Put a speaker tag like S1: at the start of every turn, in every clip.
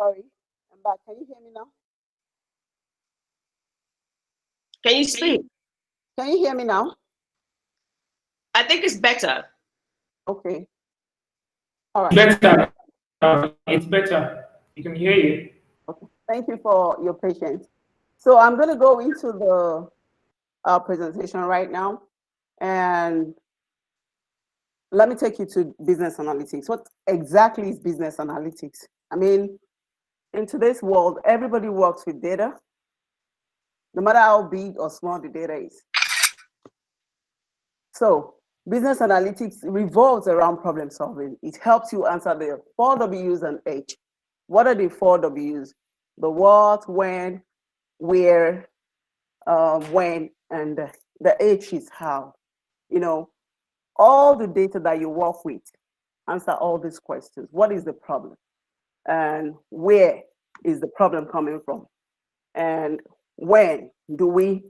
S1: Sorry, I'm back. Can you hear me now?
S2: Can you speak?
S1: Can you hear me now?
S2: I think it's better.
S1: Okay. All right.
S3: Better. It's better. You can hear you.
S1: Okay. Thank you for your patience. So I'm going to go into the presentation right now, and let me take you to business analytics. What exactly is business analytics? I mean, in today's world, everybody works with data, no matter how big or small the data is. So business analytics revolves around problem solving. It helps you answer the 4 W's and H. What are the 4 W's? The what, when, where, when, and the H is how. You know, all the data that you work with, answer all these questions. What is the problem? And where is the problem coming from? And when do we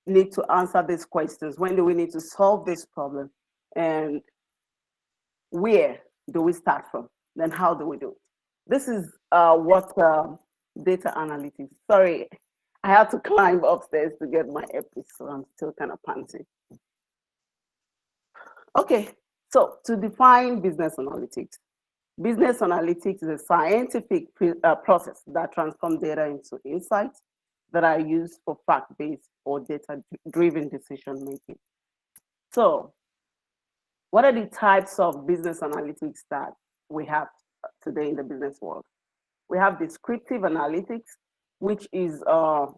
S1: need to answer these questions? When do we need to solve this problem? And where do we start from? Then how do we do it? This is what data analytics. Sorry, I had to climb upstairs to get my earpiece, so I'm still kind of panting. Okay, so to define business analytics is a scientific process that transforms data into insights that are used for fact-based or data-driven decision-making. So what are the types of business analytics that we have today in the business world? We have descriptive analytics, which involves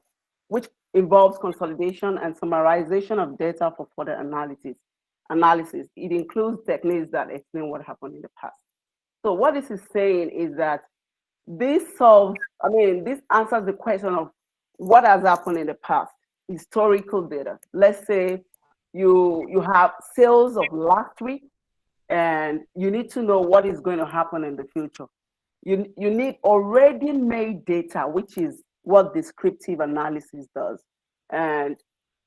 S1: consolidation and summarization of data for further analysis. It includes techniques that explain what happened in the past. So what this is saying is that this answers the question of what has happened in the past, historical data. Let's say you have sales of last week and you need to know what is going to happen in the future. You need already made data, which is what descriptive analysis does. And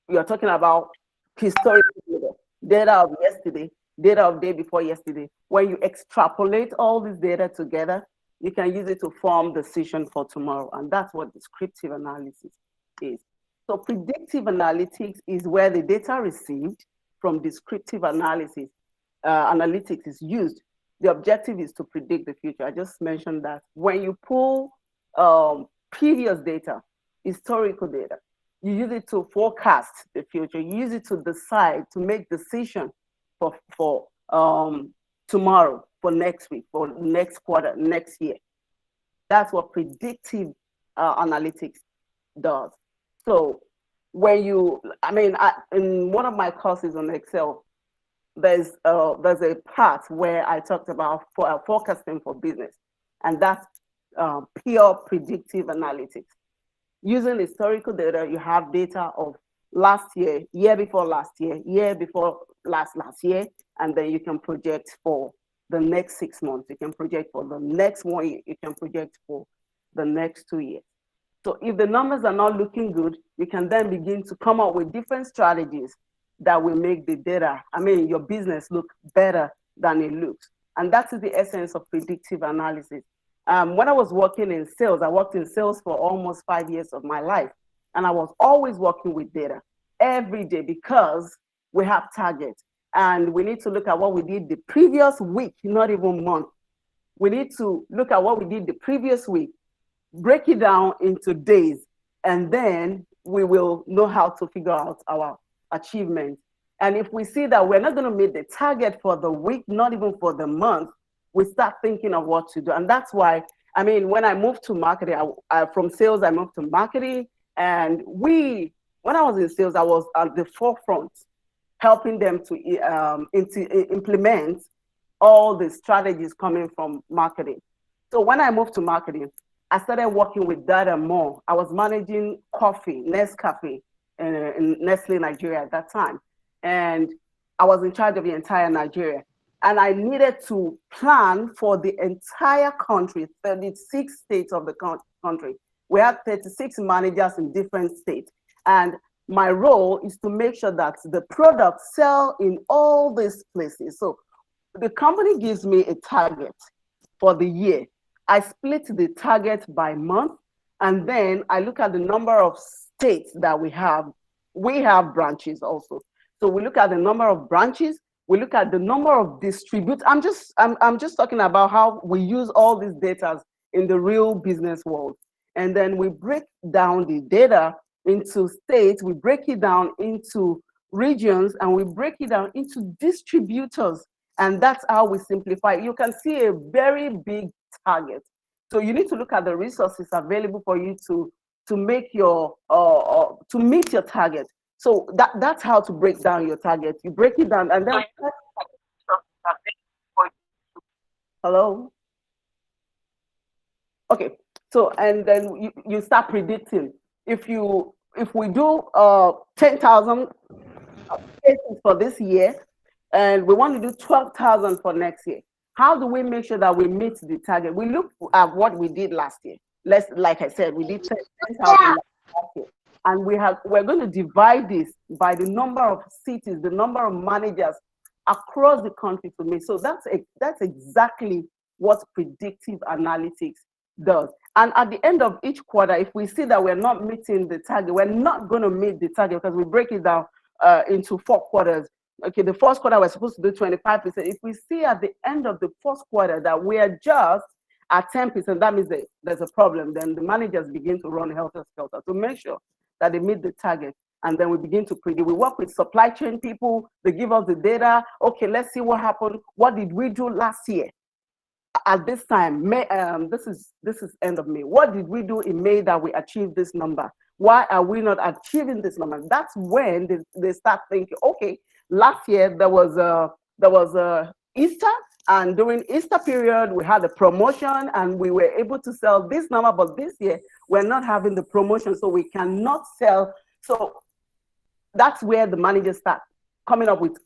S1: you're talking about historical data of yesterday, data of day before yesterday. When you extrapolate all this data together, you can use it to form decision for tomorrow. And that's what descriptive analysis is. So predictive analytics is where the data received from descriptive analytics is used. The objective is to predict the future. I just mentioned that when you pull previous data, historical data, you use it to forecast the future. You use it to decide, to make decision for tomorrow, for next week, for next quarter, next year. That's what predictive analytics does. So when in one of my courses on Excel, there's a part where I talked about forecasting for business, and that's pure predictive analytics. Using historical data, you have data of last year, year before last year, year before last year, and then you can project for the next 6 months. You can project for the next 1 year. You can project for the next 2 years. So if the numbers are not looking good, you can then begin to come up with different strategies that will make the data, your business look better than it looks. And that is the essence of predictive analysis. When I was working in sales, I worked in sales for almost 5 years of my life. And I was always working with data every day because we have targets. And we need to look at what we did the previous week, not even month. We need to look at what we did the previous week, break it down into days, and then we will know how to figure out our achievements. And if we see that we're not going to meet the target for the week, not even for the month, we start thinking of what to do. And that's why, when I moved to marketing, from sales, I moved to marketing. And when I was in sales, I was at the forefront, helping them to implement all the strategies coming from marketing. So when I moved to marketing, I started working with data more. I was managing Nescafe in Nestle Nigeria at that time. And I was in charge of the entire Nigeria. And I needed to plan for the entire country, 36 states of the country. We had 36 managers in different states. And my role is to make sure that the products sell in all these places. So the company gives me a target for the year. I split the target by month, and then I look at the number of states that we have. We have branches also. So we look at the number of branches, we look at the number of distributors. I'm just talking about how we use all these data in the real business world. And then we break down the data into states, we break it down into regions, and we break it down into distributors. And that's how we simplify. You can see a very big target. So you need to look at the resources available for you to make your to meet your target. So that's how to break down your target. You break it down, and then hello. Okay. So and then you start predicting. If we do 10,000 cases for this year, and we want to do 12,000 for next year, how do we make sure that we meet the target? We look at what we did last year. Like I said, we did 10,000 last year, and we're going to divide this by the number of cities, the number of managers across the country to meet. So that's exactly what predictive analytics does. And at the end of each quarter, if we see that we're not meeting the target, we're not going to meet the target because we break it down into 4 quarters. Okay, the first quarter we're supposed to do 25%. If we see at the end of the first quarter that we are just at 10%, that means that there's a problem. Then the managers begin to run helter-skelter to make sure that they meet the target. And then we begin to predict. We work with supply chain people. They give us the data. Okay, let's see what happened. What did we do last year? At this time, May, this is end of May. What did we do in May that we achieved this number? Why are we not achieving this number? That's when they start thinking, okay, last year there was Easter, and during Easter period we had a promotion and we were able to sell this number, but this year we're not having the promotion, so we cannot sell. So that's where the managers start coming up with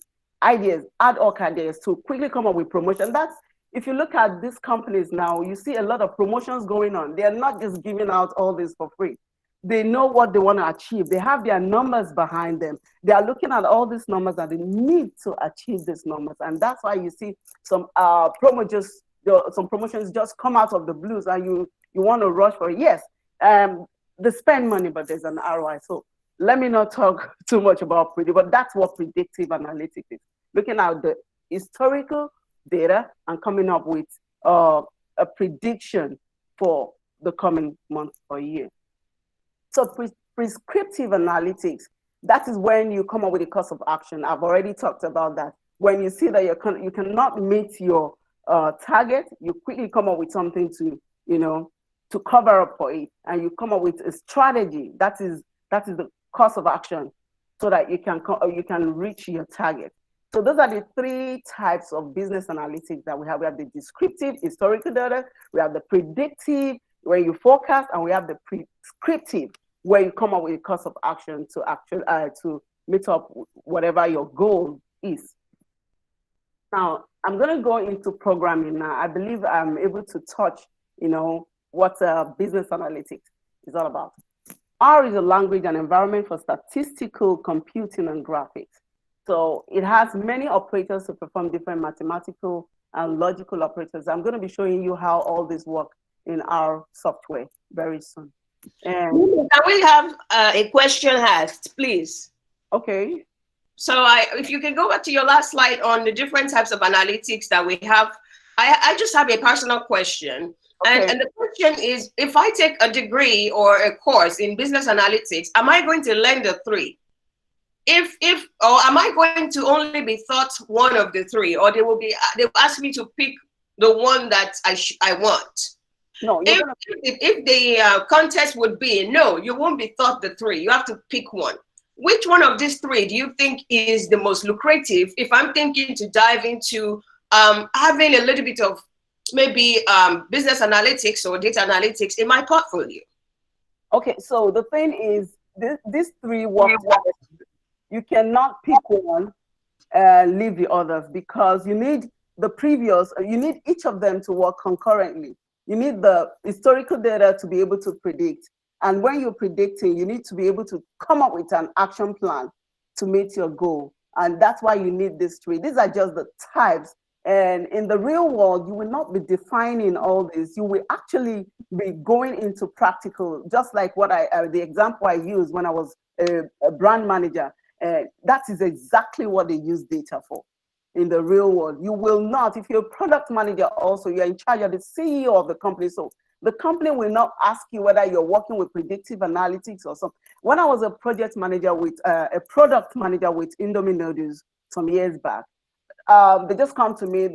S1: ideas, ad hoc ideas to quickly come up with promotion. That's, if you look at these companies now, you see a lot of promotions going on. They're not just giving out all this for free. They know what they want to achieve. They have their numbers behind them. They are looking at all these numbers and they need to achieve these numbers. And that's why you see some some promotions just come out of the blues and you want to rush for it. Yes, they spend money, but there's an ROI. So let me not talk too much about but that's what predictive analytics is. Looking at the historical data and coming up with a prediction for the coming month or year. So prescriptive analytics, that is when you come up with a course of action. I've already talked about that. When you see that you cannot meet your target, you quickly come up with something to cover up for it, and you come up with a strategy. That is the course of action, so that you can reach your target. So those are the 3 types of business analytics that we have. We have the descriptive, historical data. We have the predictive, where you forecast, and we have the prescriptive, where you come up with a course of action to meet up whatever your goal is. Now, I'm going to go into programming now. I believe I'm able to touch, what business analytics is all about. R is a language and environment for statistical computing and graphics. So it has many operators to perform different mathematical and logical operators. I'm going to be showing you how all this works in our software very soon. And
S2: can we have a question asked, please?
S1: Okay.
S2: So if you can go back to your last slide on the different types of analytics that we have. I just have a personal question. Okay. And the question is, if I take a degree or a course in business analytics, am I going to learn the 3? Or am I going to only be taught one of the 3, or they will ask me to pick the one that I want?
S1: No.
S2: If the contest would be, no, you won't be taught the 3. You have to pick one. Which one of these 3 do you think is the most lucrative if I'm thinking to dive into having a little bit of maybe business analytics or data analytics in my portfolio?
S1: Okay, so the thing is, these 3 work. You cannot pick one and leave the others, because you need each of them to work concurrently. You need the historical data to be able to predict. And when you're predicting, you need to be able to come up with an action plan to meet your goal. And that's why you need these 3. These are just the types And in the real world, you will not be defining all this. You will actually be going into practical, just like what the example I used when I was a brand manager. That is exactly what they use data for in the real world. You will not, if you're a product manager also, you're in charge of the CEO of the company. So the company will not ask you whether you're working with predictive analytics or something. When I was a project manager with a product manager with Indomie noodles some years back, they just come to me,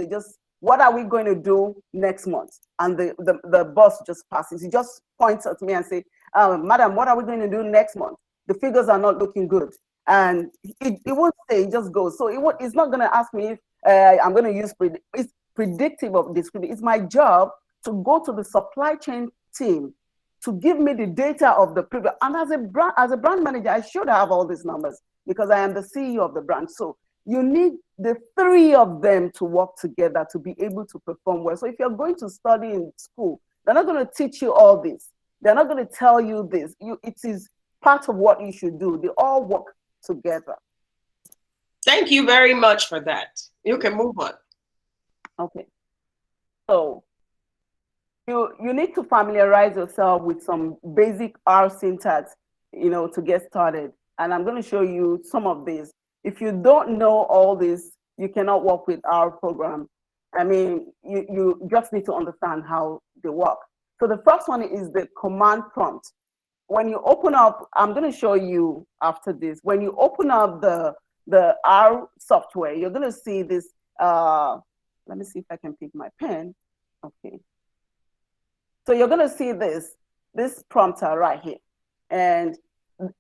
S1: what are we going to do next month? And the boss just passes. He just points at me and say, Madam, what are we going to do next month? The figures are not looking good. And it won't say, it just goes. So it's not going to ask me if I'm going to use, it's predictive of descriptive. It's my job to go to the supply chain team to give me the data of the previous. And as a brand manager, I should have all these numbers because I am the CEO of the brand. So you need the three of them to work together to be able to perform well. So if you're going to study in school, they're not going to teach you all this. They're not going to tell you this. It is part of what you should do. They all work together.
S2: Thank you very much for that. You can move on.
S1: Okay. So you need to familiarize yourself with some basic R syntax, to get started. And I'm going to show you some of these. If you don't know all this, you cannot work with our program. I mean, you just need to understand how they work. So the first one is the command prompt. When you open up, I'm going to show you after this. When you open up the R software, you're going to see this. Let me see if I can pick my pen. Okay. So you're going to see this prompter right here. And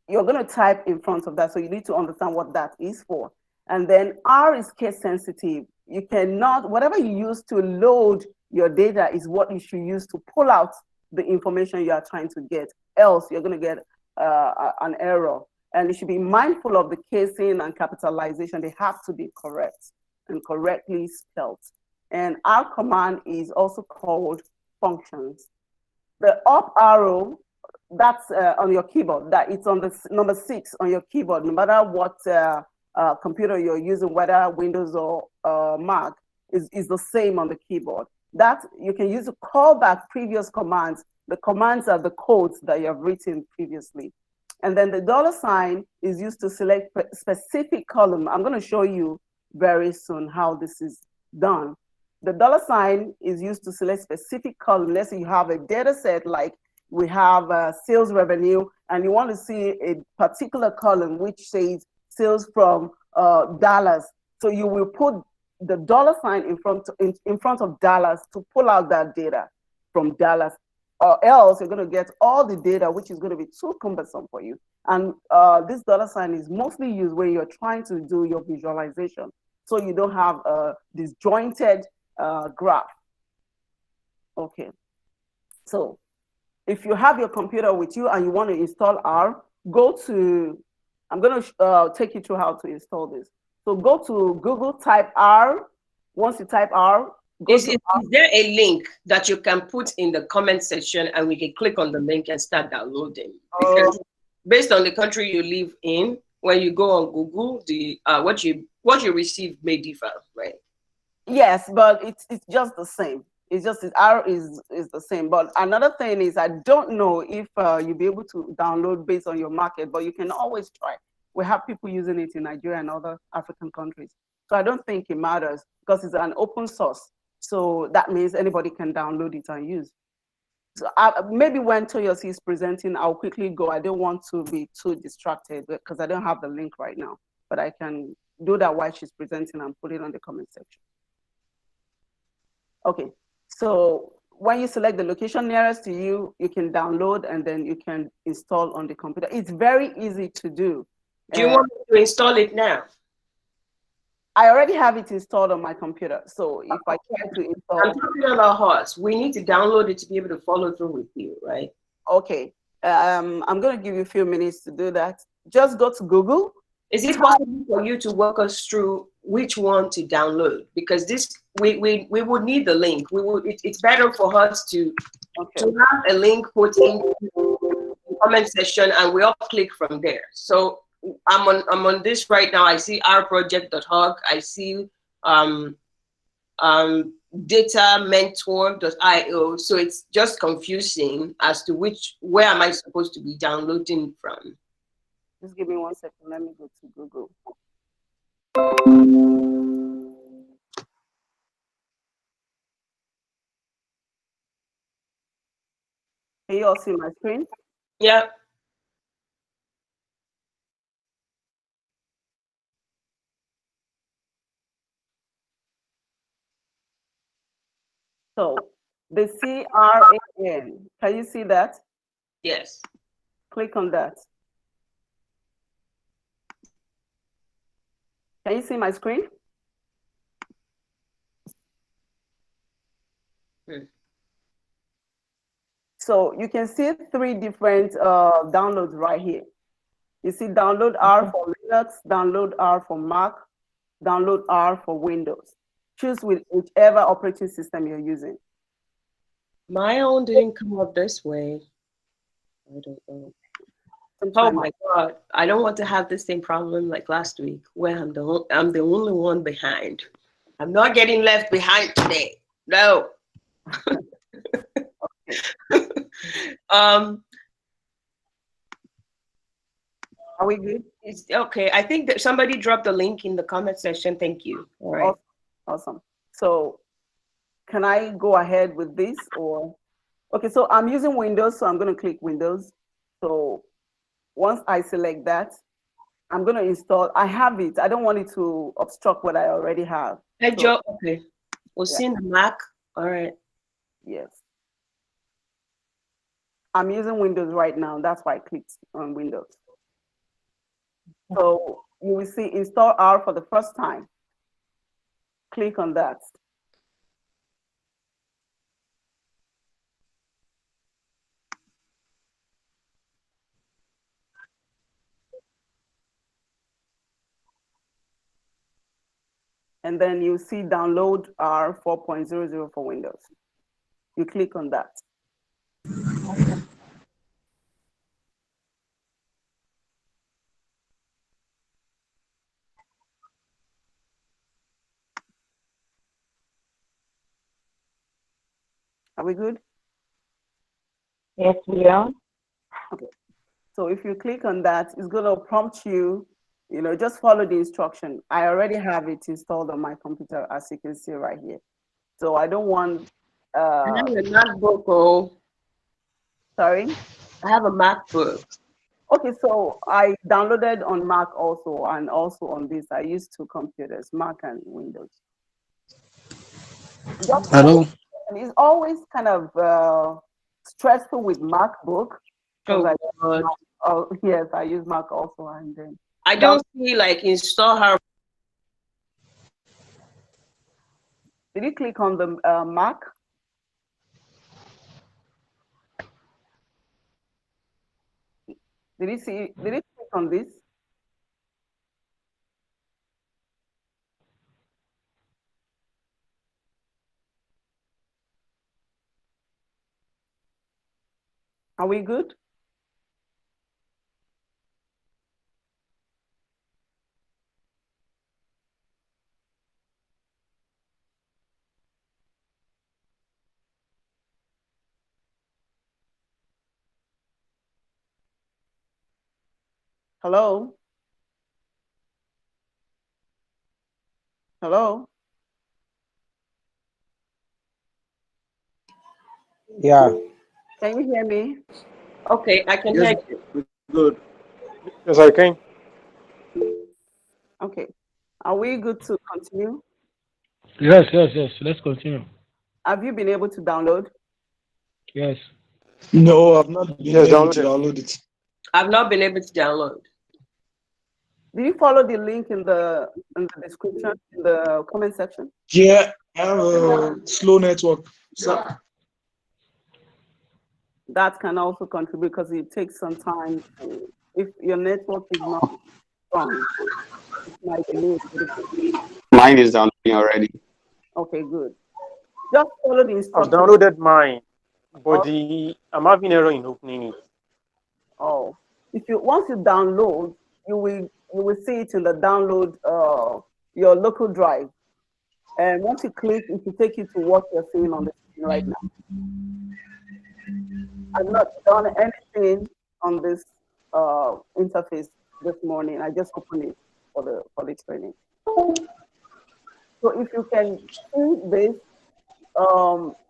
S1: you're going to type in front of that. So you need to understand what that is for. And then R is case sensitive. You cannot, whatever you use to load your data is what you should use to pull out the information you are trying to get. Else you're going to get an error. And you should be mindful of the casing and capitalization. They have to be correct and correctly spelled. And our command is also called functions. The up arrow, that's on your keyboard. That it's on the number 6 on your keyboard. No matter what computer you're using, whether Windows or Mac, is the same on the keyboard. That you can use to call back previous commands. The commands are the codes that you have written previously. And then the $sign is used to select specific column. I'm going to show you very soon how this is done. The $sign is used to select specific column. Let's say you have a data set like we have sales revenue, and you want to see a particular column which says sales from dollars. So you will put the $sign in front of dollars to pull out that data from dollars, or else you're going to get all the data, which is going to be too cumbersome for you. And this $sign is mostly used when you're trying to do your visualization, so you don't have a disjointed graph. Okay, so if you have your computer with you and you want to install R, I'm going to take you through how to install this. So go to Google, type R. Once you type R,
S2: is there a link that you can put in the comment section and we can click on the link and start downloading? Because based on the country you live in, when you go on Google, the what you receive may differ, right?
S1: Yes, but it's just the same. It's just R is the same. But another thing is, I don't know if you'll be able to download based on your market, but you can always try. We have people using it in Nigeria and other African countries. So I don't think it matters because it's an open source. So that means anybody can download it and use. So maybe when Toyosi is presenting, I'll quickly go. I don't want to be too distracted because I don't have the link right now, but I can do that while she's presenting and put it on the comment section. Okay, so when you select the location nearest to you, you can download and then you can install on the computer. It's very easy to do.
S2: Do you want me to install it now?
S1: I already have it installed on my computer. So if I try to install...
S2: I'm talking about HOS. We need to download it to be able to follow through with you, right?
S1: Okay. I'm going to give you a few minutes to do that. Just go to Google.
S2: Is it possible for you to walk us through which one to download? Because this, we would need the link. It's better for us to have a link put in the comment section and we all click from there. So I'm on this right now. I see ourproject.org. I see datamentor.io, so it's just confusing as to where am I supposed to be downloading from.
S1: Just give me 1 second. Let me go to Google. Can you all see my screen?
S2: Yeah.
S1: So the CRAN, can you see that?
S2: Yes.
S1: Click on that. Can you see my screen? So you can see 3 different downloads right here. You see download R for Linux, download R for Mac, download R for Windows. Choose with whichever operating system you're using.
S2: My own didn't come up this way. I don't know. Oh my God! I don't want to have the same problem like last week, where I'm the only one behind. I'm not getting left behind today. No.
S1: Are we good?
S2: It's okay. I think that somebody dropped the link in the comment section. Thank you. All right.
S1: Awesome. So can I go ahead with this or? Okay, so I'm using Windows, so I'm going to click Windows. So once I select that, I'm going to install. I have it. I don't want it to obstruct what I already have.
S2: Hey, Joe. Okay. We'll see in the Mac. All right.
S1: Yes. I'm using Windows right now. That's why I clicked on Windows. So you will see install R for the first time. Click on that. And then you see download R 4.00 for Windows. You click on that. Are we good?
S4: Yes, we are.
S1: Okay. So if you click on that, it's going to prompt you, just follow the instruction. I already have it installed on my computer, as you can see right here. So I don't want.
S2: I have a MacBook. Oh.
S1: Sorry?
S2: I have a MacBook.
S1: Okay, so I downloaded on Mac also, and also on this. I use 2 computers, Mac and Windows.
S5: Hello.
S1: And it's always kind of stressful with MacBook. Yes, I use Mac also, and then
S2: I don't see like install her.
S1: Did you click on the Mac? Did you click on this? Are we good? Hello? Hello?
S5: Yeah.
S1: Can you hear me?
S2: Okay, I can hear you.
S5: Good. Yes, I can.
S1: Okay. Are we good to continue?
S3: Yes. Let's continue.
S1: Have you been able to download?
S3: Yes.
S5: No, I've not been able to download it.
S2: I've not been able to download.
S1: Did you follow the link in the description, in the comment section?
S5: Yeah, I have a slow network. So
S1: That can also contribute because it takes some time. If your network is not strong, it might delay.
S6: Mine is downloading already.
S1: Okay, good. Just follow the
S7: I've
S1: instructions.
S7: downloaded mine, but I'm having error in opening it.
S1: Oh, once you download, you will see it in the download your local drive. And once you click, it will take you to what you're seeing on the screen right now. I've not done anything on this interface this morning. I just opened it for the training. So if you can see this,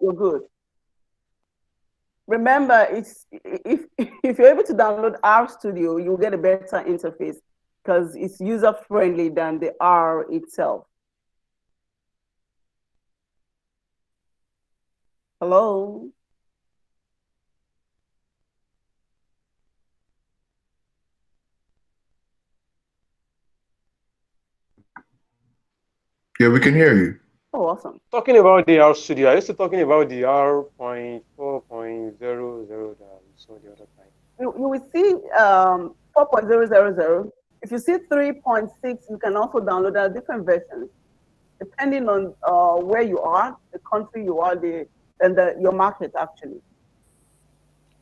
S1: you're good. Remember, if you're able to download R Studio, you'll get a better interface because it's user friendly than the R itself. Hello.
S8: Yeah, we can hear you.
S1: Oh, awesome.
S7: Talking about the R Studio, I used to talking about the R.4.000 that we saw the other time.
S1: You will see 4.000. If you see 3.6, you can also download a different version, depending on where you are, the country you are, your market actually.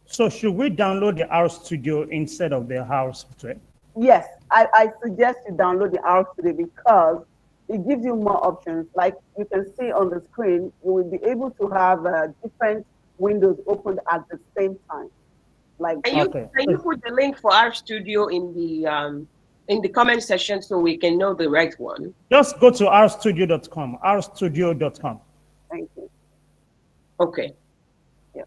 S9: So should we download the R Studio instead of the R software?
S1: Yes, I suggest you download the R Studio because it gives you more options. Like you can see on the screen, you will be able to have different windows opened at the same time. Like,
S2: can you put the link for R Studio in the comment section so we can know the right one?
S9: Just go to rstudio.com, rstudio.com.
S1: Thank you.
S2: Okay.
S1: Yeah.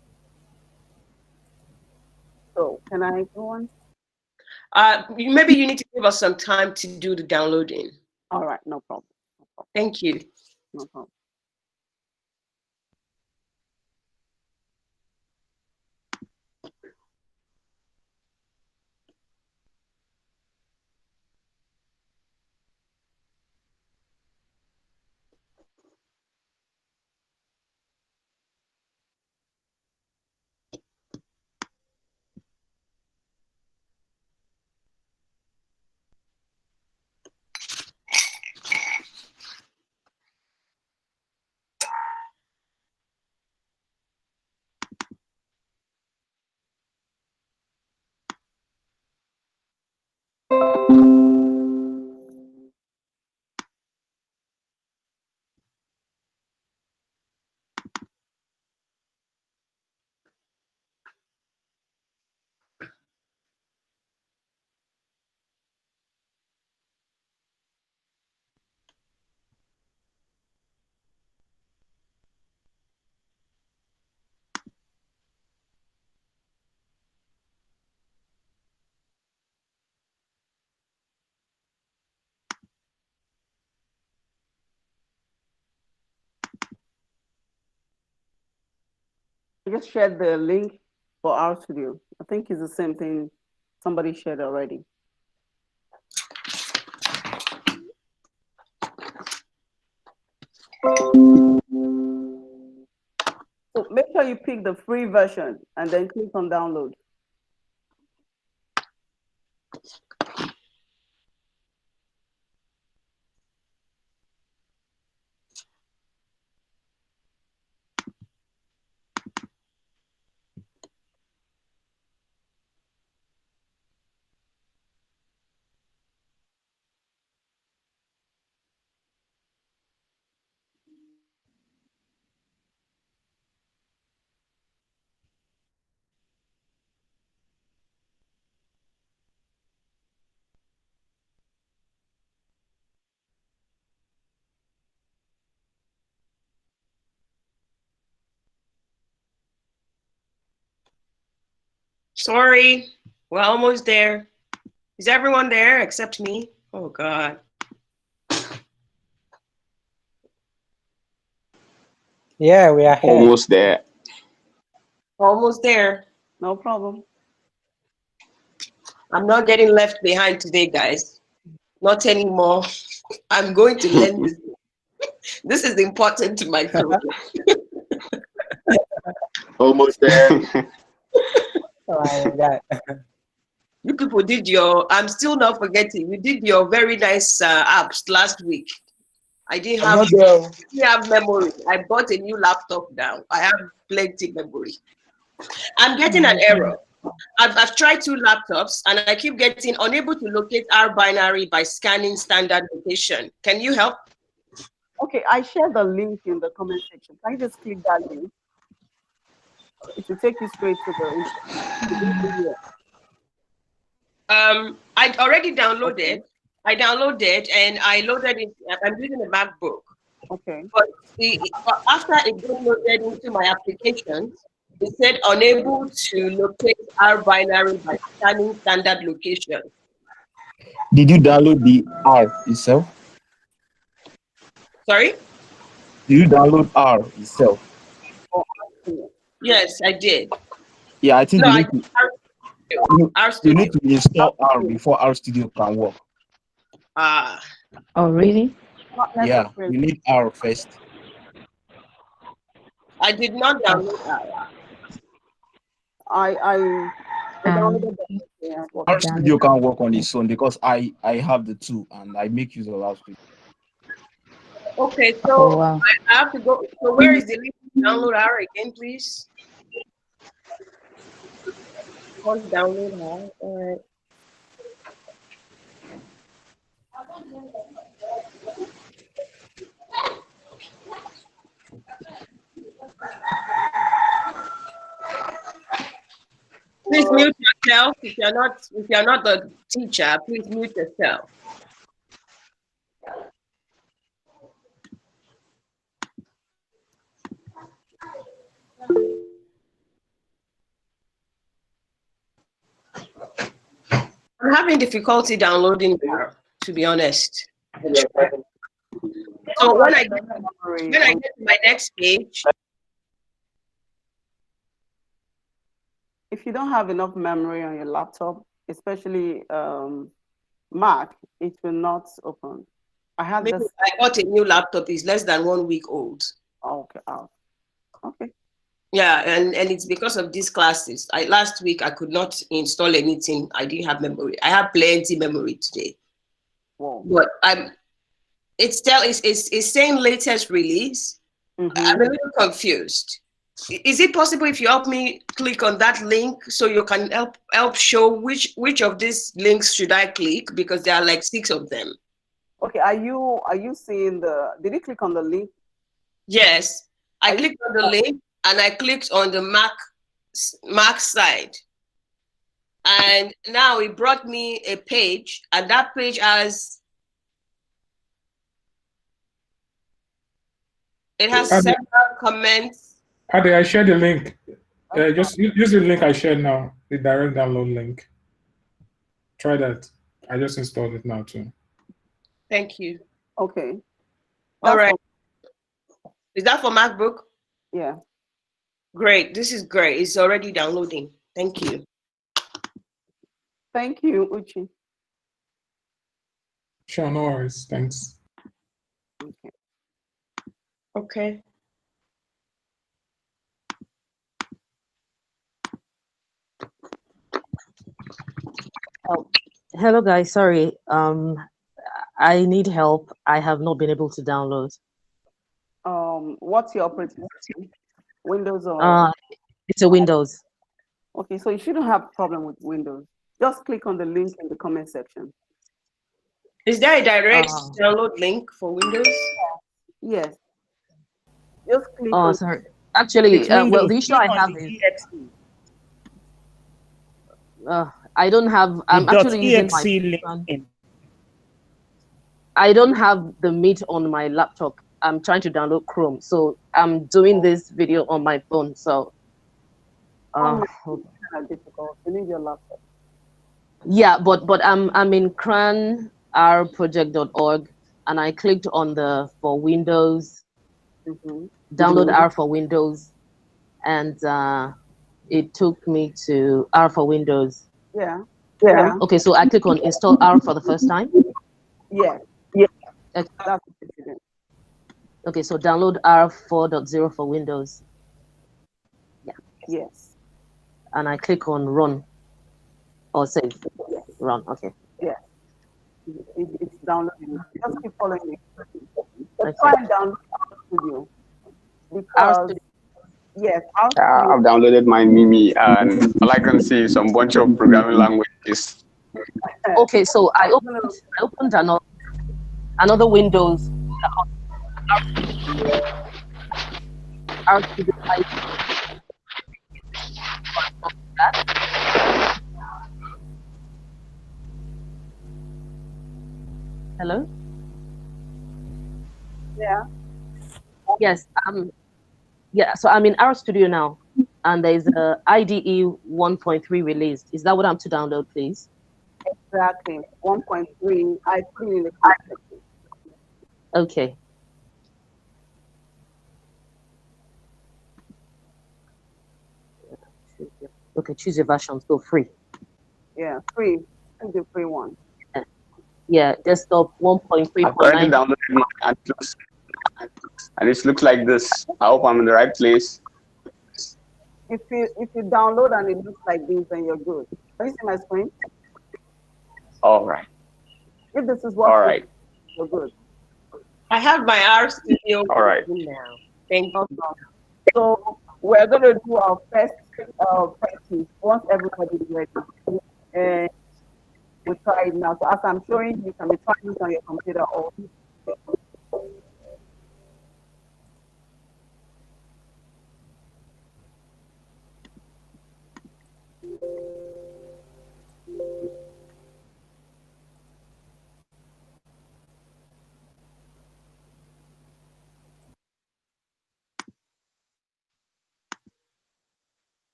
S1: So can I go on?
S2: Maybe you need to give us some time to do the downloading.
S1: All right, no problem. No problem.
S2: Thank you.
S1: No problem. I just shared the link for R Studio. I think it's the same thing somebody shared already. So make sure you pick the free version and then click on download.
S2: Sorry, we're almost there. Is everyone there except me? Oh, God.
S10: Yeah, we are here.
S6: Almost there.
S2: Almost there.
S1: No problem.
S2: I'm not getting left behind today, guys. Not anymore. I'm going to learn this. This is important to my career.
S6: Almost there.
S10: Oh my God.
S2: You people did I'm still not forgetting, you did your very nice apps last week. I didn't have memory. I bought a new laptop now. I have plenty memory. I'm getting an error. I've tried 2 laptops and I keep getting unable to locate R binary by scanning standard location. Can you help?
S1: Okay, I shared the link in the comment section. Can you just click that link? It will take you straight to the video.
S2: I already downloaded. Okay. I downloaded and I loaded it. I'm using a MacBook.
S1: Okay.
S2: But after it got loaded into my applications, it said unable to locate R binary by scanning standard location.
S8: Did you download the R itself?
S2: Sorry?
S8: Did you download R itself?
S2: Yes, I did.
S8: Yeah, I think
S2: no,
S8: you need to install R before R Studio can work.
S4: Oh, really?
S8: Yeah, you need R first.
S2: I did not download R.
S1: I downloaded
S8: R Studio can work on its own because I have the two and I make use of R Studio.
S2: Okay, so I have to go. So where is the link to download R again, please? Download R. All right. Please mute yourself if you're not the teacher. Please mute yourself. I'm having difficulty downloading R, to be honest. So when I get to my next page,
S1: if you don't have enough memory on your laptop, especially Mac, it will not open. I had this.
S2: I got a new laptop. It's less than 1 week old.
S1: Okay. Okay.
S2: Yeah, and it's because of these classes. Last week I could not install anything. I didn't have memory. I have plenty memory today.
S1: Whoa.
S2: But it's saying latest release. Mm-hmm. I'm a little confused. Is it possible if you help me click on that link so you can help show which of these links should I click, because there are like 6 of them.
S1: Okay, are you seeing did you click on the link?
S2: Yes, I clicked on the link and I clicked on the Mac side. And now it brought me a page, and that page has several comments.
S3: Ade, I shared the link. Just use the link I shared now, the direct download link. Try that. I just installed it now too.
S2: Thank you.
S1: Okay.
S2: All right. Is that for MacBook?
S1: Yeah.
S2: Great. This is great. It's already downloading. Thank you.
S1: Thank you, Uchi.
S3: Sure, no worries. Thanks.
S2: Okay.
S11: Oh, hello guys. Sorry. I need help. I have not been able to download.
S1: What's your operating system? Windows or?
S11: It's a Windows.
S1: Okay, so you shouldn't have a problem with Windows. Just click on the link in the comment section.
S2: Is there a direct download link for Windows?
S1: Yes. Just click.
S11: Oh, sorry. Actually, well, the issue I have is I don't have. I'm actually using my. I don't have the Meet on my laptop. I'm trying to download Chrome, so I'm doing this video on my phone. So,
S1: difficult. You need your laptop.
S11: Yeah, but I'm in cranrproject.org, and I clicked on the for Windows, download R for Windows, and it took me to R for Windows.
S1: Yeah.
S11: Okay, so I click on install R for the first time.
S1: Yeah.
S11: Okay. Okay, so download R 4.0 for Windows. Yeah.
S1: Yes.
S11: And I click on run or save. Run. Okay.
S1: Yeah. It's downloading. Just keep following me. Let's try and download R Studio. Because yes,
S6: I've downloaded my Mimi, and all I can see is some bunch of programming languages.
S11: Okay, so I opened another Windows. R Studio ID. Hello?
S1: Yeah.
S11: Yes. Yeah, so I'm in R Studio now, and there's a IDE 1.3 released. Is that what I'm to download, please?
S1: Exactly. 1.3. I put it in the context.
S11: Okay. Okay, choose your version. So free.
S1: Yeah, free. Choose the free one.
S11: Yeah, desktop 1.3.9.
S6: I've already downloaded mine, and it looks like this. I hope I'm in the right place.
S1: If you download and it looks like this, then you're good. Can you see my screen?
S6: All right.
S1: If this is what
S6: All right.
S1: you're good.
S2: I have my R Studio
S6: All right.
S2: now. Thank you.
S1: So we're going to do our first practice once everybody is ready. And we'll try it now. So as I'm showing you, can be trying it on your computer or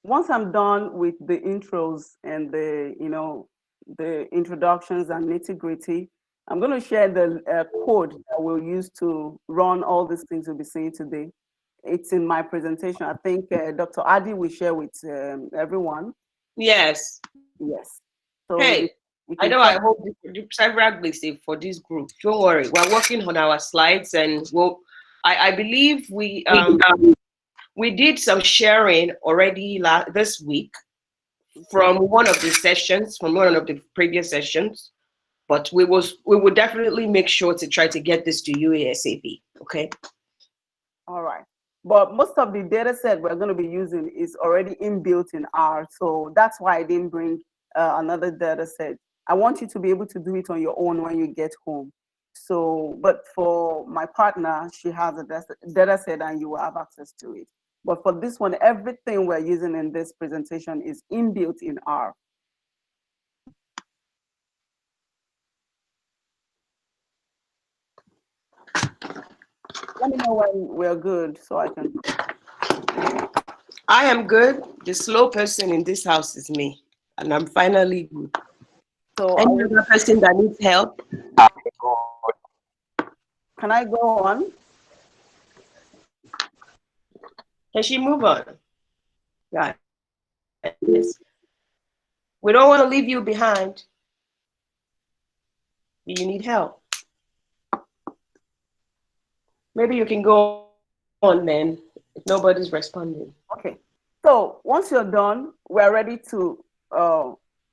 S1: once I'm done with the intros and the introductions and nitty-gritty, I'm going to share the code that we'll use to run all these things we'll be seeing today. It's in my presentation. I think Dr. Adi will share with everyone.
S2: Yes.
S1: Yes. So
S2: hey, I know. I hope several safe for this group. Don't worry. We're working on our slides, and I believe we did some sharing already this week from one of the sessions, from one of the previous sessions. But we will definitely make sure to try to get this to you ASAP. Okay.
S1: All right. But most of the data set we're going to be using is already inbuilt in R. So that's why I didn't bring another data set. I want you to be able to do it on your own when you get home. So, but for my partner, she has a data set and you will have access to it. But for this one, everything we're using in this presentation is inbuilt in R. Let me know when we're good so I can.
S2: I am good. The slow person in this house is me, and I'm finally good. So any other person that needs help?
S1: Can I go on?
S2: Can she move on? Yeah. Yes. We don't want to leave you behind. You need help. Maybe you can go on then if nobody's responding.
S1: Okay. So once you're done, we're ready to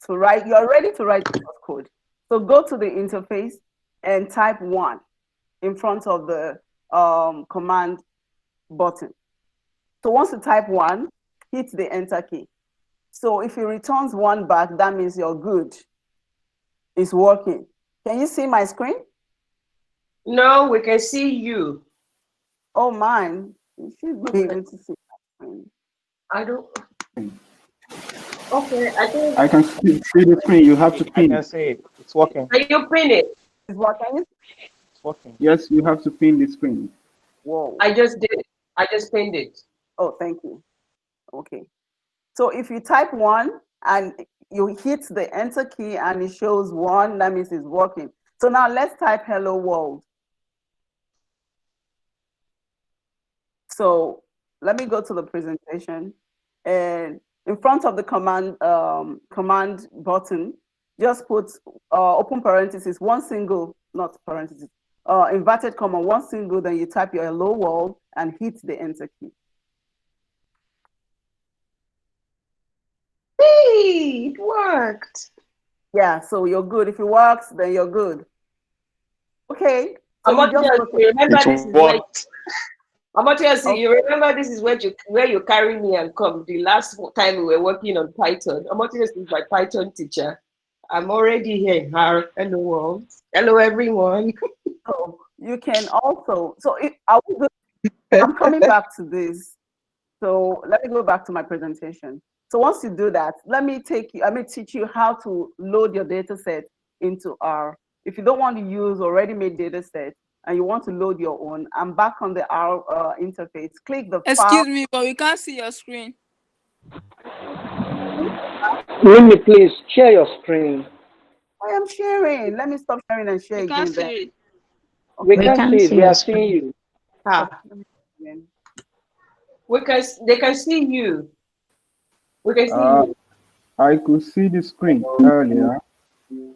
S1: write. You're ready to write the source code. So go to the interface and type 1 in front of the command button. So once you type 1, hit the enter key. So if it returns 1 back, that means you're good. It's working. Can you see my screen?
S2: No, we can see you.
S1: Oh, mine. You should be able to see my screen.
S2: I don't. Okay, I think
S8: I can see the screen. You have to pin.
S7: I can see it. It's working.
S2: Can you pin it?
S1: It's working.
S7: It's working.
S8: Yes, you have to pin the screen.
S1: Whoa.
S2: I just did. I just pinned it.
S1: Oh, thank you. Okay. So if you type 1 and you hit the enter key and it shows 1, that means it's working. So now let's type hello world. So let me go to the presentation, and in front of the command button, just put open parentheses, one single, not parentheses, inverted comma, one single, then you type your hello world and hit the enter key.
S2: Hey, it worked.
S1: Yeah, so you're good. If it works, then you're good. Okay. So
S2: Omotoyosi, you remember this is where you carry me and come. The last time we were working on Python, Omotoyosi is my Python teacher. I'm already here. Hello world. Hello everyone.
S1: So you can also, so I'm coming back to this. So let me go back to my presentation. So once you do that, let me teach you how to load your data set into R. If you don't want to use already made data set and you want to load your own, I'm back on the R interface. Click the file.
S12: Excuse me, but we can't see your screen.
S13: Mimi, please share your screen.
S1: I am sharing. Let me stop sharing and share
S12: We
S1: again.
S12: can't see it.
S13: We can't see it. We are seeing you.
S2: They can see you. We can see you.
S14: I could see the screen earlier.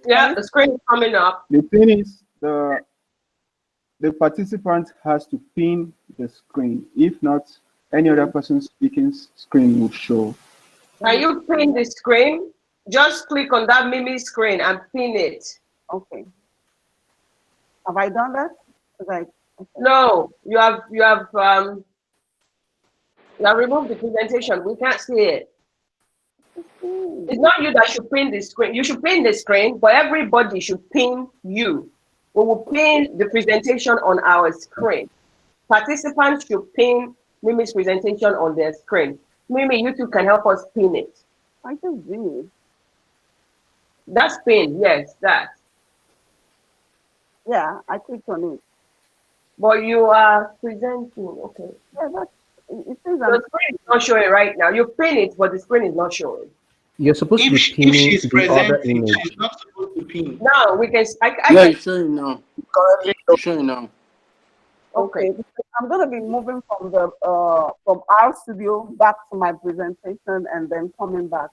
S2: Yeah, the screen is coming up.
S14: The thing is, the participant has to pin the screen. If not, any other person speaking screen will show.
S2: Can you pin the screen? Just click on that Mimi screen and pin it.
S1: Okay. Have I done that? Okay.
S2: No, you have removed the presentation. We can't see it. It's not you that should pin the screen. You should pin the screen, but everybody should pin you. We will pin the presentation on our screen. Participants should pin Mimi's presentation on their screen. Mimi, you two can help us pin it.
S1: I just did.
S2: That's pin, yes, that.
S1: Yeah, I clicked on it.
S2: But you are presenting, okay.
S1: Yeah, that's, it says
S2: the screen is not showing right now. You pin it, but the screen is not showing.
S15: You're supposed to be pinning the other image.
S5: She's not supposed to pin.
S2: Now we can.
S16: Yeah, it's showing now. Currently, it's showing now.
S1: Okay, I'm going to be moving from the from our studio back to my presentation and then coming back.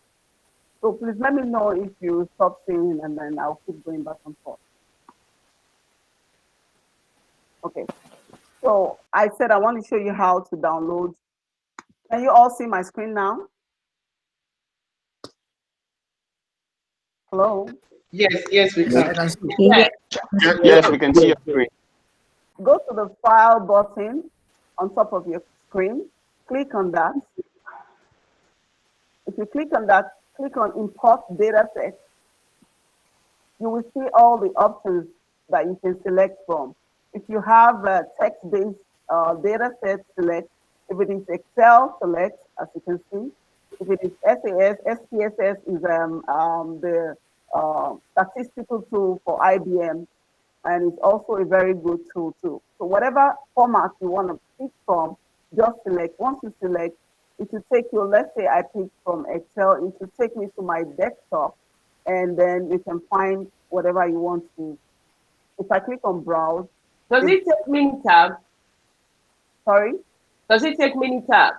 S1: So please let me know if you stop seeing, and then I'll keep going back and forth. Okay, so I said I want to show you how to download. Can you all see my screen now? Hello?
S5: Yes, we can.
S6: Yes, we can see your screen.
S1: Go to the file button on top of your screen. Click on that. If you click on that, click on import data set. You will see all the options that you can select from. If you have a text-based data set, select. If it is Excel, select, as you can see. If it is SAS, SPSS is the statistical tool for IBM, and it's also a very good tool too. So whatever format you want to pick from, just select. Once you select, it will take you, let's say I pick from Excel, it will take me to my desktop, and then you can find whatever you want to. If I click on browse.
S2: Does it take Minitab?
S1: Sorry?
S2: Does it take Minitab?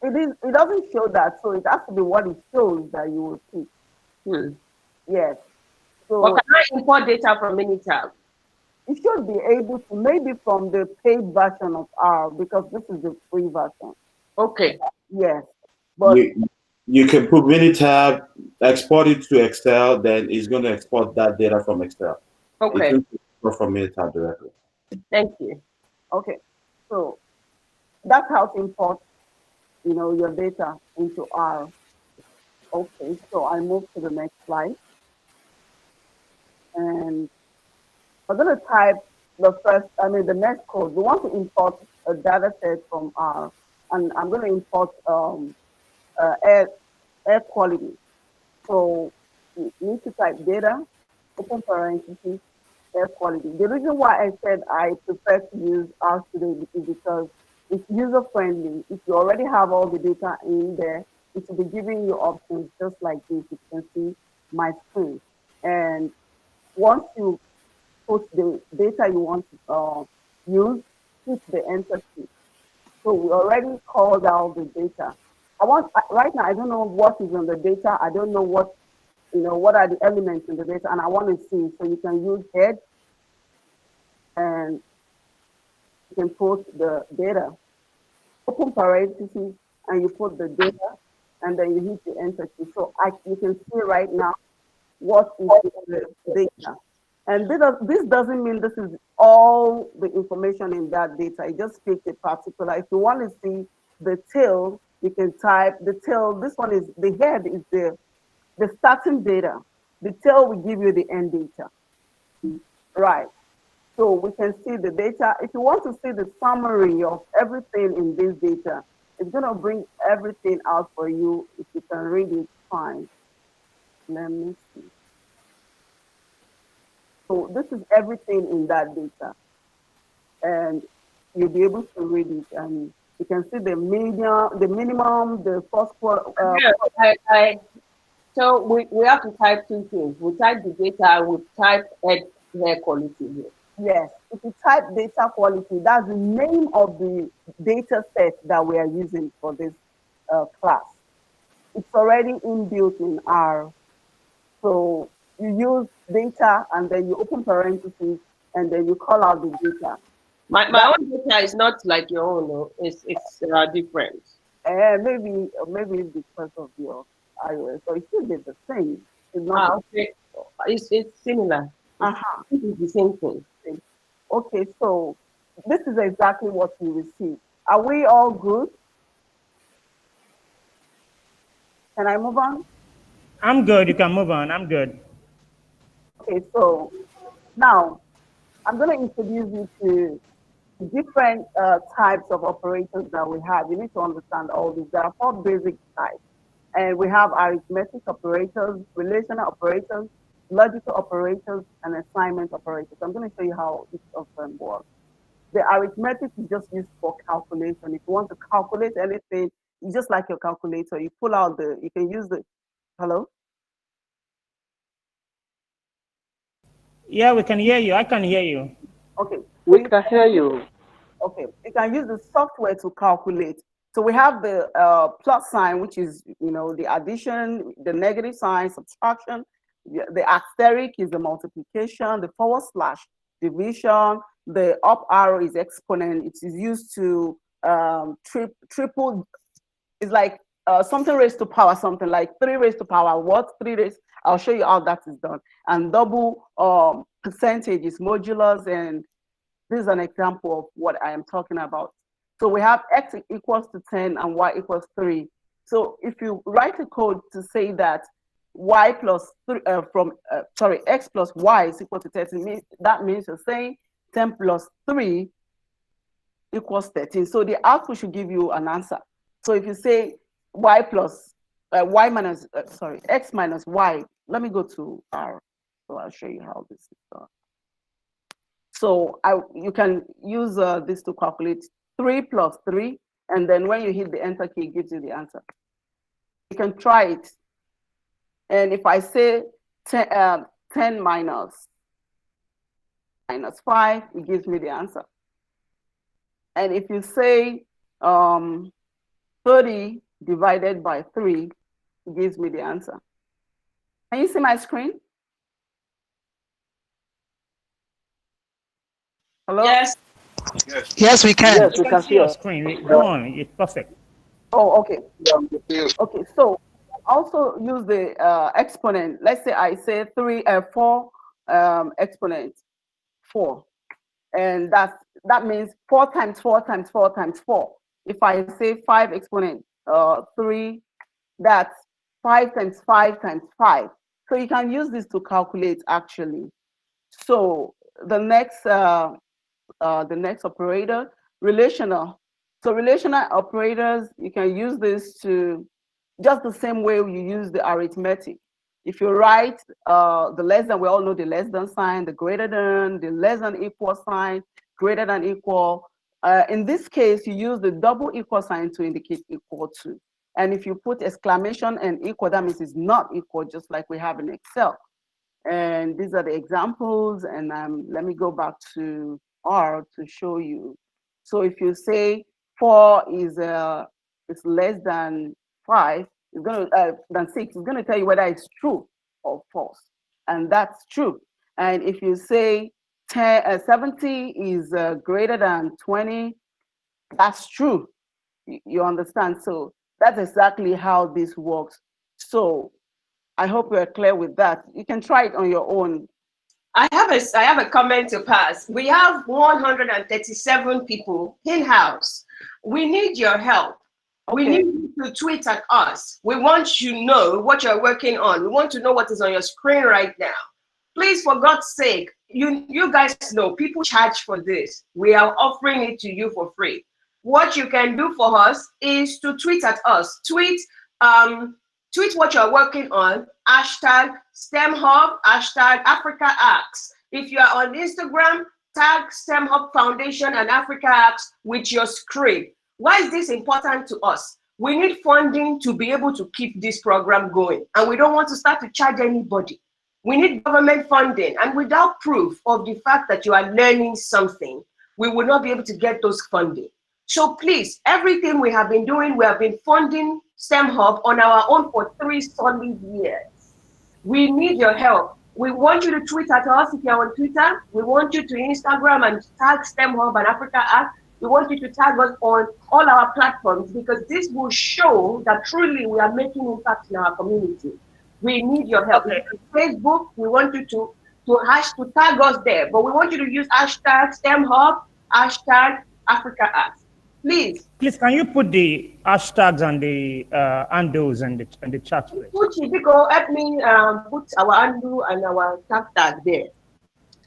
S1: It doesn't show that, so it has to be what it shows that you will pick. Yes. So
S2: but can I import data from Minitab?
S1: You should be able to, maybe from the paid version of R, because this is the free version.
S2: Okay.
S1: Yes. But
S17: you can put Minitab, export it to Excel, then it's going to export that data from Excel.
S2: Okay.
S17: It can from Minitab directly.
S2: Thank you.
S1: Okay. So that's how to import, your data into R. Okay, so I move to the next slide. And I'm going to type the next code. We want to import a data set from R, and I'm going to import air quality. So you need to type data, open parentheses, air quality. The reason why I said I prefer to use R today is because it's user-friendly. If you already have all the data in there, it will be giving you options just like this. You can see my screen. And once you put the data you want to use, hit the enter key. So we already called out the data. Right now, I don't know what is on the data. I don't know what are the elements in the data, and I want to see. So you can use head, and you can put the data, open parentheses, and you put the data, and then you hit the enter key. So you can see right now what is the data. And this doesn't mean this is all the information in that data. It just picks a particular. If you want to see the tail, you can type the tail. This one is the head is the starting data. The tail will give you the end data. Right. So we can see the data. If you want to see the summary of everything in this data, it's going to bring everything out for you. If you can read it, fine. Let me see. So this is everything in that data. And you'll be able to read it. And you can see the median, the minimum, the first quarter.
S2: So we have to type two things. We type the data, we type air quality here.
S1: Yes, if you type data quality, that's the name of the data set that we are using for this class. It's already inbuilt in R. So you use data and then you open parentheses and then you call out the data.
S2: My own data is not like your own, no? It's different.
S1: Maybe it's because of your iOS, so it should be the same. It's not
S2: okay. It's similar. It's the same thing.
S1: Okay, so this is exactly what you received. Are we all good? Can I move on?
S9: I'm good. You can move on. I'm good.
S1: Okay, so now I'm going to introduce you to different types of operators that we have. You need to understand all these. There are 4 basic types. And we have arithmetic operators, relational operators, logical operators, and assignment operators. I'm going to show you how each of them works. The arithmetic is just used for calculation. If you want to calculate anything, you just like your calculator, you pull out you can use the, hello?
S9: Yeah, we can hear you. I can hear you.
S1: Okay.
S13: We can hear you.
S1: Okay, you can use the software to calculate. So we have the plus sign, which is, the addition, the negative sign, subtraction. The asterisk is the multiplication, the / division, the up arrow is exponent. It is used to triple, it's like something raised to power something, like 3 raised to power what? 3 raised, I'll show you how that is done. And double percentage is modulus, and this is an example of what I am talking about. So we have x equals to 10 and y equals 3. So if you write a code to say that y plus 3 x plus y is equal to 13, that means you're saying 10 plus 3 equals 13. So the output should give you an answer. So if you say y plus x minus y, let me go to R. So I'll show you how this is done. So you can use this to calculate 3 plus 3, and then when you hit the enter key, it gives you the answer. You can try it. And if I say 10 minus 5, it gives me the answer. And if you say 30 divided by 3, it gives me the answer. Can you see my screen? Hello?
S2: Yes.
S13: Yes, we can.
S9: Yes, we can see your screen. Go on. It's perfect.
S1: Oh, okay. Okay, so also use the exponent. Let's say I say 4 exponent 4. And that means 4 times 4 times 4 times 4. If I say 5 exponent 3, that's 5 times 5 times 5. So you can use this to calculate actually. So the next operator, relational. So relational operators, you can use this to just the same way you use the arithmetic. If you write the less than, we all know the less than sign, the greater than, the less than equal sign, greater than equal. In this case, you use the double equal sign to indicate equal to. And if you put exclamation and equal, that means it's not equal, just like we have in Excel. And these are the examples. And let me go back to R to show you. So if you say 4 is less than 5, it's going to than 6, it's going to tell you whether it's true or false, and that's true. And if you say 70 is greater than 20, that's true. You understand? So that's exactly how this works. So I hope we're clear with that. You can try it on your own.
S2: I have a comment to pass. We have 137 people in-house. We need your help. Okay. We need you to tweet at us. We want you to know what you're working on. We want to know what is on your screen right now. Please, for God's sake, you guys know people charge for this. We are offering it to you for free. What you can do for us is to tweet at us. Tweet what you're working on, hashtag STEM Hub, hashtag Africa Acts. If you are on Instagram, tag STEM Hub Foundation and Africa Acts with your screen. Why is this important to us? We need funding to be able to keep this program going, and we don't want to start to charge anybody. We need government funding, and without proof of the fact that you are learning something, we will not be able to get those funding. So please, everything we have been doing, we have been funding STEM Hub on our own for 3 solid years. We need your help. We want you to tweet at us if you're on Twitter. We want you to Instagram and tag STEM Hub and Africa Act. We want you to tag us on all our platforms, because this will show that truly we are making impact in our community. We need your help. Okay. Facebook, we want you to tag us there, but we want you to use hashtag STEM Hub, hashtag Africa Act. Please.
S9: Please, can you put the hashtags and the handles and the chat, please?
S2: Chibiko, help me put our handle and our tag there.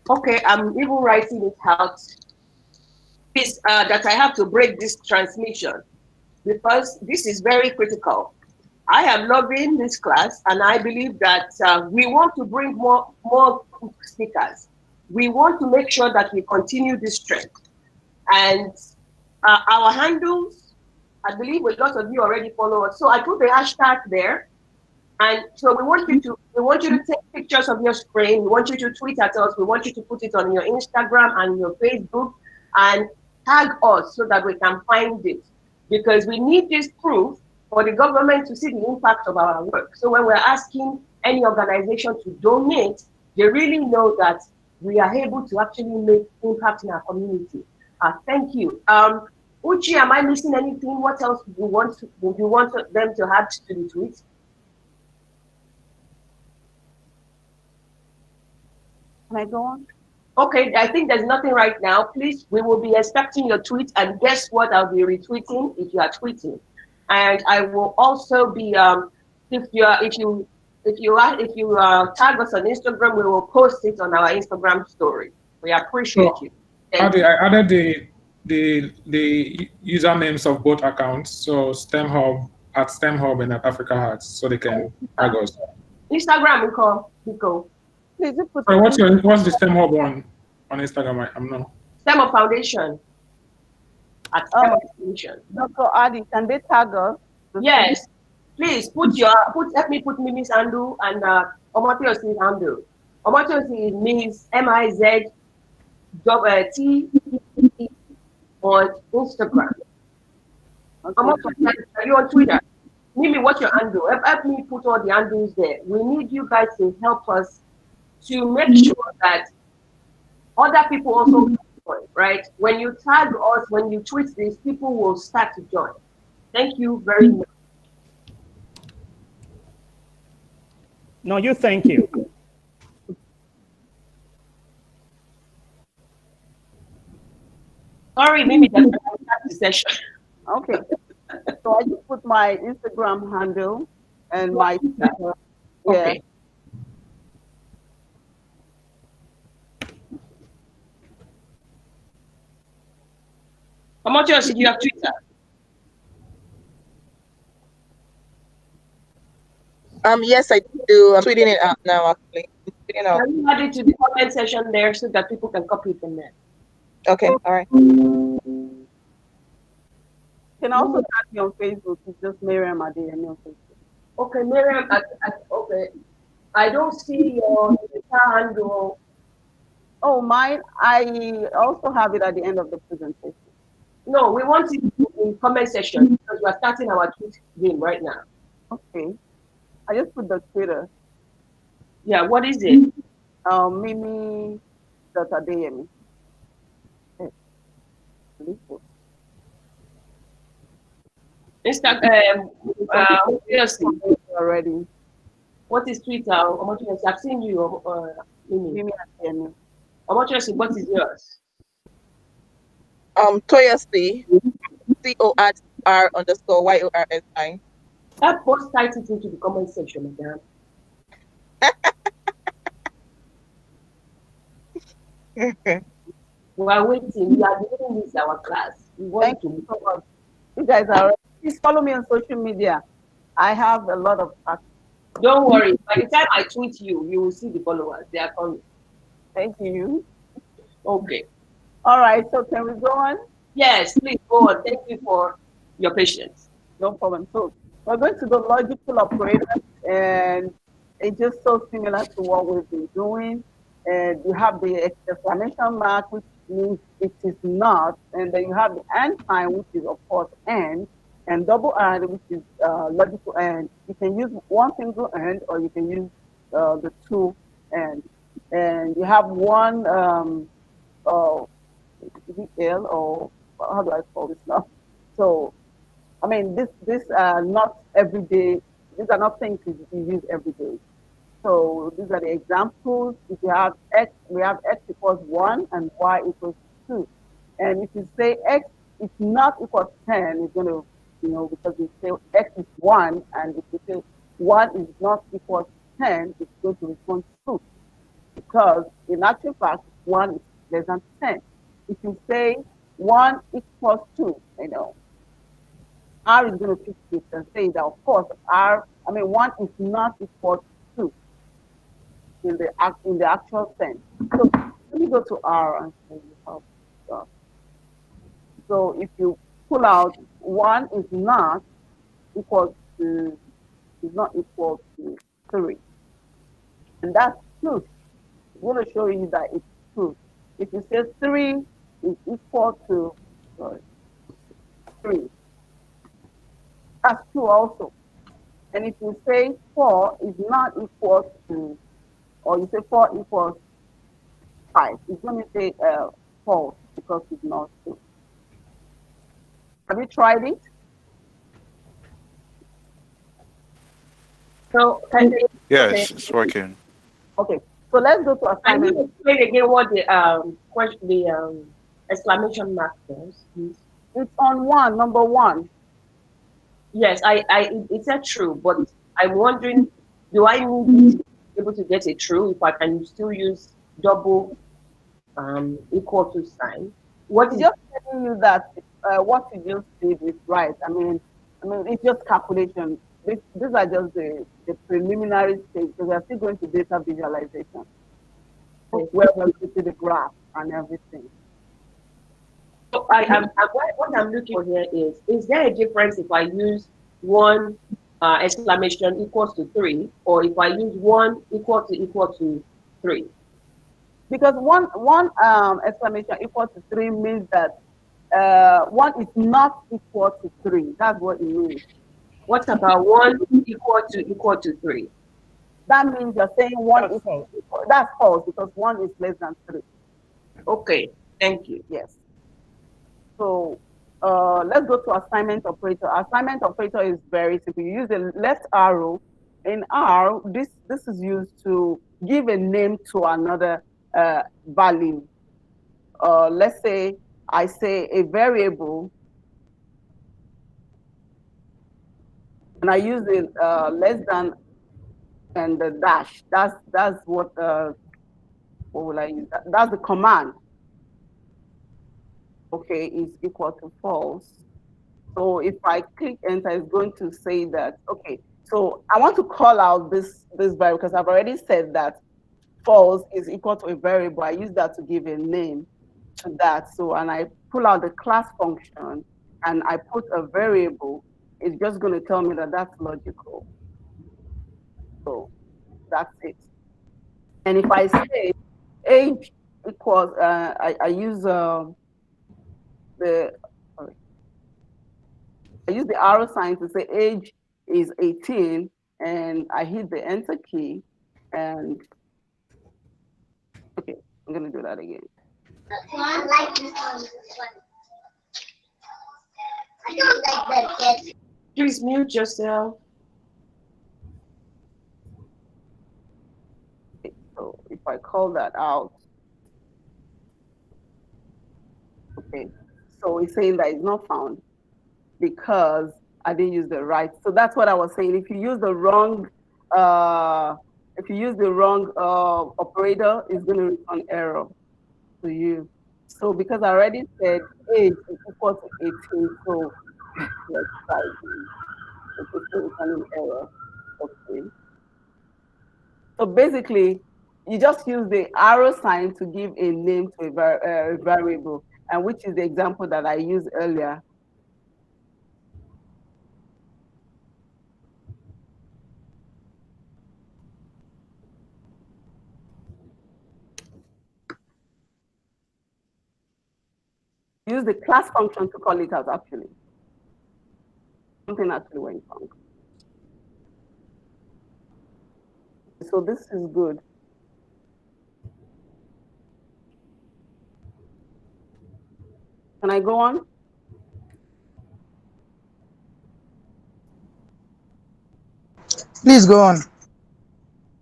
S2: Okay, I'm even writing it out. This that I have to break this transmission, because this is very critical. I am loving this class, and I believe that we want to bring more speakers. We want to make sure that we continue this trend. And our handles, I believe a lot of you already follow us. So I put the hashtag there. And so we want you to take pictures of your screen. We want you to tweet at us. We want you to put it on your Instagram and your Facebook and tag us so that we can find it. Because we need this proof for the government to see the impact of our work. So when we're asking any organization to donate, they really know that we are able to actually make impact in our community. Thank you. Uchi, am I missing anything? What else would you want them to add to the tweet? Can I go on? Okay, I think there's nothing right now. Please, we will be expecting your tweet, and guess what? I'll be retweeting if you are tweeting. And I will also be if you tag us on Instagram, we will post it on our Instagram story. We appreciate you.
S3: I added the usernames of both accounts, so STEM Hub and at Africa Hearts, so they can tag us.
S2: Instagram, we go. Please put.
S3: What's the STEM Hub on Instagram? I'm not.
S2: STEM Hub Foundation. At STEM Hub Foundation.
S1: Dr. Adi, can they tag us?
S2: Yes. Please help me put Mimi's handle and Omotoyosi's handle. Omotoyosi means MIZ T on Instagram. Okay. Are you on Twitter? Mimi, what's your handle? Help me put all the handles there. We need you guys to help us to make sure that other people also join, right? When you tag us, when you tweet this, people will start to join. Thank you very much.
S9: No, you thank you.
S2: Sorry, Mimi, that's the session.
S1: Okay. So I just put my Instagram handle and my Twitter.
S2: Okay.
S1: Yeah.
S2: How much else do you have Twitter?
S18: Yes, I do. I'm tweeting it out now, actually.
S2: Can you add it to the comment section there so that people can copy it from there?
S18: Okay, all right.
S1: You can also tag me on Facebook. It's just Mariam Adeyemi on Facebook.
S2: Okay, Mariam, okay. I don't see your Twitter handle.
S1: Oh, mine. I also have it at the end of the presentation.
S2: No, we want it in the comment section because we are starting our tweet game right now.
S1: Okay. I just put the Twitter.
S2: Yeah, what is it?
S1: Mimi.Adeyemi.
S2: Instagram.
S1: Already.
S2: What is Twitter? I've seen you.
S1: Mimi Adeyemi.
S2: What is yours?
S18: Toyosi, COR_YORSI.
S2: That post type it into the comment section, madam. We are waiting. We are doing this our class. We want
S1: Thank you so much. You guys are. Please follow me on social media. I have a lot of.
S2: Don't worry. By the time I tweet you, you will see the followers. They are coming.
S1: Thank you.
S2: Okay.
S1: All right. So can we go on?
S2: Yes, please go on. Thank you for your patience.
S1: No problem. So we're going to the logical operators, and it's just so similar to what we've been doing. And you have the exclamation mark, which means it is not, and then you have the and sign, which is of course and double and, which is logical and. You can use one single and, or you can use the two and you have one L, or how do I call this now? So, I mean, this are not everyday. These are not things you use every day. So these are the examples. If you have x, we have x equals 1 and y equals 2. And if you say x is not equal to 10, it's going to, because you say x is 1, and if you say 1 is not equal to 10, it's going to respond to 2. Because in actual fact, 1 is less than 10. If you say 1 equals 2, R is going to fix it and say that, of course, 1 is not equal to 2 in the actual sense. So let me go to R and show you how it's done. So if you pull out 1 is not equal to 3, and that's true. I'm going to show you that it's true. If you say 3 is equal to 3, that's true also. And if you say 4 is not equal to, or you say 4 equals 5, it's going to say false because it's not true. Have you tried it?
S2: So,
S19: yes, it's working.
S1: Okay, so let's go to assignment.
S2: Can you explain again what the exclamation mark does, please?
S1: It's on number 1.
S2: Yes, it said true, but I'm wondering, do I need to be able to get a true if I can still use double equal to sign? What is
S1: just telling you that what you just did is right. I mean, it's just calculation. These are just the preliminary stage, because we are still going to data visualization, where we're going to see the graph and everything.
S2: So what I'm looking for here is there a difference if I use 1 exclamation equals to 3, or if I use 1 equal to 3?
S1: Because one exclamation equal to 3 means that 1 is not equal to 3. That's what it means.
S2: What about 1 equal to 3?
S1: That means you're saying 1 is false. That's false, because 1 is less than 3.
S2: Okay, thank you.
S1: Yes. So let's go to assignment operator. Assignment operator is very simple. You use the left arrow. In R, this is used to give a name to another value. Let's say I say a variable, and I use it less than and the dash. That's what will I use? That's the command. Okay, is equal to false. So if I click enter, it's going to say that, okay, so I want to call out this variable, because I've already said that false is equal to a variable. I use that to give a name to that. So, and I pull out the class function and I put a variable. It's just going to tell me that that's logical. So that's it. And if I say age equals, I use I use the arrow sign to say age is 18, and I hit the enter key, and okay, I'm gonna do that again.
S20: I like this one. I don't like that.
S2: Please mute yourself.
S1: Okay, so if I call that out, okay, so it's saying that it's not found because I didn't use the right. So that's what I was saying. If you use the wrong, operator, it's going to return error. to you. So because I already said age is equal to 18, so let's try this. Okay, so it's an error. Okay. So basically, you just use the arrow sign to give a name to a variable, and which is the example that I used earlier. Use the class function to call it out, actually. Something actually went wrong. So this is good. Can I go on?
S18: Please go on.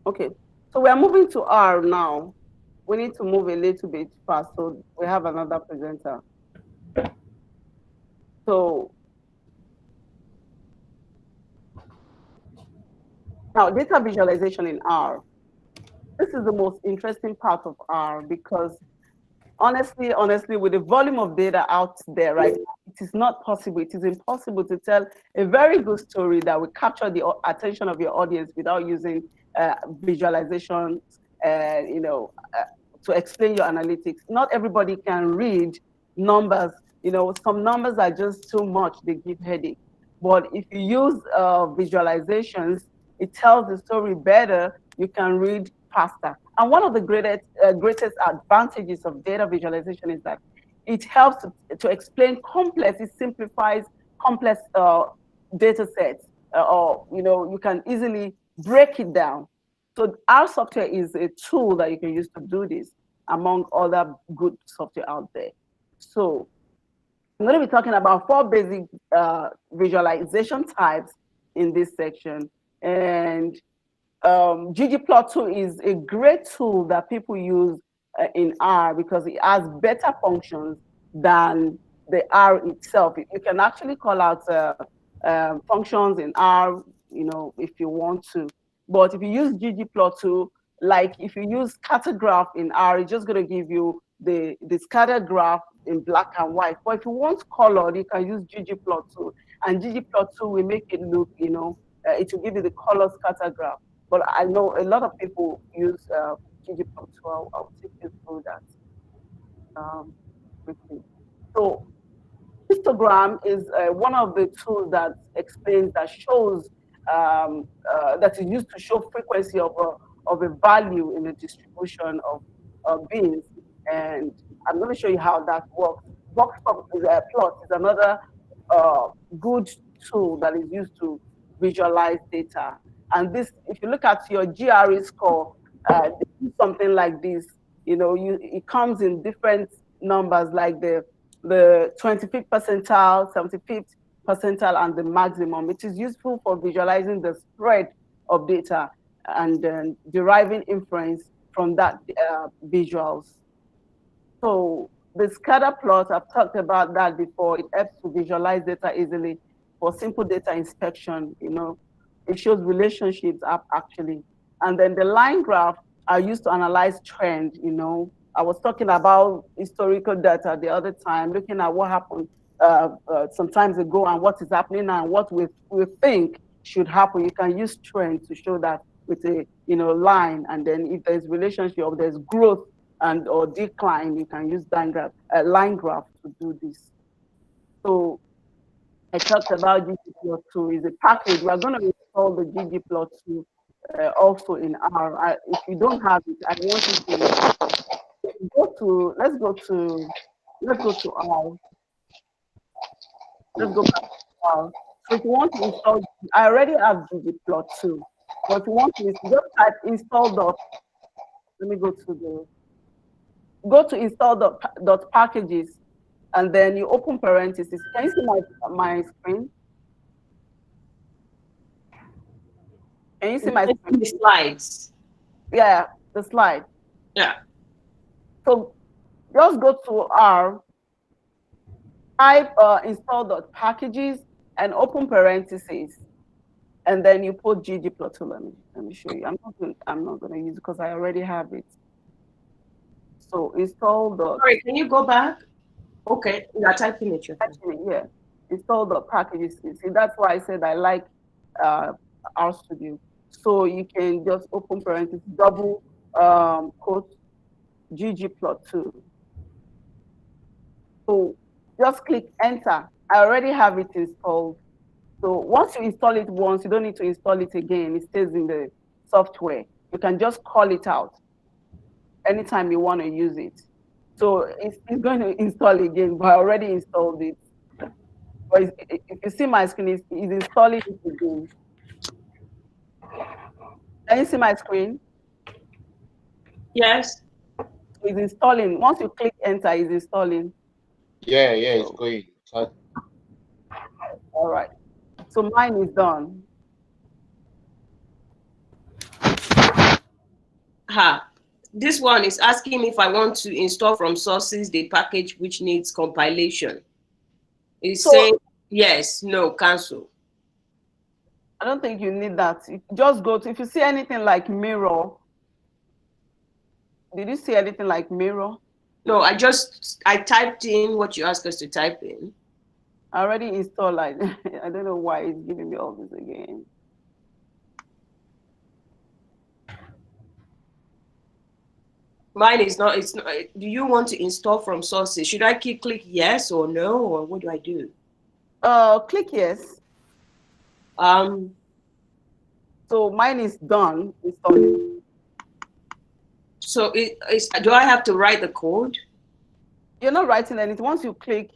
S1: Okay, so we are moving to R now. We need to move a little bit fast, so we have another presenter. So now data visualization in R. This is the most interesting part of R because honestly, with the volume of data out there, right, it is not possible. It is impossible to tell a very good story that will capture the attention of your audience without using visualization, to explain your analytics. Not everybody can read numbers. Some numbers are just too much, they give headache. But if you use visualizations, it tells the story better, you can read faster. And one of the greatest advantages of data visualization is that it helps to explain complex, it simplifies complex data sets, or you can easily break it down. So our software is a tool that you can use to do this, among other good software out there. So I'm going to be talking about 4 basic visualization types in this section. And ggplot2 is a great tool that people use in R because it has better functions than the R itself. You can actually call out functions in R, if you want to. But if you use ggplot2, like if you use scatter graph in R, it's just going to give you the scatter graph in black and white. But if you want colored, you can use ggplot2, and ggplot2 will make it look, it will give you the color scatter graph. But I know a lot of people use ggplot2. I'll take you through that quickly. So histogram is one of the tools that explains, that shows, that is used to show frequency of a value in the distribution of beans. And I'm going to show you how that works. Box plot is another good tool that is used to visualize data. And this, if you look at your GRE score, something like this, it comes in different numbers, like the 25th percentile, 75th percentile, and the maximum. It is useful for visualizing the spread of data and then deriving inference from that visuals. So the scatter plot, I've talked about that before. It helps to visualize data easily for simple data inspection. It shows relationships up actually. And then the line graph are used to analyze trend. I was talking about historical data the other time, looking at what happened some time ago and what is happening now and what we think should happen. You can use trend to show that with a line, and then if there's relationship or there's growth or decline, you can use line graph to do this. So I talked about ggplot2 is a package. We are going to install the ggplot2 also in R. If you don't have it, I want you to let's go to R. Let's go back to R. So if you want to install, I already have ggplot2. But if you want to just type install dot. Let me go to install dot packages, and then you open parentheses. Can you see my screen? Can you see my screen?
S2: The slides.
S1: Yeah, the slide.
S2: Yeah.
S1: So just go to R, type install.packages and open parentheses, and then you put ggplot2. Let me show you. I'm not going to use it because I already have it. So install the.
S2: Sorry, can you go back? Okay, you are typing it.
S1: Yeah, install the packages. See, that's why I said I like RStudio. So you can just open parentheses, double quote ggplot2. So just click enter. I already have it installed. So once you install it once, you don't need to install it again. It stays in the software. You can just call it out anytime you want to use it. So it's going to install again, but I already installed it. But if you see my screen, it's installing it again. Can you see my screen?
S2: Yes.
S1: It's installing. Once you click enter, it's installing.
S17: Yeah, it's going.
S1: All right. So mine is done.
S2: This one is asking me if I want to install from sources the package which needs compilation. It's saying yes, no, cancel.
S1: I don't think you need that. Just go to, if you see anything like mirror. Did you see anything like mirror?
S2: No, I typed in what you asked us to type in.
S1: I already installed. I don't know why it's giving me all this again.
S2: Mine is not, it's not. Do you want to install from sources? Should I click yes or no, or what do I do?
S1: Click yes. So mine is done installing.
S2: So do I have to write the code?
S1: You're not writing anything. Once you click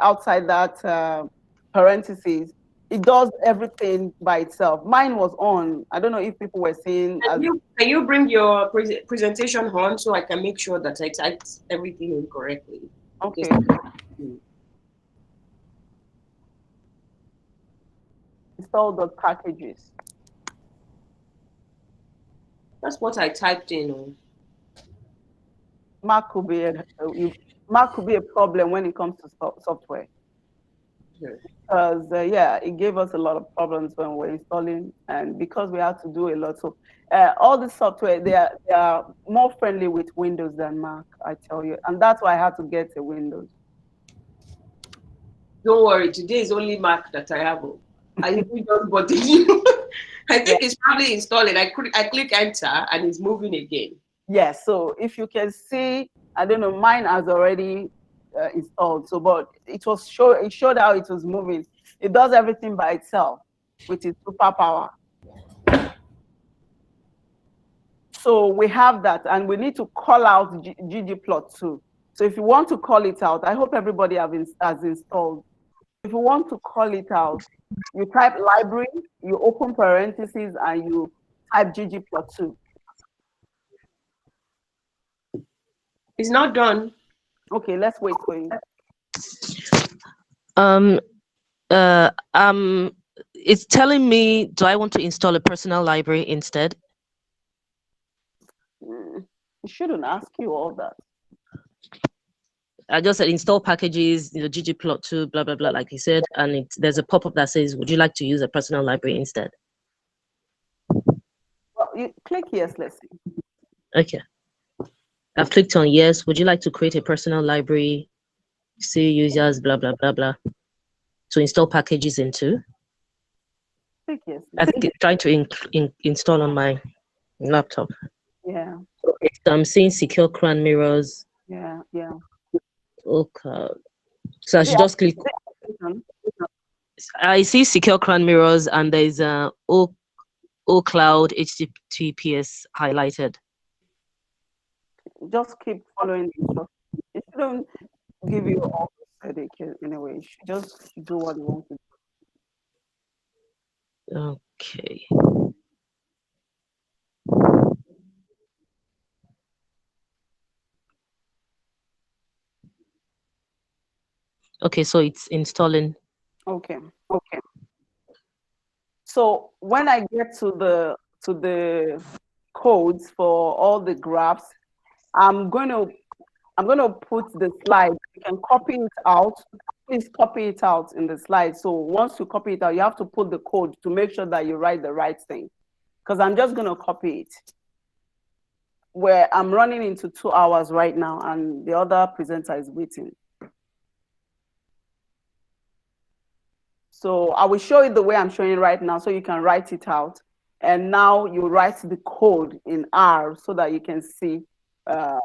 S1: outside that parentheses, it does everything by itself. Mine was on. I don't know if people were seeing.
S2: Can you bring your presentation on so I can make sure that I typed everything in correctly?
S1: Okay. Install the packages.
S2: That's what I typed in.
S1: Mark could be a problem when it comes to software. Because it gave us a lot of problems when we're installing, and because we had to do a lot. So all the software, they are more friendly with Windows than Mac, I tell you, and that's why I had to get a Windows.
S2: Don't worry, today is only Mac that I have. I don't bother you. I think it's probably installing. I click enter and it's moving again.
S1: Yes. So if you can see, I don't know, mine has already installed. So, but it showed how it was moving. It does everything by itself, which is superpower. So we have that, and we need to call out ggplot2. So if you want to call it out, I hope everybody has installed. If you want to call it out, you type library, you open parentheses, and you type ggplot2.
S2: It's not done.
S1: Okay, let's wait for you.
S11: It's telling me, do I want to install a personal library instead?
S1: It shouldn't ask you all that.
S11: I just said install packages, ggplot2, blah, blah, blah, like you said. And there's a pop-up that says, would you like to use a personal library instead?
S1: Well, you click yes, let's see.
S11: Okay. I've clicked on yes. Would you like to create a personal library? See users, blah, blah, blah, blah. To install packages into?
S1: Click yes.
S11: I think it's trying to install on my laptop.
S1: Yeah.
S11: Okay, so I'm seeing secure CRAN mirrors.
S1: Yeah.
S11: Okay. So I should just click. I see secure CRAN mirrors and there's O cloud HTTPS highlighted.
S1: Just keep following the instructions. It shouldn't give you all the headache anyway. You should just do what you want to do.
S11: Okay. Okay, so it's installing.
S1: Okay. So when I get to the codes for all the graphs, I'm going to put the slide. You can copy it out. Please copy it out in the slide. So once you copy it out, you have to put the code to make sure that you write the right thing. Because I'm just going to copy it. where I'm running into 2 hours right now, and the other presenter is waiting. So I will show you the way I'm showing right now, so you can write it out. And now you write the code in R so that you can see the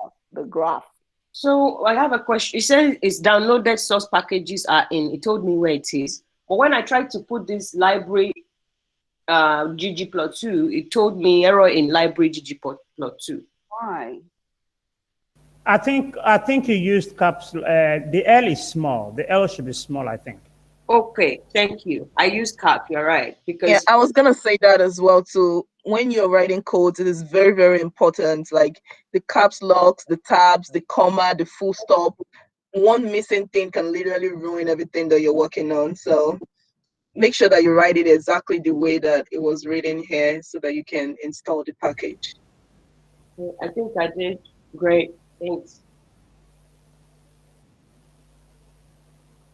S1: graph.
S2: So I have a question. It says it's downloaded source packages are in. It told me where it is. But when I tried to put this library ggplot2, it told me error in library ggplot2.
S1: Why?
S9: I think you used caps. The L is small. The L should be small, I think.
S2: Okay, thank you. I use cap. You're right, because
S18: Yeah, I was gonna say that as well too. When you're writing codes, it is very, very important. Like the caps locks, the tabs, the comma, the full stop. One missing thing can literally ruin everything that you're working on. So make sure that you write it exactly the way that it was written here so that you can install the package.
S2: I think I did great. Thanks.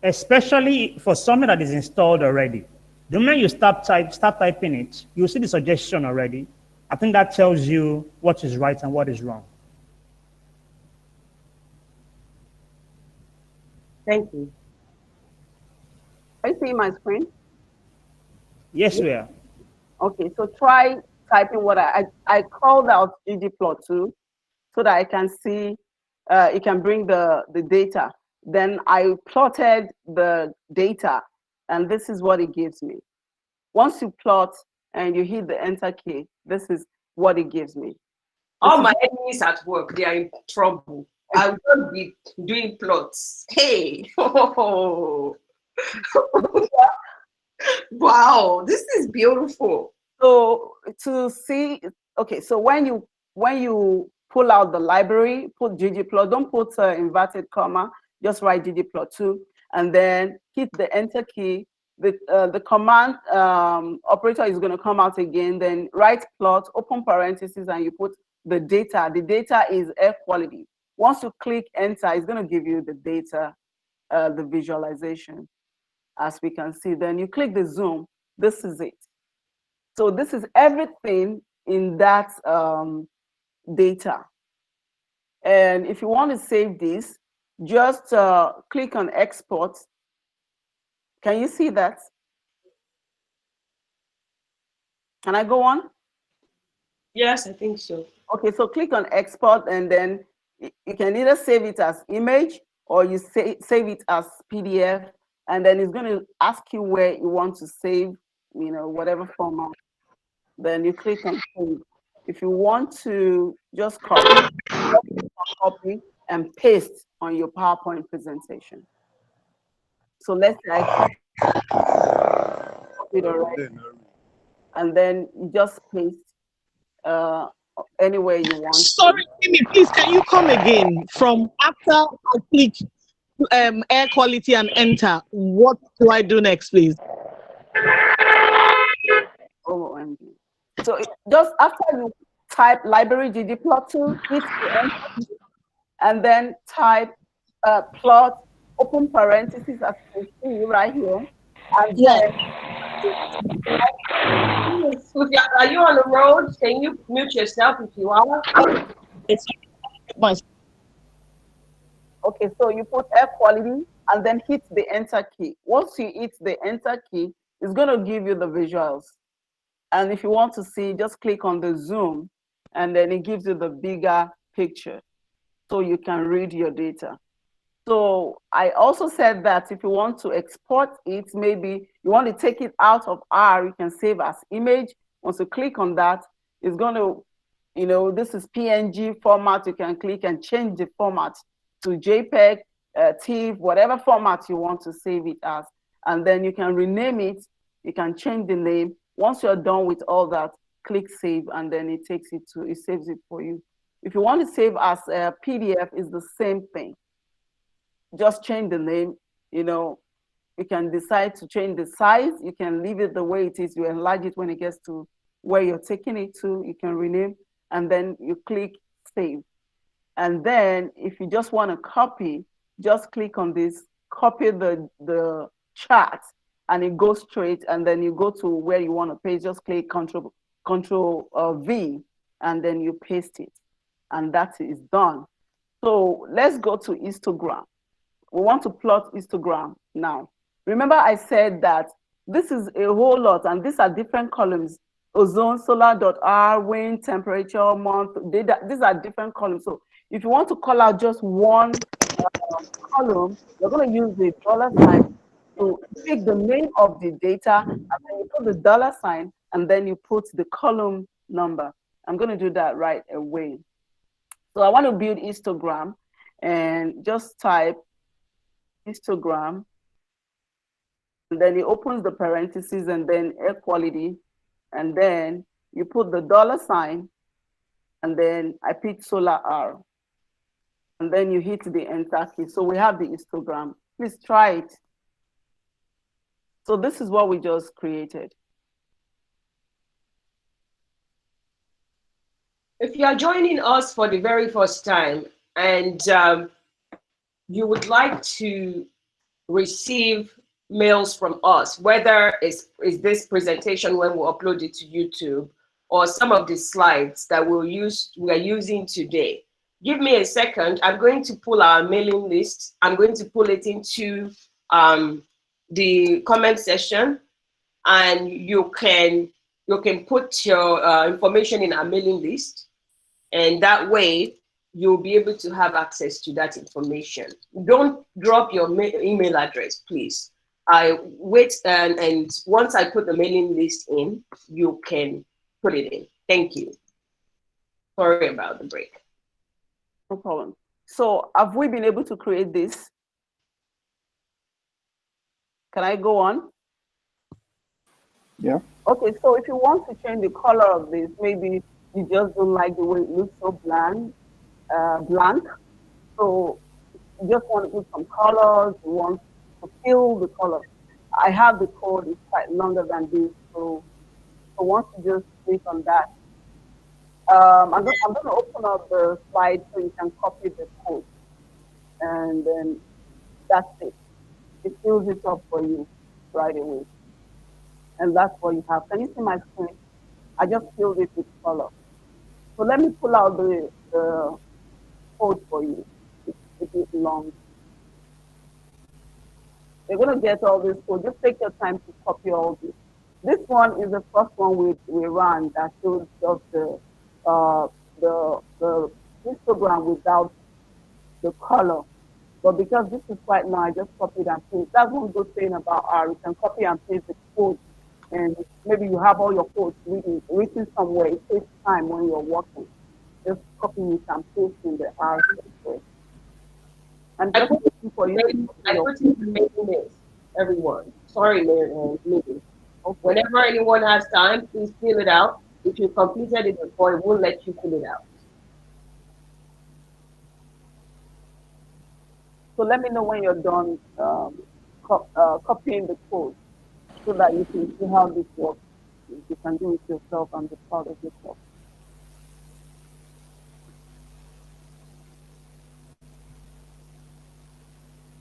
S9: Especially for something that is installed already. The moment you start typing it, you'll see the suggestion already. I think that tells you what is right and what is wrong.
S2: Thank you.
S1: Are you seeing my screen?
S9: Yes, we are.
S1: Okay, so try typing what I called out ggplot2 so that I can see, it can bring the data. Then I plotted the data, and this is what it gives me. Once you plot and you hit the enter key, this is what it gives me.
S2: All my enemies at work, they are in trouble. I will be doing plots. Hey, wow, this is beautiful.
S1: So to see, okay, so when you pull out the library, put ggplot, don't put inverted comma, just write ggplot2, and then hit the enter key. The command operator is going to come out again, then write plot, open parentheses, and you put the data. The data is air quality. Once you click enter, it's going to give you the data, the visualization, as we can see. Then you click the zoom. This is it. So this is everything in that data. And if you want to save this, just click on export. Can you see that? Can I go on?
S2: Yes, I think so.
S1: Okay, so click on export, and then you can either save it as image or you save it as PDF, and then it's going to ask you where you want to save, whatever format. Then you click on save. If you want to just copy and paste on your PowerPoint presentation. So let's say I copied already, and then you just paste anywhere you want.
S21: Sorry, Timmy, please, can you come again from after I click air quality and enter? What do I do next, please?
S1: OMG. So just after you type library ggplot2, hit the enter key, and then type plot, open parentheses, as you can see right here. And then,
S2: are you on the road? Can you mute yourself if you are?
S1: Okay, so you put air quality and then hit the enter key. Once you hit the enter key, it's going to give you the visuals. And if you want to see, just click on the zoom, and then it gives you the bigger picture so you can read your data. So I also said that if you want to export it, maybe you want to take it out of R, you can save as image. Once you click on that, it's going to, this is PNG format. You can click and change the format to JPEG, TIFF, whatever format you want to save it as. And then you can rename it. You can change the name. Once you're done with all that, click save, and then it saves it for you. If you want to save as a PDF, it's the same thing. Just change the name. You can decide to change the size. You can leave it the way it is. You enlarge it when it gets to where you're taking it to. You can rename, and then you click save. And then if you just want to copy, just click on this, copy the chart, and it goes straight, and then you go to where you want to paste. Just click Control V, and then you paste it. and that is done. So let's go to histogram. We want to plot histogram now. Remember I said that this is a whole lot, and these are different columns. Ozone, solar.r, wind, temperature, month, data. These are different columns. So if you want to call out just one column, you're going to use the $sign to pick the name of the data, and then you put the $sign, and then you put the column number. I'm going to do that right away. So I want to build histogram, and just type histogram, and then it opens the parentheses and then air quality, and then you put the $sign, and then I pick solar R, and then you hit the enter key. So we have the histogram. Please try it. So this is what we just created.
S2: If you are joining us for the very first time and you would like to receive mails from us, whether is this presentation when we upload it to YouTube or some of the slides that we are using today, give me a second. I'm going to pull our mailing list. I'm going to pull it into the comment section, and you can put your information in our mailing list, and that way you'll be able to have access to that information. Don't drop your email address, please. I wait, and once I put the mailing list in, you can put it in. Thank you. Sorry about the break.
S1: No problem. So have we been able to create this? Can I go on?
S14: Yeah.
S1: Okay, so if you want to change the color of this, maybe you just don't like the way it looks so blank. So you just want to put some colors, you want to fill the color. I have the code, it's quite longer than this, so once you just click on that, I'm going to open up the slide so you can copy the code, and then that's it. It fills it up for you right away, and that's what you have. Can you see my screen? I just filled it with color. So let me pull out the code for you. It is long. You're going to get all this code. Just take your time to copy all this. This one is the first one we ran that shows just the histogram without the color. But because this is quite long, I just copied and pasted. That's one good thing about R. You can copy and paste the code, and maybe you have all your codes written somewhere. It takes time when you're working. Just copying it and pasting the R software. And just for you.
S2: I put in the mailing list, everyone. Sorry, Mary. Whenever anyone has time, please fill it out. If you completed it before, it won't let you fill it out.
S1: So let me know when you're done copying the code so that you can see how this works. You can do it yourself and be proud of yourself.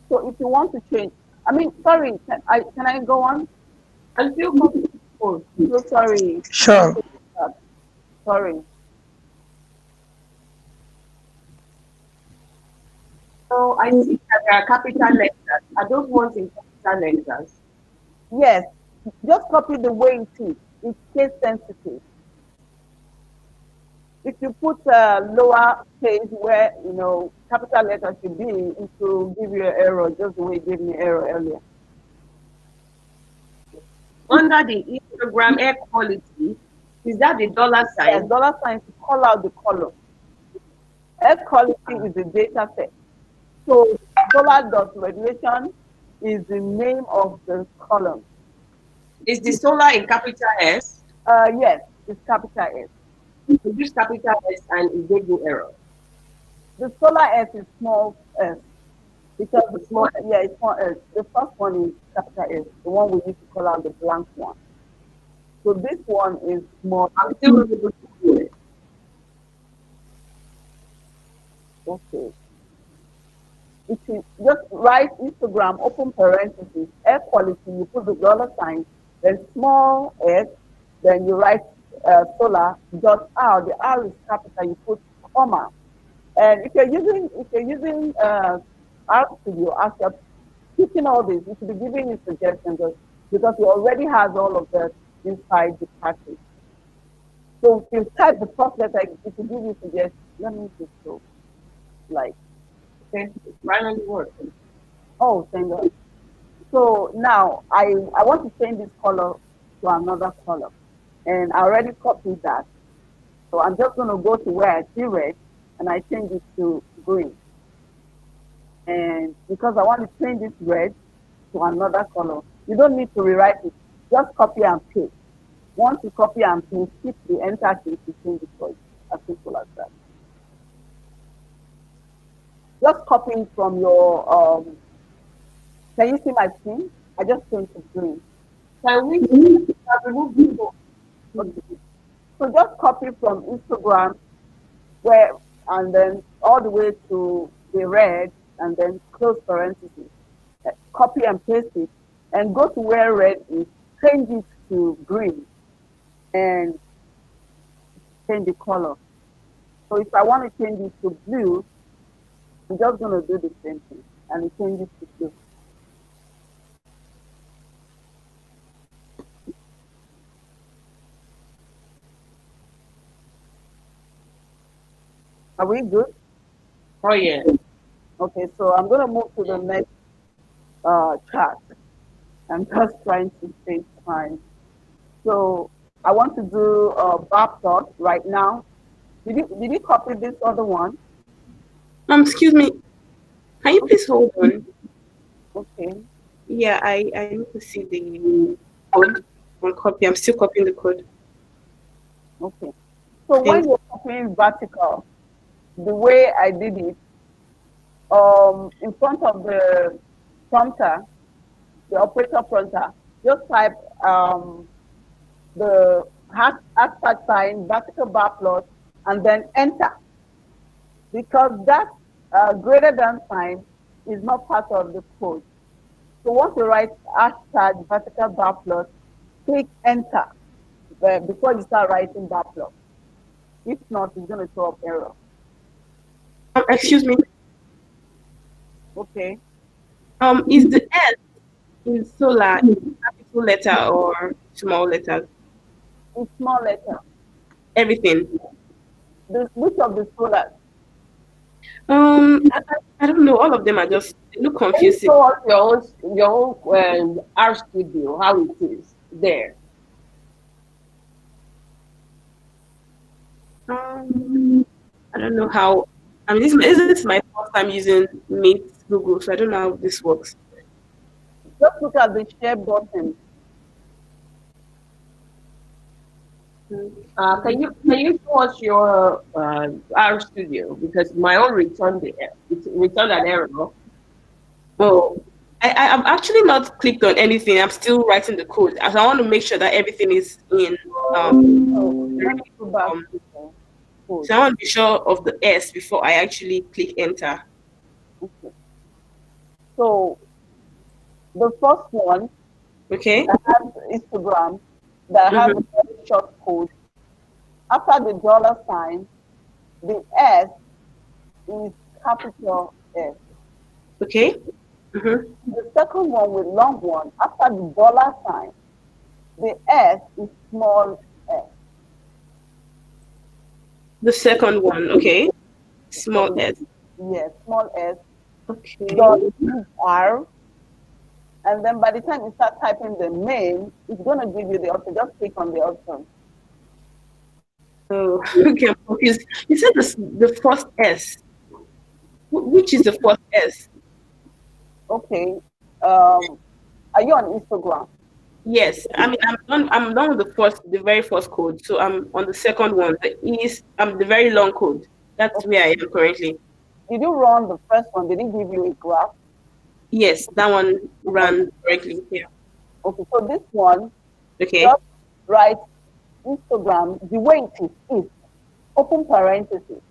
S1: So if you want to change, sorry, can I go on? I'm still copying the code. So sorry.
S13: Sure.
S1: Sorry.
S2: So I see that there are capital letters. I don't want in capital letters.
S1: Yes, just copy the way it is. It's case sensitive. If you put a lower case where capital letters should be, it will give you an error, just the way it gave me an error earlier.
S2: Under the histogram air quality, is that the $sign?
S1: Yes, $sign to call out the column. Air quality is the data set. So solar.radiation is the name of the column.
S2: Is the solar in capital S?
S1: Yes, it's capital S.
S2: So use capital S and it gave you error.
S1: The solar S is small s. Because the small it's small s. The first one is capital S, the one we used to call out the blank one. So this one is small.
S2: I'm still able to do it.
S1: Okay. If you just write histogram, open parentheses, air quality, you put the $sign, then small s, then you write solar, dot R, the R is capital, you put comma, And if you're using RStudio, as you're picking all this, you should be giving you suggestions because it already has all of that inside the package. So if you type the first letter, it will give you suggestions. Let me just go. Like,
S2: okay, it's finally working.
S1: Oh, thank God. So now I want to change this color to another color. And I already copied that. So I'm just going to go to where I see red and I change it to green. And because I want to change this red to another color, you don't need to rewrite it. Just copy and paste. Once you copy and paste, hit the enter key to change the choice. As simple as that. Just copying from your, can you see my screen? I just changed to green.
S2: Can we remove people?
S1: So just copy from Instagram and then all the way to the red and then close parentheses. Copy and paste it and go to where red is, change it to green and change the color. So if I want to change it to blue, I'm just going to do the same thing and it changes to blue. Are we good?
S2: Oh, yeah.
S1: Okay, so I'm going to move to the next chart. I'm just trying to save time. So I want to do a bar plot right now. Did you copy this other one?
S10: Excuse me. Can you please hold on?
S1: Okay.
S10: Yeah, I need to see the code on copy. I'm still copying the code.
S1: Okay. So when you're copying vertical, the way I did it, in front of the prompter, the operator prompter, just type the hashtag sign, vertical bar plot, and then enter. Because that greater than sign is not part of the code. So once you write hashtag vertical bar plot, click enter before you start writing bar plot. If not, it's going to show up error.
S10: Excuse me.
S1: Okay.
S10: Is the S in solar capital letter or small letter?
S1: It's small letter.
S10: Everything.
S1: Which of the solars?
S10: I don't know. All of them are just look confusing.
S2: Show us your own RStudio, how it is there.
S10: I don't know how. I mean, this is my first time using Meet Google, so I don't know how this works.
S1: Just look at the share button.
S2: Can you show us your RStudio, because my own returned an error.
S10: Oh, I've actually not clicked on anything. I'm still writing the code, as I want to make sure that everything is in. So I want to be sure of the S before I actually click enter.
S1: Okay. So the first one,
S10: okay,
S1: that has Instagram, that has a very short code. After the $sign, the S is capital S.
S10: Okay.
S1: The second one with long one, after the $sign, the S is small s.
S10: The second one, okay. Small s.
S1: Yes, small s.
S10: Okay.
S1: .r. And then by the time you start typing the name, it's going to give you the option. Just click on the option.
S10: Oh, okay, I'm confused. You said the first S. Which is the first S?
S1: Okay. Are you on Instagram?
S10: Yes. I mean, I'm done with the very first code. So I'm on the second one. The very long code. That's where I am currently.
S1: Did you run the first one? Did it give you a graph?
S10: Yes, that one ran correctly here.
S1: Okay, so this one,
S10: okay,
S1: just write Instagram the way it is, open parentheses.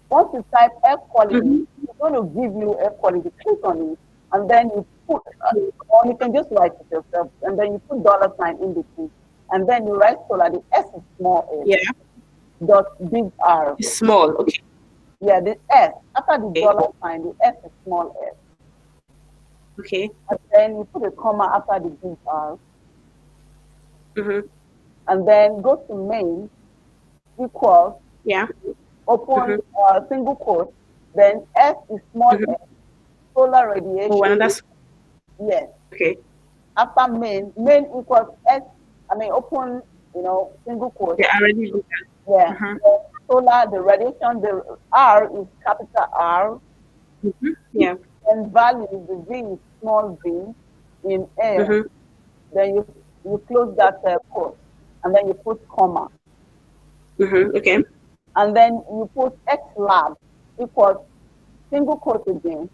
S1: Once you type air quality, it's going to give you air quality. Click on it, and then you put, or you can just write it yourself, and then you put $sign in between, and then you write solar. The S is small s.
S10: Yeah.
S1: Dot big R.
S10: It's small. Okay.
S1: Yeah, the S. After the dollar sign, the S is small s.
S10: Okay.
S1: And then you put a comma after the big R.
S10: Mm-hmm.
S1: And then go to main equals.
S10: Yeah.
S1: Open single quote. Then S is small s. Solar radiation.
S10: Oh, and that's.
S1: Yes.
S10: Okay.
S1: After main equals S. I mean, open, single quote.
S10: Yeah, I already did that.
S1: Yeah. Solar, the radiation, the R is capital R.
S10: Yeah.
S1: And value, the V is small v in air. Then you close that quote, and then you put comma.
S10: Okay.
S1: And then you put X lab equals single quote again.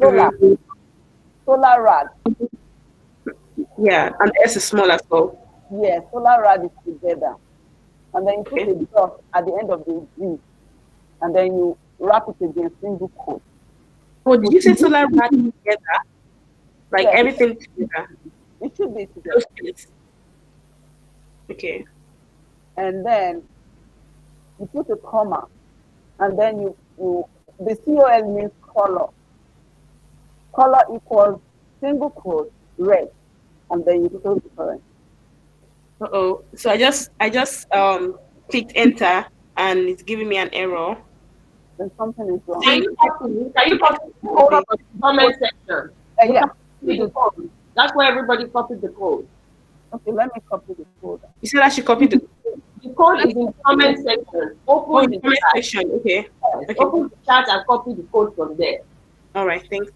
S1: Solar. Solar rad.
S10: Yeah, and S is small as well.
S1: Yeah, solar rad is together. And then you put a dot at the end of the V. And then you wrap it again, single quote.
S10: Oh, did you say solar rad together? Like everything together?
S1: It should be together.
S10: Okay.
S1: And then you put a comma. And then the COL means color. Color equals single quote red. And then you close the current.
S10: Uh-oh. So I just clicked enter and it's giving me an error.
S1: Then something is wrong.
S2: Can you copy the code of the comment section?
S1: Yeah.
S2: The code. That's where everybody copied the code.
S1: Okay, let me copy the code.
S10: You said I should copy the
S2: code is in the comment section. Open the
S10: comment
S2: chat.
S10: section. Okay.
S2: Open the chat and copy the code from there.
S10: All right, thanks.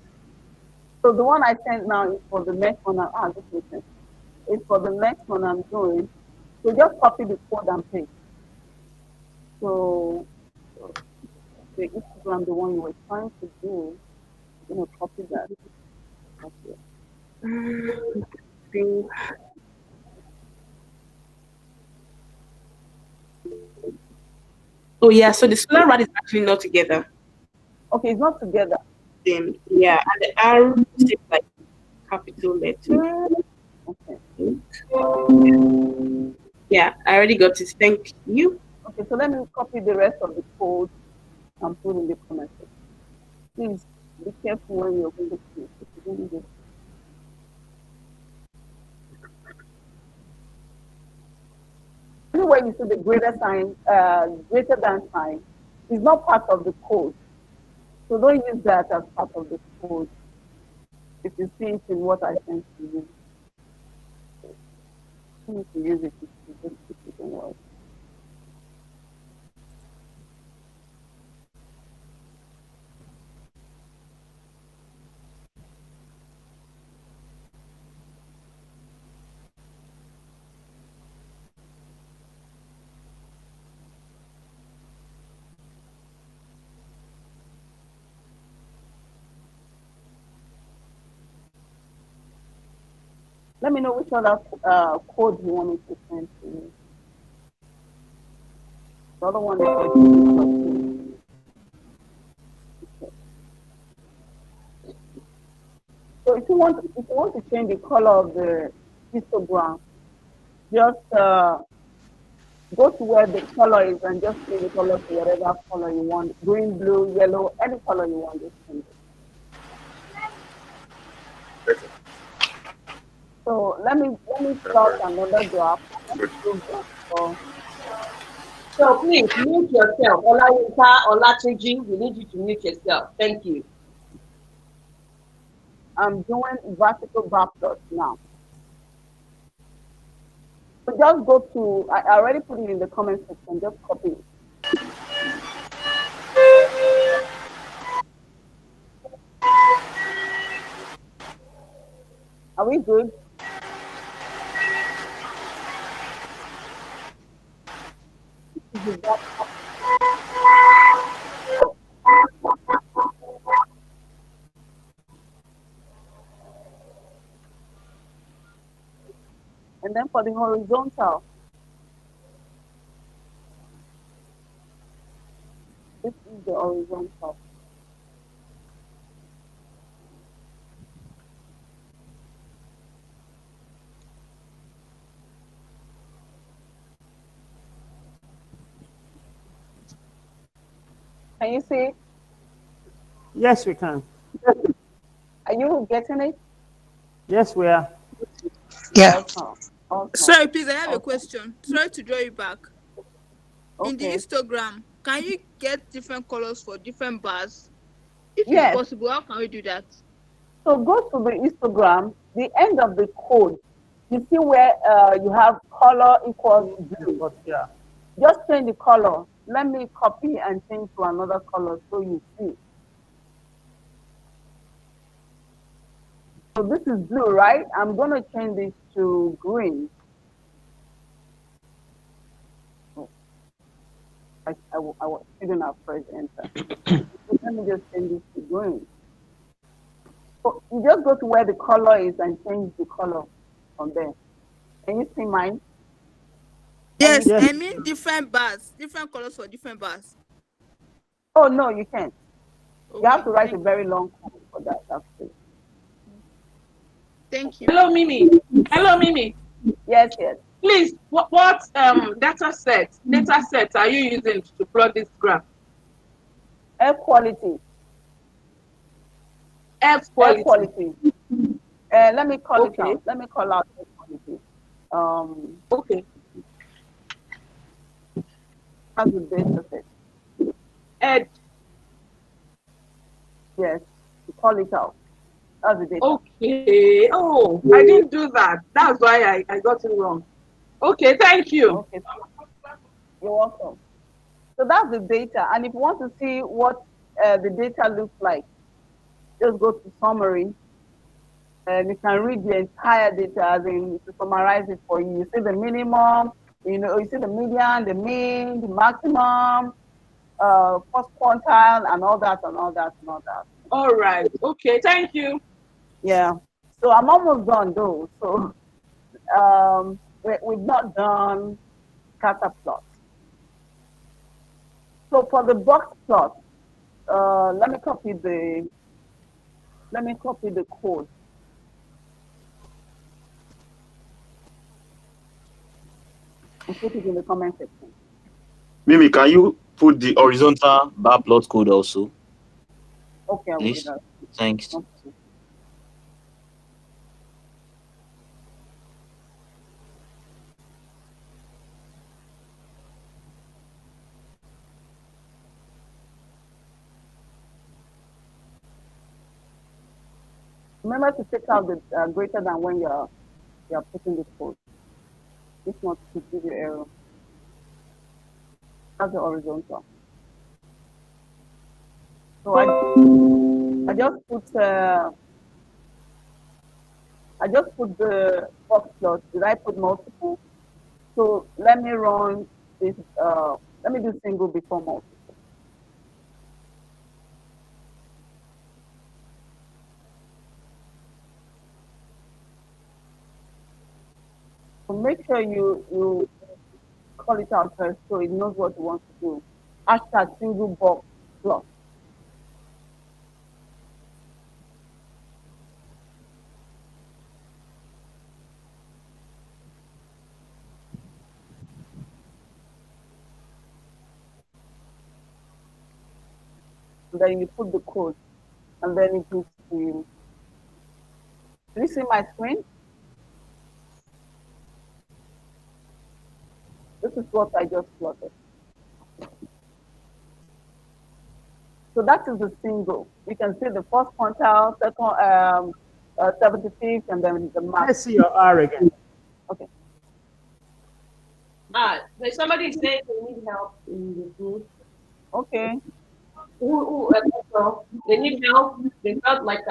S1: So the one I sent now is for the next one. Just listen. It's for the next one I'm doing. So just copy the code and paste. So the Instagram, the one you were trying to do, I'm gonna copy that.
S10: Oh yeah, so the solar rad is actually not together.
S1: Okay, it's not together.
S10: Then yeah, and the R is like capital letter.
S1: Okay.
S10: Yeah, I already got it. Thank you.
S1: Okay, so let me copy the rest of the code and put in the comment section. Please be careful when you open the code. Anyway, you see the greater sign, greater than sign, is not part of the code. So don't use that as part of the code. If you see it in what I sent to you, you need to use it if you just keep it in Word. Let me know which other code you want me to send to you. The other one is okay. So if you want to change the color of the histogram, just go to where the color is and just change the color to whatever color you want. Green, blue, yellow, any color you want, just change it. So let me start another graph.
S2: So please mute yourself. Olayinka, Olatunji, we need you to mute yourself. Thank you.
S1: I'm doing vertical graph plots now. So just go to, I already put it in the comment section, just copy it. Are we good? And then for the horizontal, this is the horizontal. Can you see?
S9: Yes, we can.
S1: Are you getting it?
S9: Yes, we are.
S13: Yeah.
S1: Awesome.
S12: Sorry, please, I have a question. Sorry to draw you back. In the
S1: Okay.
S12: histogram, can you get different colors for different bars? If
S1: Yes.
S12: it's possible, how can we do that?
S1: So go to the histogram, the end of the code. You see where you have color equals blue.
S9: Yeah.
S1: Just change the color. Let me copy and change to another color so you see. So this is blue, right? I'm going to change this to green. Oh. I shouldn't have pressed enter. Let me just change this to green. So you just go to where the color is and change the color from there. Can you see mine?
S12: Yes, yes. I mean different bars, different colors for different bars.
S1: Oh, no, you can't.
S12: Okay,
S1: you have to write a very long code for that. That's it.
S12: Thank you.
S10: Hello, Mimi. Hello, Mimi.
S1: Yes, yes.
S10: Please, what data sets are you using to plot this graph?
S1: Air quality.
S10: Air quality.
S1: Let me call it out. Let me call out air quality.
S10: Okay.
S1: How's the data set?
S10: Ed.
S1: Yes, you call it out. That's the data.
S10: Okay. Oh, I didn't do that. That's why I got it wrong. Okay, thank you.
S1: Okay. You're welcome. So that's the data. And if you want to see what the data looks like, just go to summary. And you can read the entire data, as in to summarize it for you. You see the minimum, you see the median, the mean, the maximum, first quantile, and all that, and all that, and all that.
S10: All right. Okay, thank you.
S1: Yeah. So I'm almost done though. So we've not done scatter plot. So for the box plot, let me copy the code. And put it in the comment section.
S8: Mimi, can you put the horizontal bar plot code also?
S1: Okay, I will do
S8: Please.
S1: that.
S8: Thanks.
S1: Okay. Remember to take out the greater than when you're putting the code. If not, to give you error. That's the horizontal. So I just put the box plot. Did I put multiple? So let me run this. Let me do single before multiple. So make sure you call it out first so it knows what you want to do. Hashtag single box plot. And then you put the code, and then it gives you. Can you see my screen? This is what I just plotted. So that is the single. You can see the first quantile, second, 75th, and then the max.
S9: Let's see your R again.
S1: Okay.
S2: There's somebody saying they need help in the group.
S1: Okay.
S2: They need help. They felt like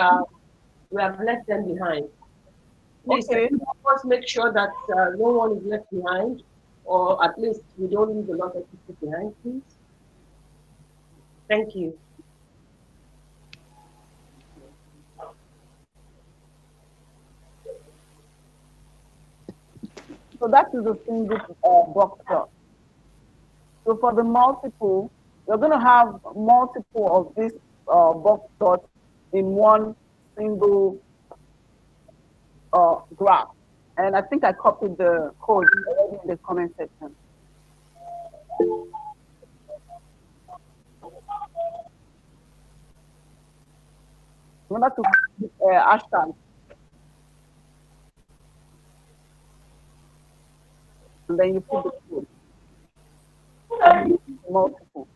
S2: we have left them behind. Please,
S1: Okay.
S2: help us make sure that no one is left behind, or at least we don't leave a lot of people behind, please. Thank you.
S1: So that is a single box plot. So for the multiple, you're going to have multiple of this box plot in one single graph. And I think I copied the code already in the comment section. Remember to hashtag. And then you put the code. Multiple.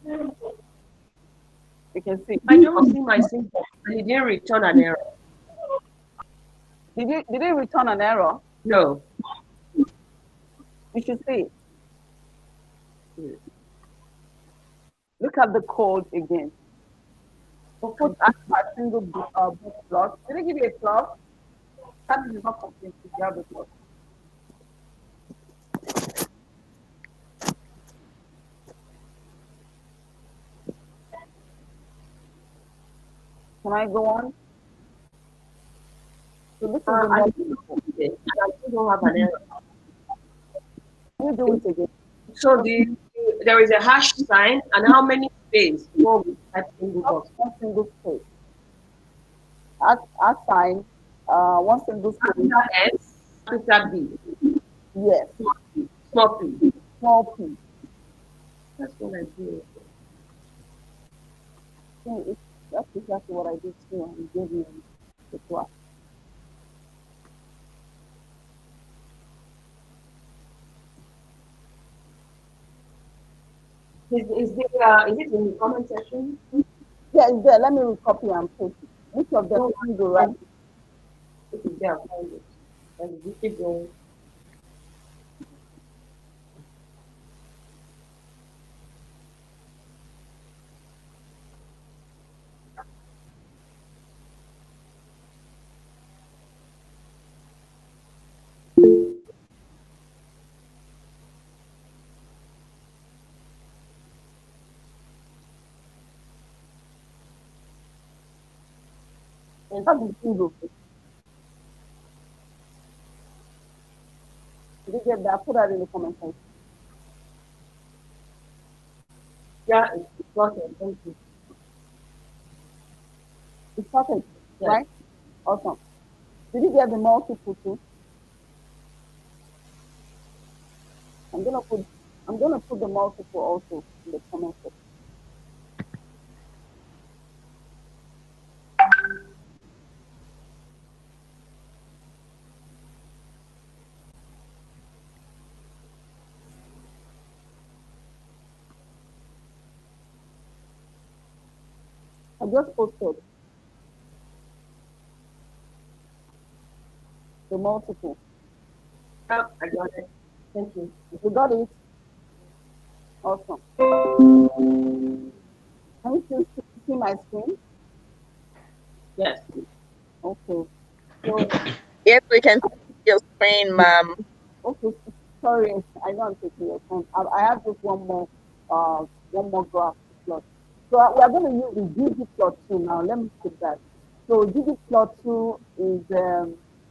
S1: You can see.
S2: I don't see my syntax, and it didn't return an error.
S1: Did it return an error?
S2: No.
S1: You should see. Look at the code again. So put a single book plot. Did they give you a plot? That is not complete. You have a plot. Can I go on? So this is the
S2: I still don't have an error.
S1: Can you do it again?
S2: So there is a hash sign, and how many spaces before we type single box?
S1: One single space. At sign, one single space.
S2: After S, after B.
S1: Yes.
S2: Small p.
S1: Small p.
S2: That's what I do.
S1: That's exactly what I did too. I'm giving you the class.
S2: Is it in the comment section?
S1: Yeah, it's there. Let me copy and paste it. Which of them can go right?
S2: It is there. Find it. And we keep going.
S1: And how did you go? Did you get that? Put that in the comment section.
S2: Yeah, it's working. Thank you.
S1: It's perfect, right? Awesome. Did you get the multiple too? I'm gonna put the multiple also in the comment section. I just posted the multiple.
S2: Oh, I got it. Thank you.
S1: You got it? Awesome. Can you still see my screen?
S2: Yes.
S1: Okay. So,
S18: Yes, we can see your screen, ma'am.
S1: okay. Sorry, I don't take your phone. I have just one more graph to plot. So we are going to use the ggplot2 now. Let me put that. So ggplot2 is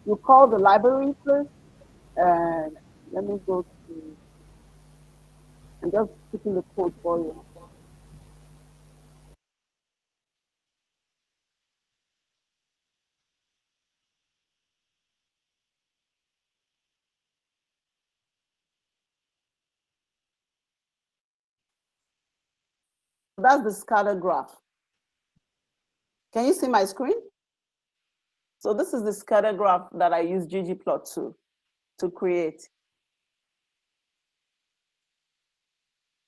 S1: you call the library first, and let me go to. I'm just putting the code for you. That's the scatter graph. Can you see my screen? So this is the scatter graph that I use ggplot2 to create.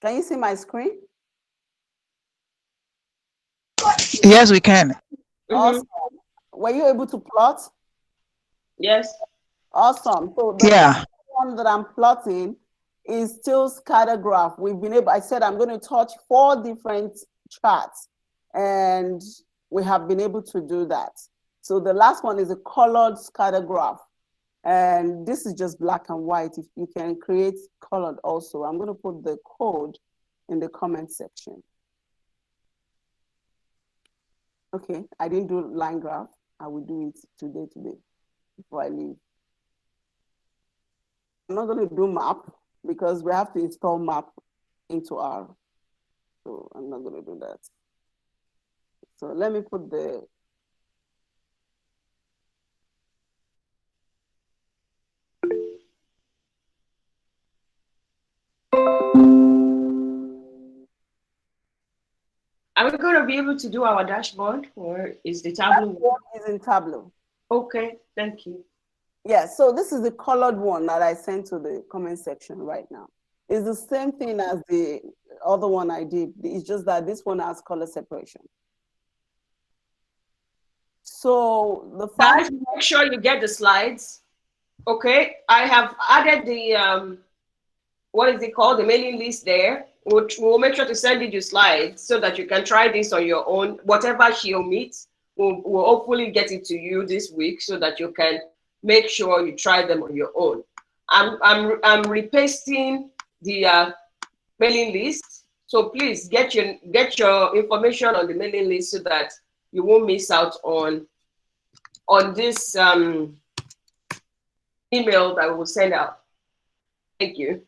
S1: Can you see my screen?
S13: Yes, we can.
S1: Awesome. Were you able to plot?
S2: Yes.
S1: Awesome. So the one that I'm plotting is still scatter graph. We've been able, I said I'm going to touch 4 different charts, and we have been able to do that. So the last one is a colored scatter graph. And this is just black and white. If you can create colored also. I'm going to put the code in the comment section. Okay, I didn't do line graph. I will do it today before I leave. I'm not going to do map because we have to install map into R. So I'm not going to do that. So let me put the
S2: Are we going to be able to do our dashboard, or is the Tableau?
S1: Dashboard is in Tableau.
S2: Okay, thank you.
S1: Yeah, so this is the colored one that I sent to the comment section right now. It's the same thing as the other one I did. It's just that this one has color separation. So the
S2: guys, make sure you get the slides. Okay, I have added the what is it called, the mailing list there. We'll make sure to send you the slides so that you can try this on your own. Whatever she omits, we'll hopefully get it to you this week so that you can make sure you try them on your own. I'm repasting the mailing list, so please get your information on the mailing list so that you won't miss out on this email that we will send out. Thank you.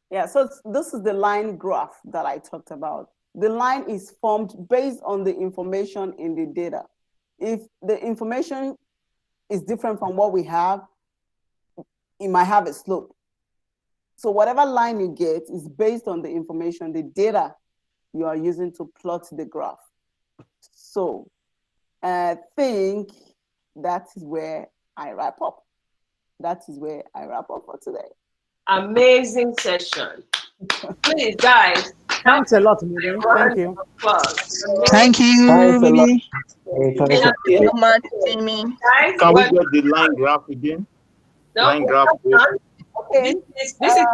S1: Yeah, so this is the line graph that I talked about. The line is formed based on the information in the data. If the information is different from what we have, it might have a slope. So whatever line you get is based on the information, the data you are using to plot the graph. So I think that is where I wrap up. That is where I wrap up for today.
S2: Amazing session. Please, guys.
S9: Thanks a lot, Miri. Thank you.
S13: Thank you, Miri.
S18: Thank you so much, Timmy.
S17: Can we get the line graph again?
S2: No,
S17: line graph.
S2: Okay. This is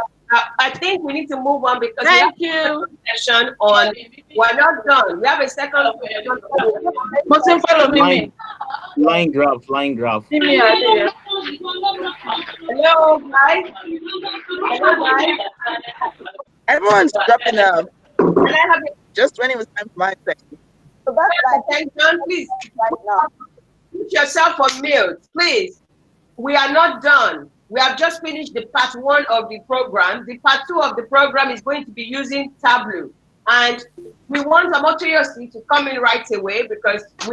S2: I think we need to move on because
S10: thank
S2: we
S10: have
S2: a session on. We're not done. We have a second session.
S10: Follow me.
S17: Line graph. Line graph.
S2: Hello, guys. Hello, guys.
S18: Everyone's dropping out. Just when it was time for my section.
S2: So that's attention, please. Right now, put yourself on mute, please. We are not done. We have just finished the part 1 of the program. The part 2 of the program is going to be using Tableau. And we want Omotoyosi to come in right away because the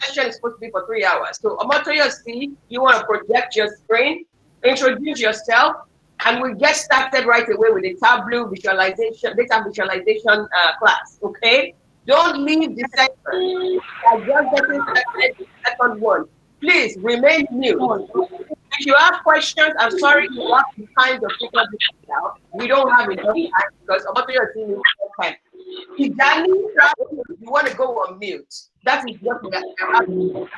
S2: session is supposed to be for 3 hours. So Omotoyosi, you want to project your screen, introduce yourself, and we'll get started right away with the Tableau visualization, data visualization class, okay? Don't leave the session. I'm just getting started with the second one. Please remain mute. If you have questions, I'm sorry you have to kind of figure this out. We don't have enough time because Omotoyosi needs more time. If Danny, you want to go on mute, that is what we are having.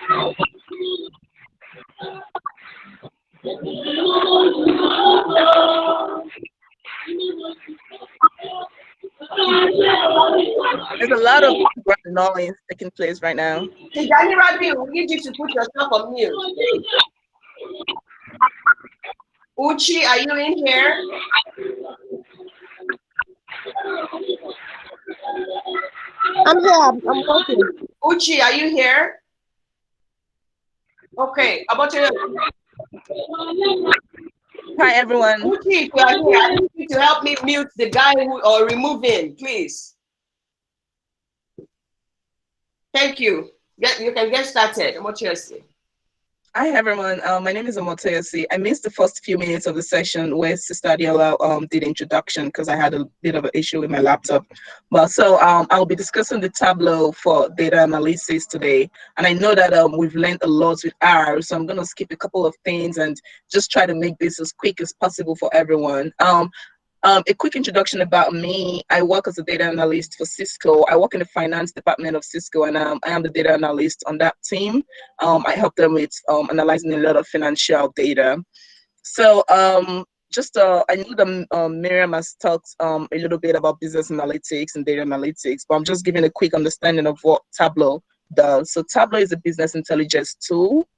S18: There's a lot of noise taking place right now.
S2: Danny Rabi, we need you to put yourself on mute. Uchi, are you in here?
S10: I'm here. I'm working.
S2: Uchi, are you here? Okay, about you.
S18: Hi, everyone.
S2: Uchi, if you are here, I need you to help me mute the guy or remove him, please. Thank you. You can get started. Omotoyosi.
S18: Hi, everyone. My name is Omotoyosi. I missed the first few minutes of the session where Sister Adeyemi did introduction because I had a bit of an issue with my laptop. But so I'll be discussing the Tableau for data analysis today. And I know that we've learned a lot with R, so I'm going to skip a couple of things and just try to make this as quick as possible for everyone. A quick introduction about me. I work as a data analyst for Cisco. I work in the finance department of Cisco, and I am the data analyst on that team. I help them with analyzing a lot of financial data. So I know that Mariam has talked a little bit about business analytics and data analytics, but I'm just giving a quick understanding of what Tableau does. So Tableau is a business intelligence tool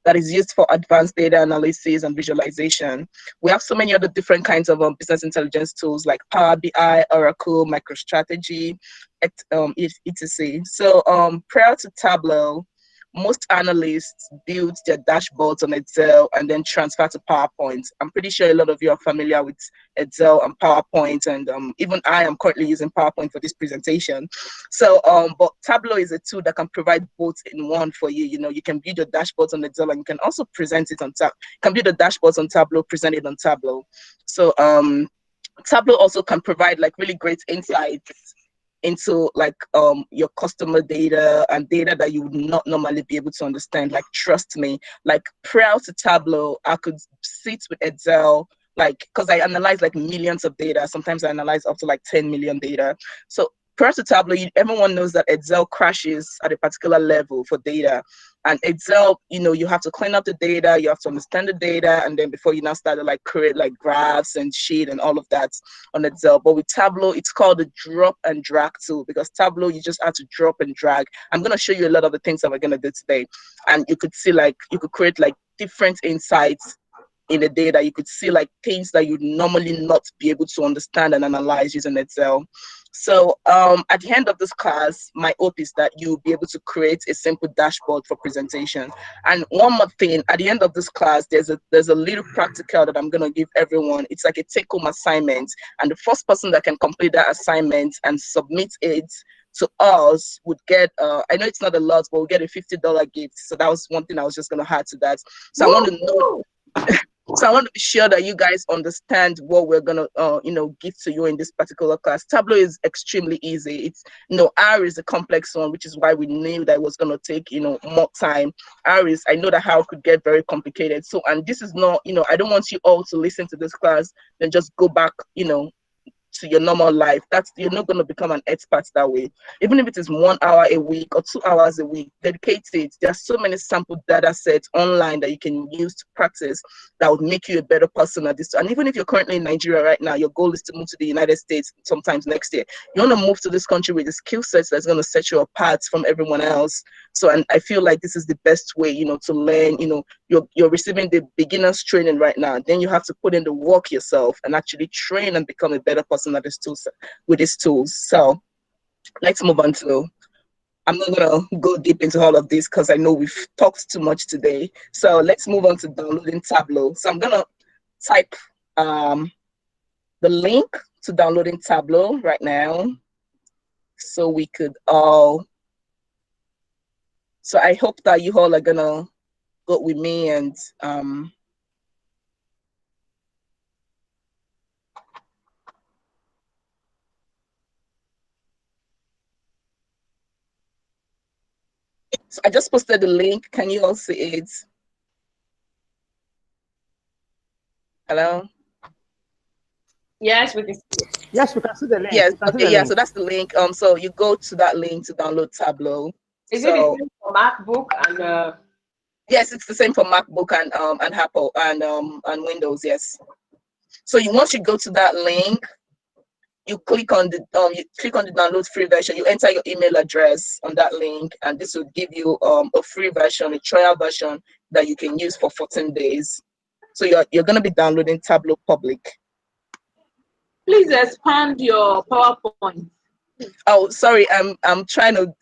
S18: that is used for advanced data analysis and visualization. We have so many other different kinds of business intelligence tools like Power BI, Oracle, MicroStrategy, etc. So prior to Tableau, most analysts build their dashboards on Excel and then transfer to PowerPoint. I'm pretty sure a lot of you are familiar with Excel and PowerPoint, and even I am currently using PowerPoint for this presentation. So, but Tableau is a tool that can provide both in one for you. You know, you can build your dashboards on Excel and you can also present it on Tableau. You can build the dashboards on Tableau, present it on Tableau. So, Tableau also can provide like really great insights into like your customer data and data that you would not normally be able to understand. Like, trust me, like prior to Tableau, I could sit with Excel, like, because I analyze like millions of data. Sometimes I analyze up to like 10 million data. So prior to Tableau, everyone knows that Excel crashes at a particular level for data. And Excel, you have to clean up the data, you have to understand the data, and then before you now start to like create like graphs and sheet and all of that on Excel. But with Tableau, it's called the drop and drag tool, because Tableau, you just have to drop and drag. I'm going to show you a lot of the things that we're going to do today. And you could see like, you could create like different insights in the data. You could see like things that you'd normally not be able to understand and analyze using Excel. So at the end of this class, my hope is that you'll be able to create a simple dashboard for presentation. And one more thing, at the end of this class, there's a little practical that I'm going to give everyone. It's like a take-home assignment. And the first person that can complete that assignment and submit it to us would get, I know it's not a lot, but we'll get a $50 gift. So that was one thing I was just going to add to that. So I want to know. So I want to be sure that you guys understand what we're gonna, give to you in this particular class. Tableau is extremely easy. It's, R is a complex one, which is why we knew that it was gonna take, more time. I know that how it could get very complicated. So, and this is not, I don't want you all to listen to this class and just go back, to your normal life. You're not going to become an expert that way. Even if it is 1 hour a week or 2 hours a week, dedicate it. There are so many sample data sets online that you can use to practice that would make you a better person at this. And even if you're currently in Nigeria right now, your goal is to move to the United States sometimes next year. You want to move to this country with the skill sets that's going to set you apart from everyone else. So, and I feel like this is the best way, to learn. You're receiving the beginner's training right now. Then you have to put in the work yourself and actually train and become a better person at this tools, with these tools. So let's move on to, I'm not gonna go deep into all of this because I know we've talked too much today. So let's move on to downloading Tableau. So I'm gonna type the link to downloading Tableau right now, so we could all. So I hope that you all are gonna go with me and so I just posted the link. Can you all see it? Hello?
S2: Yes, we can see it.
S9: Yes, we can see the link.
S18: Yes, okay, yeah,
S9: link.
S18: so that's the link. So you go to that link to download Tableau.
S2: Is it the same for MacBook and
S18: yes, it's the same for MacBook and Apple and Windows, yes. So once you go to that link, you click on the download free version. You enter your email address on that link, and this will give you a free version, a trial version that you can use for 14 days. So you're going to be downloading Tableau Public.
S10: Please expand your PowerPoint.
S18: Oh, sorry, I'm trying to,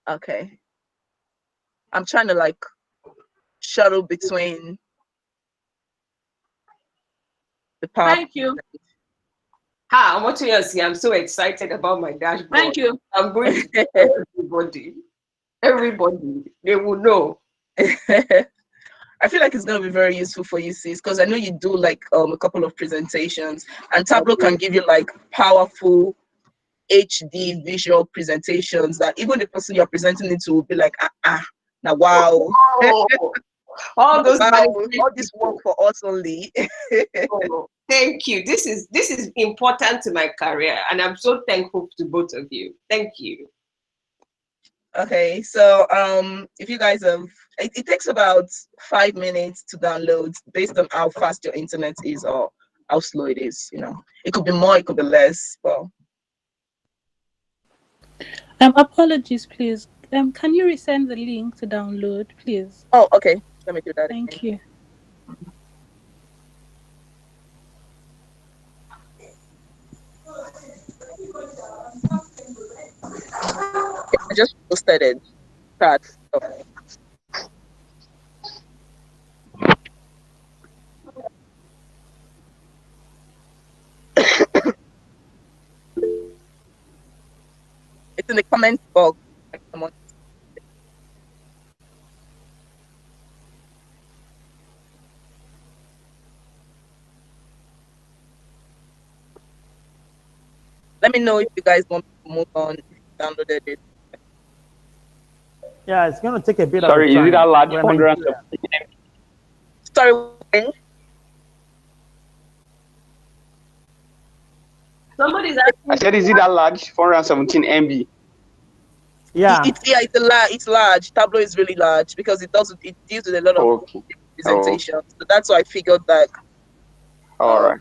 S18: okay. I'm trying to like shuttle between the PowerPoint.
S10: Thank you.
S2: Hi, Omotoyosi. I'm so excited about my dashboard.
S10: Thank you.
S2: I'm going to tell everybody, they will know.
S18: I feel like it's going to be very useful for you, sis, because I know you do like a couple of presentations, and Tableau can give you like powerful HD visual presentations that even the person you're presenting it to will be like, now wow.
S2: All those
S18: all this work for us only.
S2: Thank you. This is important to my career, and I'm so thankful to both of you. Thank you.
S18: Okay, so if you guys have, it takes about 5 minutes to download based on how fast your internet is or how slow it is. It could be more, it could be less. Well,
S4: apologies, please. Can you resend the link to download, please?
S18: Oh, okay. Let me do that.
S4: Thank you.
S18: I just posted it. Okay. It's in the comment box. Let me know if you guys want to move on. If you downloaded it.
S9: Yeah, it's going to take a bit
S6: Sorry,
S9: of time.
S6: is it that large?
S9: We're
S6: 417 MB.
S18: Sorry.
S2: Somebody's asking.
S6: I said, is it that large? 417 MB.
S9: Yeah.
S18: It's large. Tableau is really large because it deals with a lot of presentations. So that's why I figured that.
S6: All right.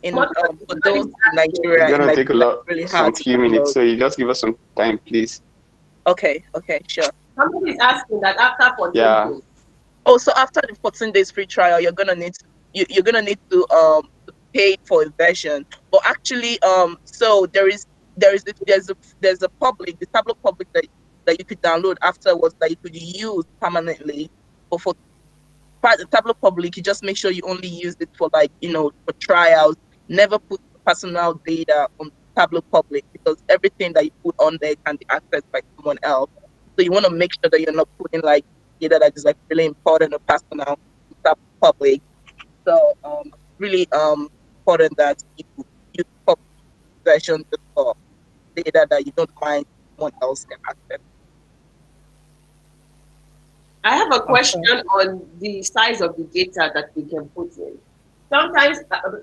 S18: For those in Nigeria,
S6: It's gonna take a lot,
S18: really
S6: some
S18: hard
S6: few minutes. So you just give us some time, please.
S18: Okay, sure.
S2: Somebody's asking that after 14 days.
S18: Oh, so after the 14 days free trial, you're gonna need to pay for a version. But actually, so there's a public, the Tableau public that you could download afterwards that you could use permanently. But for the Tableau public, you just make sure you only use it for for trials. Never put personal data on Tableau public because everything that you put on there can be accessed by someone else. So you want to make sure that you're not putting data that is really important or personal in Tableau public. So really important that you use public version for data that you don't mind someone else can access.
S2: I have a question on the size of the data that we can put in. Sometimes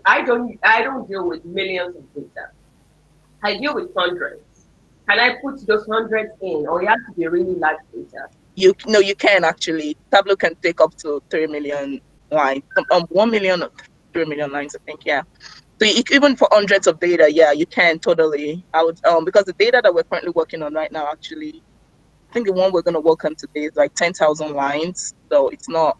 S2: I don't deal with millions of data. I deal with hundreds. Can I put those hundreds in, or you have to be really large data?
S18: You can actually. Tableau can take up to 3 million lines. 1 million or 3 million lines, I think. Yeah. So even for hundreds of data, yeah, you can totally. I would because the data that we're currently working on right now, actually, I think the one we're gonna work on today is 10,000 lines. So it's not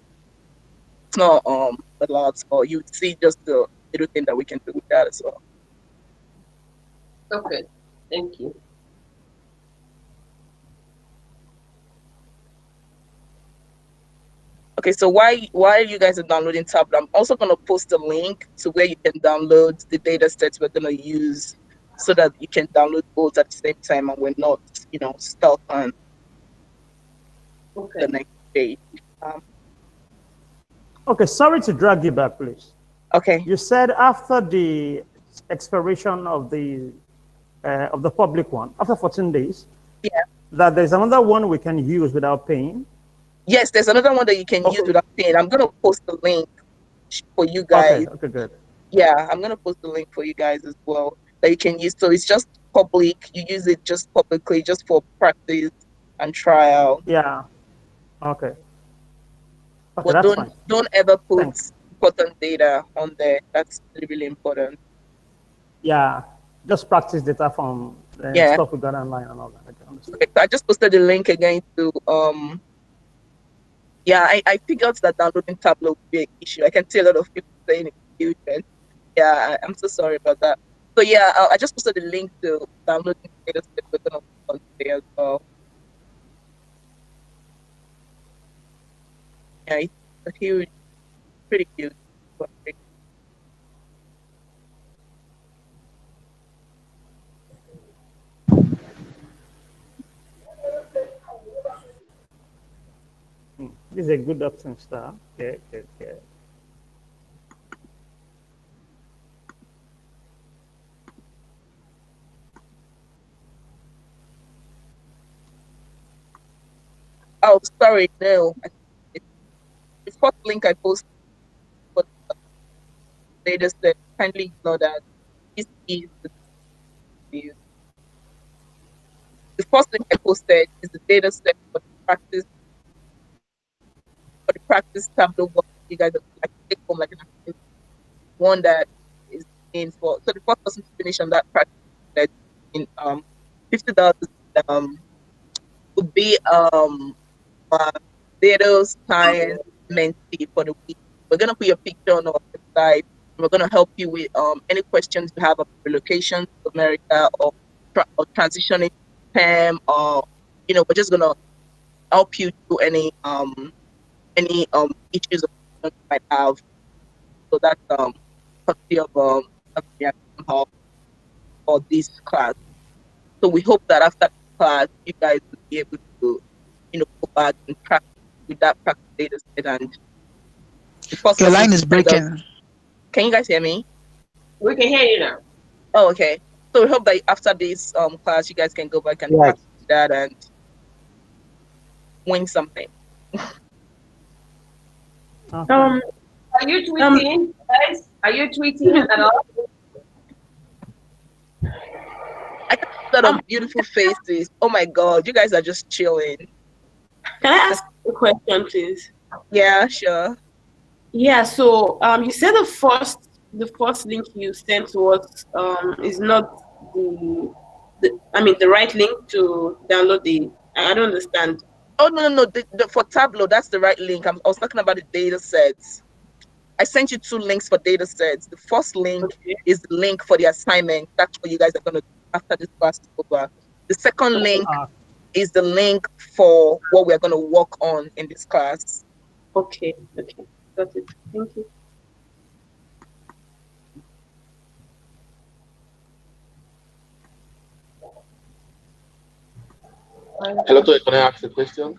S18: a lot. So you see just the little thing that we can do with that as well.
S2: Okay, thank you.
S18: Okay, so while you guys are downloading Tableau, I'm also gonna post a link to where you can download the data sets we're gonna use, so that you can download both at the same time and we're not, stuck on the next page.
S9: Okay, sorry to drag you back, please.
S18: Okay.
S9: You said after the expiration of the public one, after 14 days, that there's another one we can use without paying.
S18: Yes, there's another one that you can use without paying. I'm gonna post the link for you guys.
S9: Okay, good.
S18: Yeah, I'm gonna post the link for you guys as well that you can use. So it's just public. You use it just publicly, just for practice and trial.
S9: Yeah. Okay. Okay,
S18: But
S9: that's fine.
S18: don't ever put important data on there. That's really, really important.
S9: Yeah, just practice data from stuff we got online and all that.
S18: Okay, so I just posted the link again to I figured that downloading Tableau would be an issue. I can see a lot of people saying confusion. Yeah, I'm so sorry about that. So yeah, I just posted the link to downloading data sets we're gonna put on today as well. Yeah, it's a huge, pretty huge.
S9: This is a good option, star. Okay.
S18: Oh, sorry, no. The first link I posted for the data set, kindly ignore that. This is the first link I posted is the data set for the practice Tableau work. You guys are take home an one that is in for. So the first person to finish on that practice that in $50 would be data science mentee for the week. We're gonna put your picture on our website. We're gonna help you with any questions you have about relocation to America or transitioning to PEM, or we're just gonna help you through any issues you might have. So that's courtesy of for this class. So we hope that after the class, you guys will be able to, go back and practice with that practice data set. And
S13: your line is breaking.
S18: Can you guys hear me?
S2: We can hear you now.
S18: Oh, okay. So we hope that after this class, you guys can go back and
S15: Yes.
S18: practice that and win something.
S2: Are you tweeting, guys? Are you tweeting at all?
S18: I can see a lot of beautiful faces. Oh my God, you guys are just chilling.
S10: Can I ask a question, please?
S18: Yeah, sure.
S10: Yeah. So you said the first link you sent to us is not the right link to download the. I don't understand.
S18: Oh no. For Tableau, that's the right link. I was talking about the data sets. I sent you 2 links for data sets. The first link is the link for the assignment. That's what you guys are going to do after this class is over. The second link is the link for what we're going to work on in this class.
S10: Okay, got it. Thank you.
S17: Hello, can I ask a question?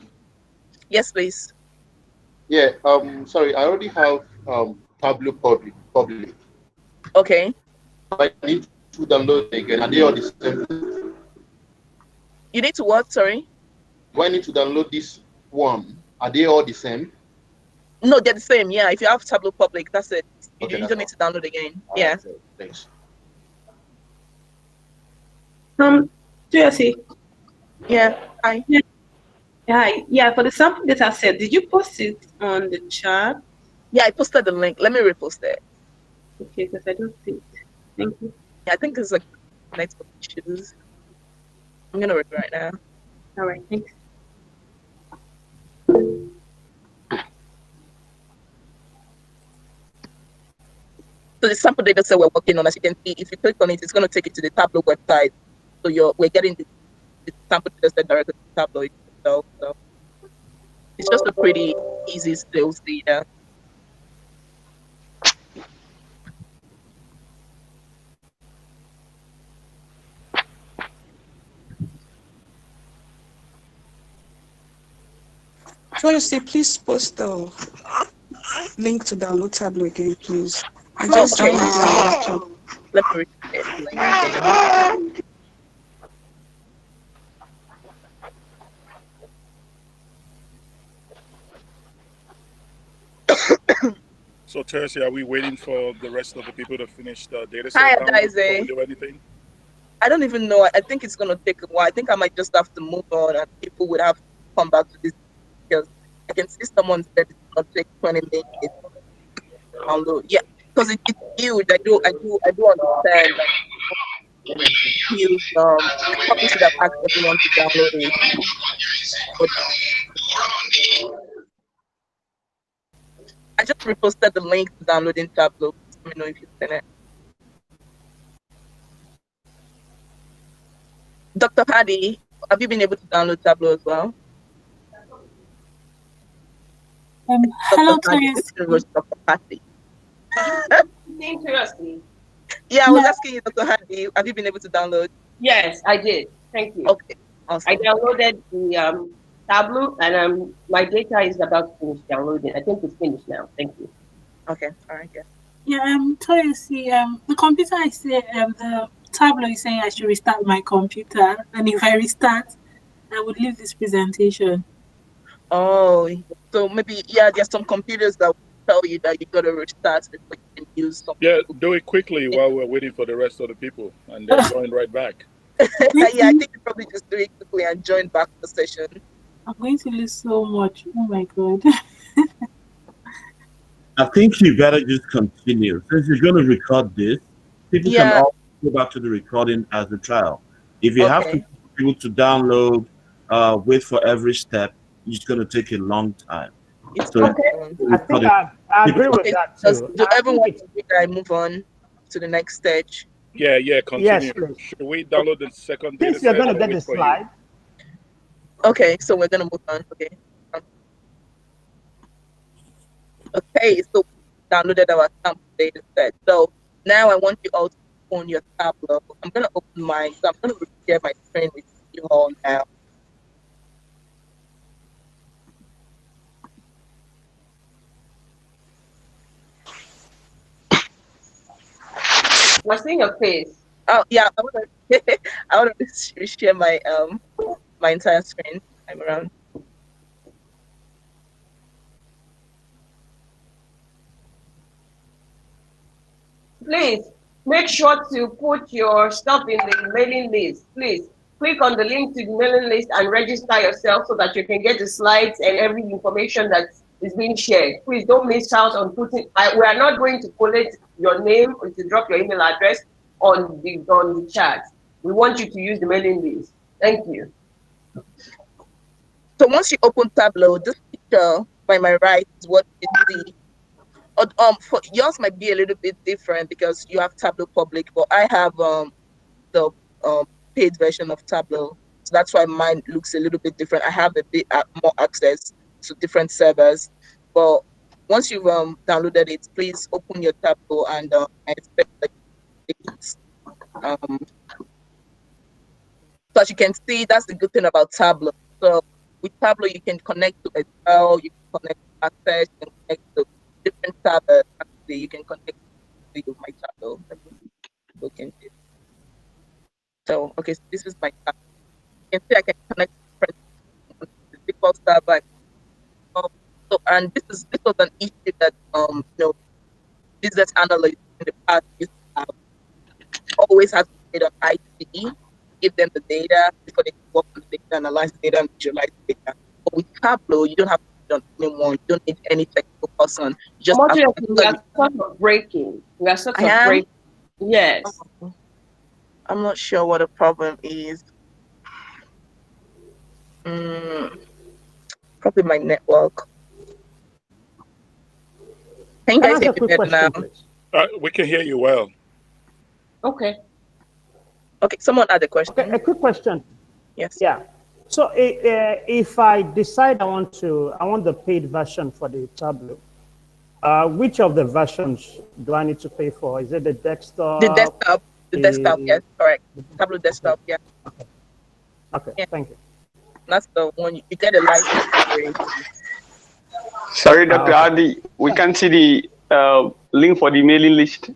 S18: Yes, please.
S17: Yeah, sorry, I already have Tableau public.
S18: Okay.
S17: I need to download it again. Are they all the same?
S18: You need to what, sorry?
S17: Do I need to download this one? Are they all the same?
S18: No, they're the same. Yeah, if you have Tableau public, that's it. You
S17: Okay,
S18: don't need to download again. Yeah.
S17: Right, thanks.
S10: Joyce.
S18: Yeah. Hi.
S10: Hi. Yeah, for the sample data set, did you post it on the chat?
S18: Yeah, I posted the link. Let me repost it.
S10: Okay, because I don't see it. Thank you.
S18: Yeah, I think it's like network issues. I'm gonna work right now.
S10: All right, thanks.
S18: So the sample data set we're working on, as you can see, if you click on it, it's going to take you to the Tableau website. So we're getting the sample data set directly to Tableau itself. So it's just a pretty easy sales data.
S7: Joyce, please post the link to download Tableau again, please. I just joined the laptop.
S18: Let me read it.
S19: So, Teresi, are we waiting for the rest of the people to finish the data set?
S18: Hi,
S19: before we
S18: Adeyemi.
S19: do anything?
S18: I don't even know. I think it's going to take a while. I think I might just have to move on and people would have to come back to this because I can see someone said it's going to take 20 minutes to download. Yeah, because it's huge. I do understand. Like, huge. I probably should have asked everyone to download it. But I just reposted the link to downloading Tableau. Let me know if you've seen it. Dr. Hadi, have you been able to download Tableau as well?
S4: Hello,
S18: Dr. Hadi.
S2: Interesting.
S18: Yeah, I was asking you, Dr. Hadi, have you been able to download?
S2: Yes, I did. Thank you.
S18: Okay, awesome.
S2: I downloaded the Tableau, and my data is about to finish downloading. I think it's finished now. Thank you.
S18: Okay, all right, yeah.
S4: Yeah, Toyosi, the computer I say, the Tableau is saying I should restart my computer, and if I restart, I would leave this presentation.
S18: Oh, so maybe, yeah, there's some computers that will tell you that you got to restart before you can use something.
S19: Yeah, do it quickly while we're waiting for the rest of the people, and then join right back.
S18: Yeah, I think you probably just do it quickly and join back the session.
S4: I'm going to lose so much. Oh my God.
S17: I think you better just continue. Since you're going to record this, people can all go back to the recording as a trial. If you have to people to download, wait for every step, it's going to take a long time. So
S9: I think I agree with that too.
S18: Do everyone move on to the next stage?
S19: Yeah, continue.
S9: Yes, please.
S19: Should we download the second data
S9: Since you're
S19: set
S9: going to
S19: or
S9: get
S19: wait
S9: the
S19: for you?
S9: slide.
S18: Okay, so we're going to move on. Okay, so we downloaded our sample data set. So now I want you all to open your Tableau. I'm going to open mine. So I'm going to share my screen with you all now.
S2: We're seeing your face.
S18: Oh yeah, I want to share my my entire screen. I'm around.
S2: Please make sure to put your stuff in the mailing list. Please click on the link to the mailing list and register yourself so that you can get the slides and every information that is being shared. Please don't miss out on putting. We are not going to collect your name or to drop your email address on the chat. We want you to use the mailing list. Thank you.
S18: So once you open Tableau, this picture by my right is what you see. For yours might be a little bit different because you have Tableau public, but I have the paid version of Tableau, so that's why mine looks a little bit different. I have a bit more access to different servers, but once you've downloaded it, please open your Tableau and expect so as you can see, that's the good thing about Tableau. So with Tableau, you can connect to Excel, you can connect to Access, you can connect to different servers. Actually, you can connect to my Tableau. Look into it. So, okay, so this is my Tableau. You can see I can connect to the default server. So, and this was an issue that business analysts in the past used to have. Always have to get on IT, give them the data before they can work on the data, analyze the data, and visualize the data. But with Tableau, you don't have to do it on anyone. You don't need any technical person. You just have to
S2: We are sort of breaking. We are sort of breaking. Yes.
S18: I'm not sure what the problem is. Probably my network. Can you guys hear me better now?
S19: We can hear you well.
S2: Okay.
S18: Okay, someone had a question.
S9: Okay, a quick question.
S18: Yes.
S9: Yeah. So if I decide I want the paid version for the Tableau, which of the versions do I need to pay for? Is it the desktop?
S18: The desktop. The desktop, yes, correct. Tableau desktop, yeah.
S9: Okay, yeah. Thank you.
S18: That's the one you get a license.
S6: Sorry, Dr. Adi, we can't see the link for the mailing list.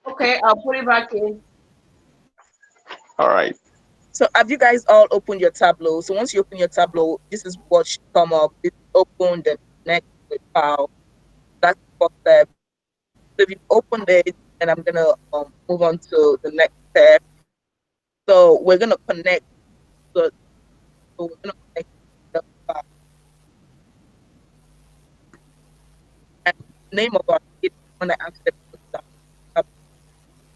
S2: Okay, I'll put it back in.
S6: All right.
S18: So have you guys all opened your Tableau? So once you open your Tableau, this is what should come up. It's open the next file. That's the first step. So if you've opened it, and I'm gonna move on to the next step. So we're gonna connect. So we're gonna connect the file. And the name of our kit when I accept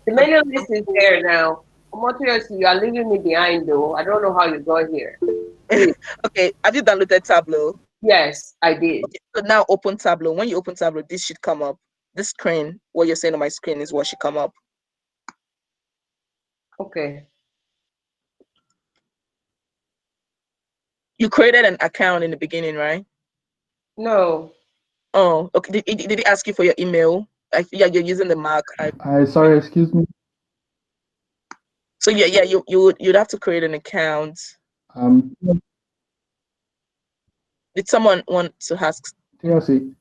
S2: the mailing list is there now. Omotoyosi, you are leaving me behind though. I don't know how you got here.
S18: Okay, have you downloaded Tableau?
S2: Yes, I did.
S18: Okay, so now open Tableau. When you open Tableau, this should come up. This screen, what you're saying on my screen is what should come up.
S2: Okay.
S18: You created an account in the beginning, right?
S2: No.
S18: Oh, okay. Did it ask you for your email? Yeah, you're using the Mac.
S16: Sorry, excuse me.
S18: So yeah, you'd have to create an account. Did someone want to ask?
S16: TLC.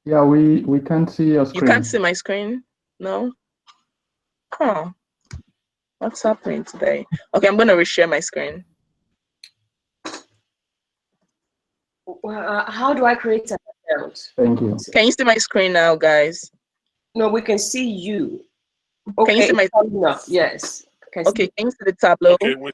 S16: Yeah, we can't see your screen.
S18: You can't see my screen? No? Huh. What's happening today? Okay, I'm gonna reshare my screen.
S2: How do I create an account?
S16: Thank you.
S18: Can you see my screen now, guys?
S2: No, we can see you.
S18: Okay, can you see my
S2: up? Yes.
S18: Okay, can you see the Tableau?
S19: Okay, we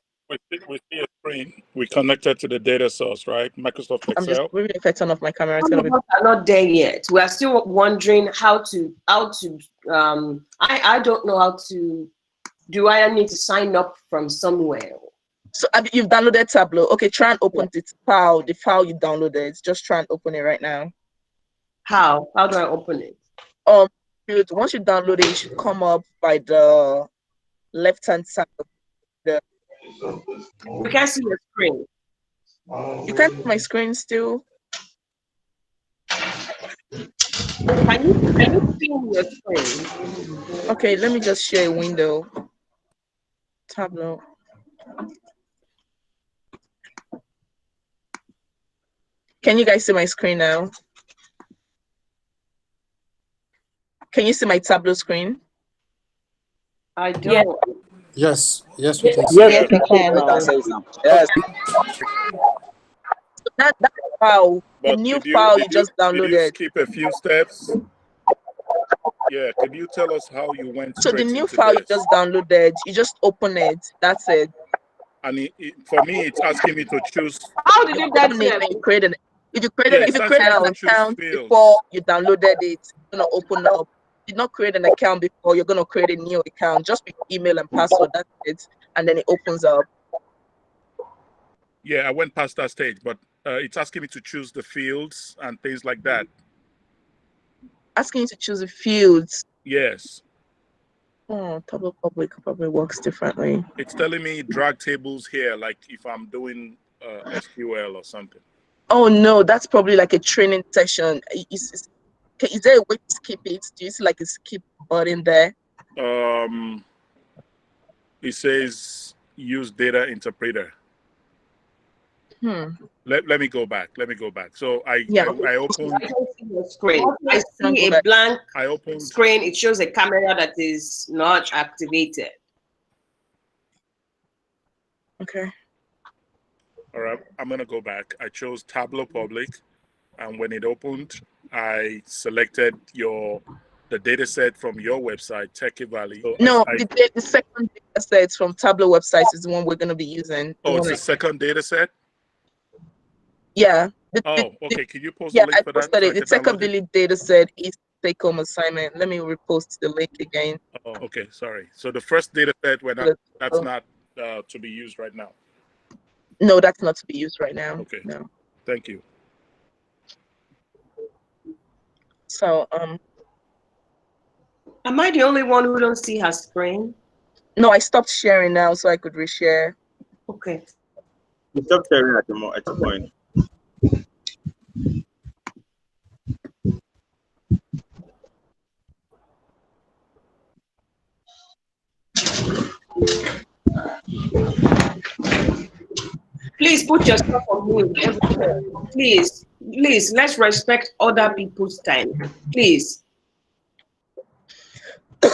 S19: see a screen. We connected to the data source, right? Microsoft Excel.
S18: I'm just maybe if I turn off my camera, it's
S2: Some
S18: gonna
S2: of
S18: be.
S2: us are not there yet. We are still wondering how to I don't know how to. Do I need to sign up from somewhere?
S18: So you've downloaded Tableau. Okay, try and open the file you downloaded. Just try and open it right now.
S2: How? How do I open it?
S18: Once you download it, it should come up by the left-hand side of the.
S2: We can't see your screen.
S18: You can't see my screen still.
S2: Can you see your screen?
S18: Okay, let me just share a window. Tableau. Can you guys see my screen now? Can you see my Tableau screen?
S2: I don't.
S5: Yes, yes, we can see.
S18: Yes, we can.
S22: Yes.
S18: That file, the
S19: But
S18: new
S19: did you
S18: file
S19: did
S18: you
S19: you
S18: just
S19: did you
S18: downloaded.
S19: skip a few steps? Yeah, could you tell us how you went
S18: So the
S19: straight
S18: new
S19: into
S18: file you
S19: this?
S18: just downloaded, you just open it. That's it.
S19: And for me, it's asking me to choose.
S2: How did you get
S18: Open it
S2: there?
S18: and you create an. If you
S19: Yeah,
S18: created
S19: it's
S18: an
S19: asking me to choose
S18: account
S19: fields.
S18: before you downloaded it, it's gonna open up. You did not create an account before, you're gonna create a new account just with email and password. That's it, and then it opens up.
S19: Yeah, I went past that stage, but it's asking me to choose the fields and things like that.
S18: Asking you to choose the fields.
S19: Yes.
S18: Oh, Tableau Public probably works differently.
S19: It's telling me drag tables here, like if I'm doing SQL or something.
S18: Oh no, that's probably like a training session. Is there a way to skip it? Do you see like a skip button there?
S19: It says use data interpreter. Let me go back. Let me go back. So I opened.
S2: I don't see your screen. I see a blank screen. It shows a camera that is not activated.
S18: Okay.
S19: All right, I'm gonna go back. I chose Tableau Public, and when it opened, I selected the data set from your website, Techavilly. So
S18: No, the second data set from Tableau websites is the one we're gonna be using.
S19: Oh, it's the second data set?
S18: Yeah.
S19: Okay. Can you post the link for that?
S18: Posted it. The Techavilly data set is take-home assignment. Let me repost the link again.
S19: Oh, okay. Sorry. So the first data set, that's not to be used right now.
S18: No, that's not to be used right now.
S19: Okay.
S18: No.
S19: Thank you.
S18: So
S2: am I the only one who don't see her screen?
S18: No, I stopped sharing now so I could reshare.
S2: Okay.
S17: You stopped sharing at the point.
S2: Please put yourself on mute. Please, let's respect other people's time. Please.
S18: This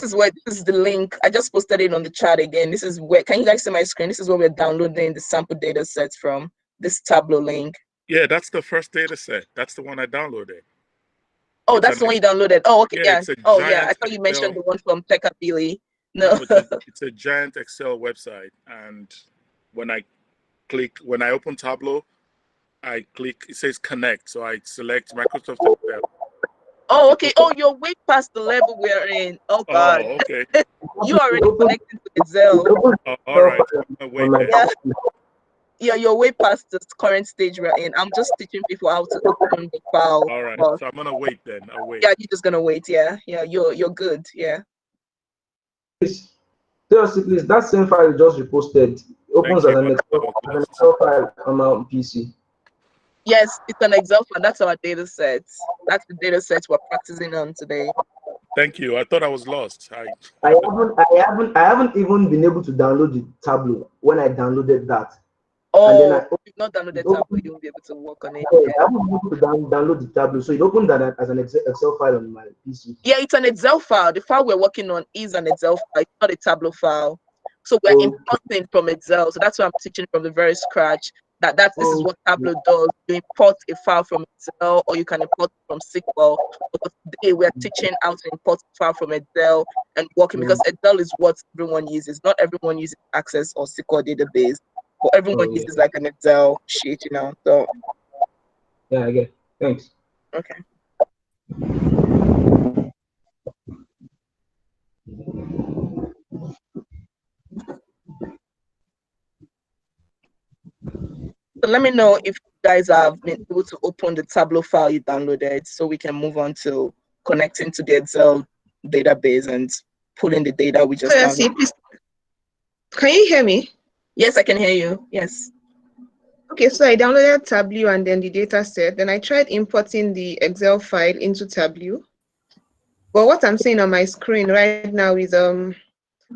S18: is the link. I just posted it on the chat again. This is where, can you guys see my screen? This is where we're downloading the sample data sets from, this Tableau link.
S19: Yeah, that's the first data set. That's the one I downloaded.
S18: Oh, that's the one you downloaded. Oh, okay. Yeah.
S19: Oh,
S18: yeah. I thought you mentioned the one from Techavilly. No.
S19: It's a giant Excel website, and when I open Tableau, I click. It says connect, so I select Microsoft Excel.
S18: Oh, okay. Oh, you're way past the level we're in. Oh God.
S19: Oh, okay.
S18: You already connected to Excel.
S19: Oh, all right. Wait.
S18: Yeah, you're way past the current stage we're in. I'm just teaching people how to open the file.
S19: All right. So I'm gonna wait then. I'll wait.
S18: Yeah, you're just gonna wait. Yeah. You're good. Yeah.
S22: Please, please. That same file you just reposted opens as an Excel file on my PC.
S18: Yes, it's an Excel file. That's our data set. That's the data set we're practicing on today.
S19: Thank you. I thought I was lost.
S22: I haven't even been able to download the Tableau when I downloaded that.
S18: Oh,
S22: and then
S18: if you've not downloaded Tableau, you won't be able to work on it.
S22: Yeah, I haven't been able to download the Tableau, so it opened that as an Excel file on my PC.
S18: Yeah, it's an Excel file. The file we're working on is an Excel file. It's not a Tableau file. So we're importing from Excel. So that's why I'm teaching from the very scratch. This is what Tableau does. You import a file from Excel, or you can import from SQL. But today we're teaching how to import a file from Excel and working because Excel is what everyone uses. Not everyone uses Access or SQL database, but everyone uses like an Excel sheet, So
S22: yeah, I get it. Thanks.
S18: Okay. So let me know if you guys have been able to open the Tableau file you downloaded so we can move on to connecting to the Excel database and pulling the data we just downloaded.
S23: Can you hear me?
S18: Yes, I can hear you. Yes.
S23: Okay, so I downloaded Tableau and then the data set. Then I tried importing the Excel file into Tableau. But what I'm seeing on my screen right now is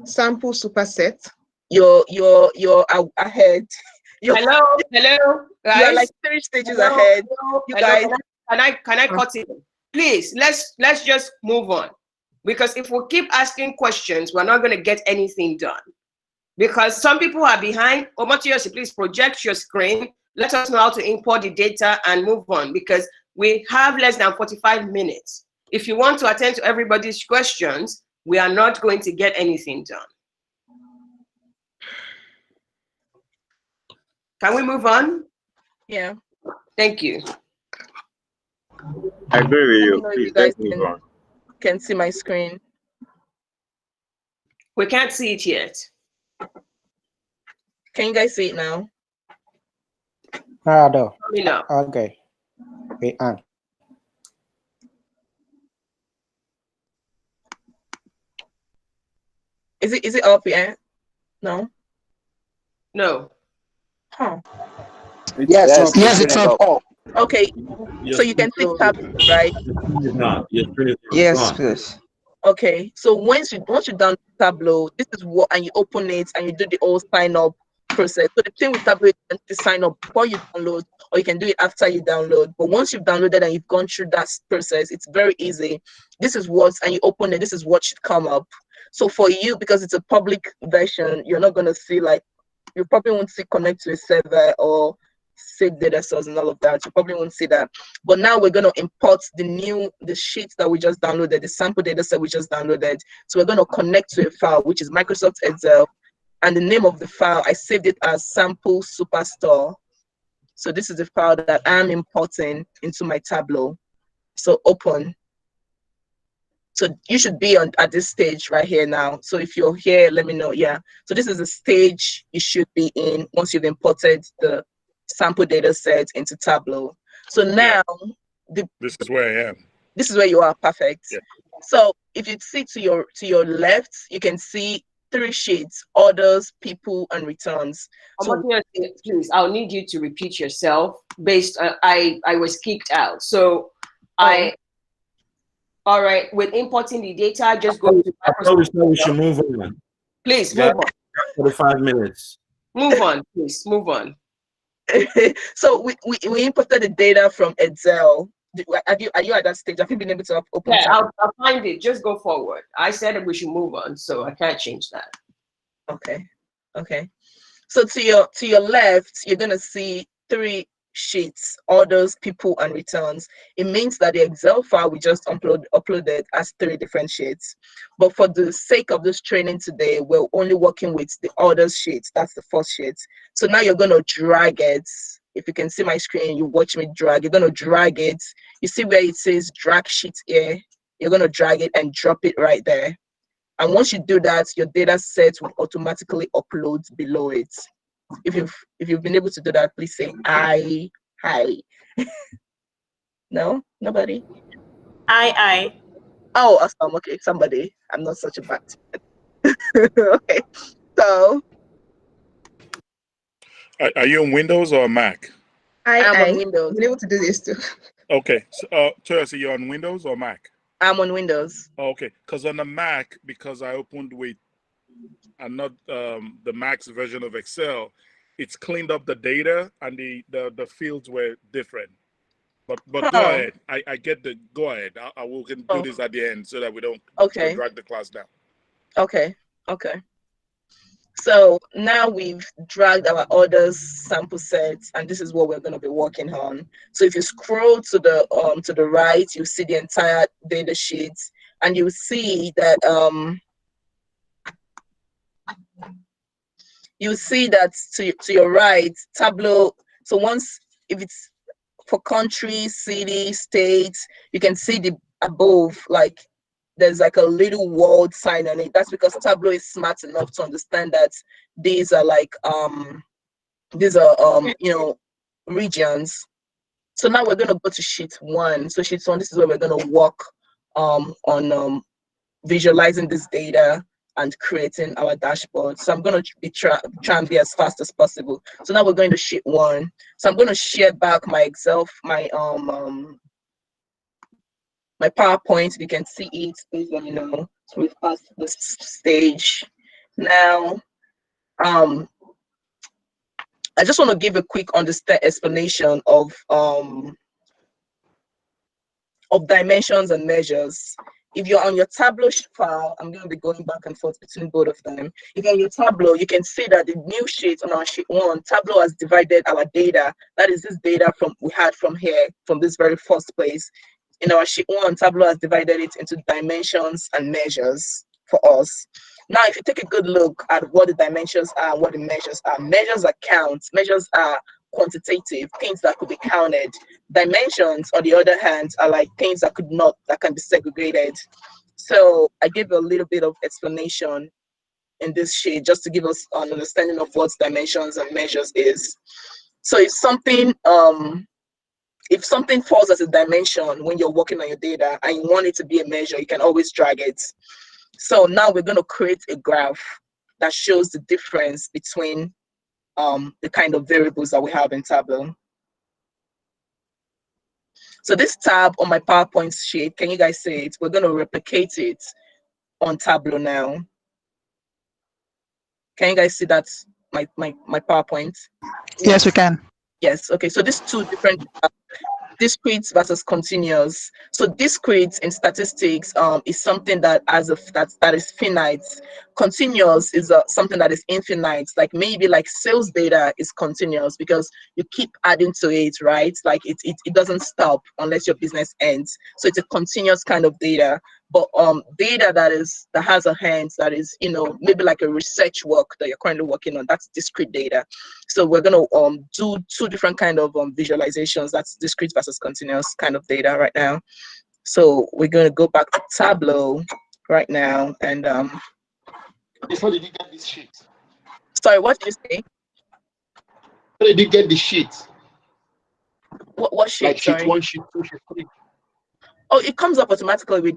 S23: sample superset.
S18: You're ahead.
S2: Hello, guys.
S18: You're like 3 stages ahead. You guys,
S2: can I cut it? Please, let's just move on. Because if we keep asking questions, we're not going to get anything done. Because some people are behind. Omotoyosi, please project your screen. Let us know how to import the data and move on, because we have less than 45 minutes. If you want to attend to everybody's questions, we are not going to get anything done. Can we move on?
S18: Yeah.
S2: Thank you.
S6: I agree with you.
S18: Let me know if
S6: Please,
S18: you guys
S6: let's move on.
S18: can see my screen.
S2: We can't see it yet.
S18: Can you guys see it now?
S15: No.
S2: No.
S15: Okay. Wait on.
S18: Is it up yet? No.
S2: No.
S18: Huh.
S5: Yes, it's up.
S18: Okay. So you can see tab, right?
S13: Yes, please.
S18: Okay. So once you download Tableau, this is what, and you open it and you do the whole sign up process. So the thing with Tableau, you can sign up before you download, or you can do it after you download. But once you've downloaded and you've gone through that process, it's very easy. This is what, and you open it, this is what should come up. So for you, because it's a public version, you're not gonna see, like, you probably won't see connect to a server or save data source and all of that. You probably won't see that. But now we're going to import the sheets that we just downloaded, the sample data set we just downloaded. So we're going to connect to a file, which is Microsoft Excel. And the name of the file, I saved it as sample superstore. So this is the file that I'm importing into my Tableau. So open. So you should be at this stage right here now. So if you're here, let me know. Yeah. So this is the stage you should be in once you've imported the sample data set into Tableau. So now
S19: this is where I am.
S18: This is where you are. Perfect.
S19: Yeah.
S18: So if you see to your left, you can see 3 sheets: orders, people, and returns. So
S2: please, I'll need you to repeat yourself based on, I was kicked out. So all right, with importing the data, just go to Microsoft.
S17: We should move on.
S2: Please move on.
S17: 45 minutes.
S2: Move on, please, move on.
S18: So we imported the data from Excel. Are you at that stage? Have you been able to open?
S2: Yeah, I'll find it. Just go forward. I said that we should move on, so I can't change that.
S18: Okay. Okay. So to your left, you're gonna see 3 sheets: orders, people, and returns. It means that the Excel file we just uploaded has 3 different sheets. But for the sake of this training today, we're only working with the orders sheet. That's the first sheet. So now you're gonna drag it. If you can see my screen, you watch me drag. You're gonna drag it. You see where it says drag sheet here? You're gonna drag it and drop it right there. And once you do that, your data set will automatically upload below it. If you've been able to do that, please say hi. No, nobody.
S10: I.
S18: Oh, awesome. Okay, somebody. I'm not such a bad. Okay, so
S19: Are you on Windows or Mac?
S18: I'm on Windows. Been able to do this too.
S19: Okay, so Toyosi, you're on Windows or Mac?
S18: I'm on Windows.
S19: Okay, because on the Mac, because I opened with and not the Mac's version of Excel, it's cleaned up the data and the fields were different. But go ahead. I get the go ahead. I will can do this at the end so that we don't drag the class down.
S18: Okay. So now we've dragged our orders sample sets, and this is what we're going to be working on. So if you scroll to the right, you see the entire data sheet, and you see that to your right, Tableau. So if it's for country, city, state, you can see the above, like there's like a little world sign on it. That's because Tableau is smart enough to understand that these are like regions. So now we're gonna go to sheet 1. So sheet 1, this is where we're gonna work on visualizing this data and creating our dashboard. So I'm gonna try and be as fast as possible. So now we're going to sheet 1. So I'm gonna share back my Excel, my PowerPoint. If you can see it, please let me know. So we've passed this stage. Now, I just want to give a quick explanation of of dimensions and measures. If you're on your Tableau file, I'm going to be going back and forth between both of them. If you're on your Tableau, you can see that the new sheet on our sheet 1, Tableau has divided our data. That is this data we had from here, from this very first place. In our sheet 1, Tableau has divided it into dimensions and measures for us. Now, if you take a good look at what the dimensions are, what the measures are counts. Measures are quantitative, things that could be counted. Dimensions, on the other hand, are like things that can be segregated. So I gave a little bit of explanation in this sheet just to give us an understanding of what dimensions and measures is. So if something falls as a dimension when you're working on your data and you want it to be a measure, you can always drag it. So now we're going to create a graph that shows the difference between the kind of variables that we have in Tableau. So this tab on my PowerPoint sheet, can you guys see it? We're going to replicate it on Tableau now. Can you guys see that, my PowerPoint?
S3: Yes, we can.
S18: Yes, okay, so these two different discrete versus continuous. So discrete in statistics is something that that is finite. Continuous is something that is infinite. Like maybe like sales data is continuous because you keep adding to it, right? Like it doesn't stop unless your business ends. So it's a continuous kind of data. But data that has a hand, that is, you know, maybe like a research work that you're currently working on, that's discrete data. So we're going to do two different kind of visualizations. That's discrete versus continuous kind of data right now. So we're going to go back to Tableau right now. And how did you get this sheet? Sorry, what did you say?
S11: How did you get the sheet?
S18: What sheet?
S11: Like
S18: sorry?
S11: sheet 1, sheet 2, sheet 3.
S18: Oh, it comes up automatically with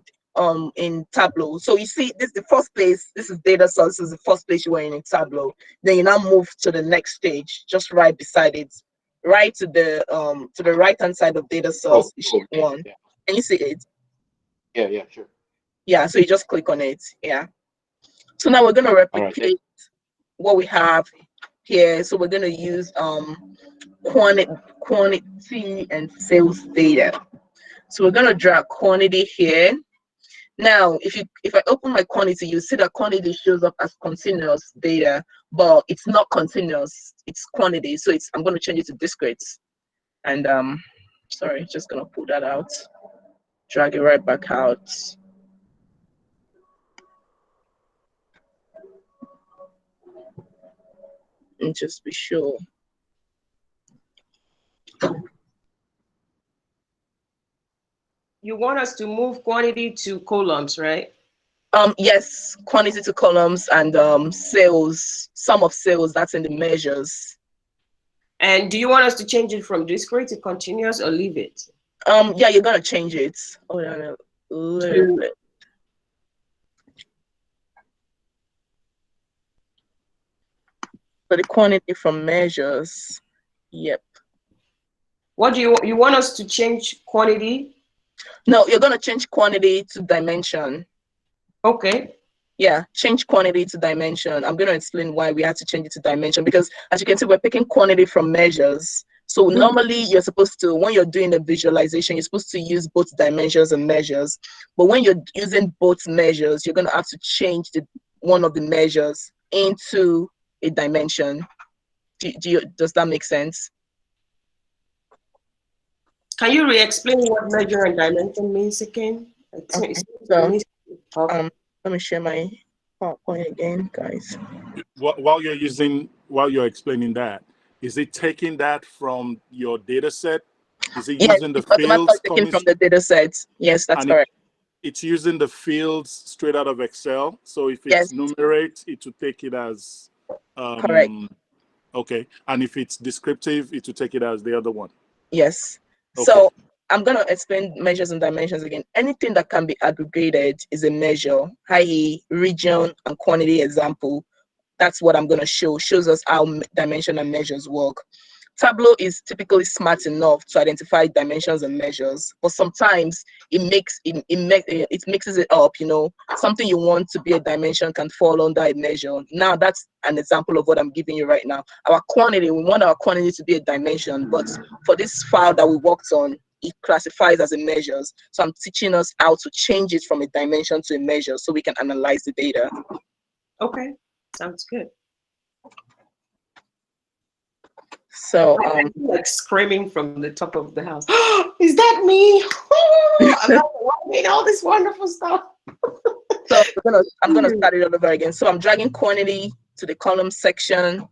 S18: in Tableau. So you see, this is the first place. This is data source. This is the first place you were in Tableau. Then you now move to the next stage, just right beside it, right to the right hand side of data source. Sheet 1. Yeah. Can you see it?
S11: Yeah, sure.
S18: Yeah. So you just click on it. Yeah. So now we're going to replicate what we have here. So we're going to use quantity and sales data. So we're going to drag quantity here. Now, if I open my quantity, you see that quantity shows up as continuous data, but it's not continuous, it's quantity. So I'm going to change it to discrete. And sorry, just going to pull that out, drag it right back out. And just be sure.
S2: You want us to move quantity to columns, right?
S18: Yes, quantity to columns and sales, sum of sales, that's in the measures.
S2: And do you want us to change it from discrete to continuous or leave it?
S18: Yeah, you're gonna change it. Hold on a little bit. So the quantity from measures, yep.
S2: What do you want us to change quantity?
S18: No, you're gonna change quantity to dimension.
S2: Okay.
S18: Yeah, change quantity to dimension. I'm gonna explain why we had to change it to dimension, because as you can see, we're picking quantity from measures. So normally you're supposed to, when you're doing a visualization, you're supposed to use both dimensions and measures. But when you're using both measures, you're gonna have to change one of the measures into a dimension. Does that make sense?
S2: Can you re-explain what measure and dimension means again?
S18: Okay. So, let me share my PowerPoint again, guys.
S19: While you're explaining that, is it taking that from your data set? Is it using the fields
S18: taken from the data set? Yes, that's correct.
S19: It's using the fields straight out of Excel. So if it's numerate, it will take it as
S18: correct.
S19: Okay, and if it's descriptive, it will take it as the other one.
S18: Yes.
S19: Okay.
S18: So I'm going to explain measures and dimensions again. Anything that can be aggregated is a measure, i.e. region and quantity example. That's what I'm going to show. Shows us how dimension and measures work. Tableau is typically smart enough to identify dimensions and measures, but sometimes it mixes it up. You know, something you want to be a dimension can fall under a measure. Now that's an example of what I'm giving you right now. Our quantity, we want our quantity to be a dimension, but for this file that we worked on, it classifies as a measures. So I'm teaching us how to change it from a dimension to a measure so we can analyze the data.
S2: Okay, sounds good.
S18: So
S2: I'm like screaming from the top of the house. Is that me? I'm not watching all this wonderful stuff.
S18: So I'm gonna start it all over again. So I'm dragging quantity to the column section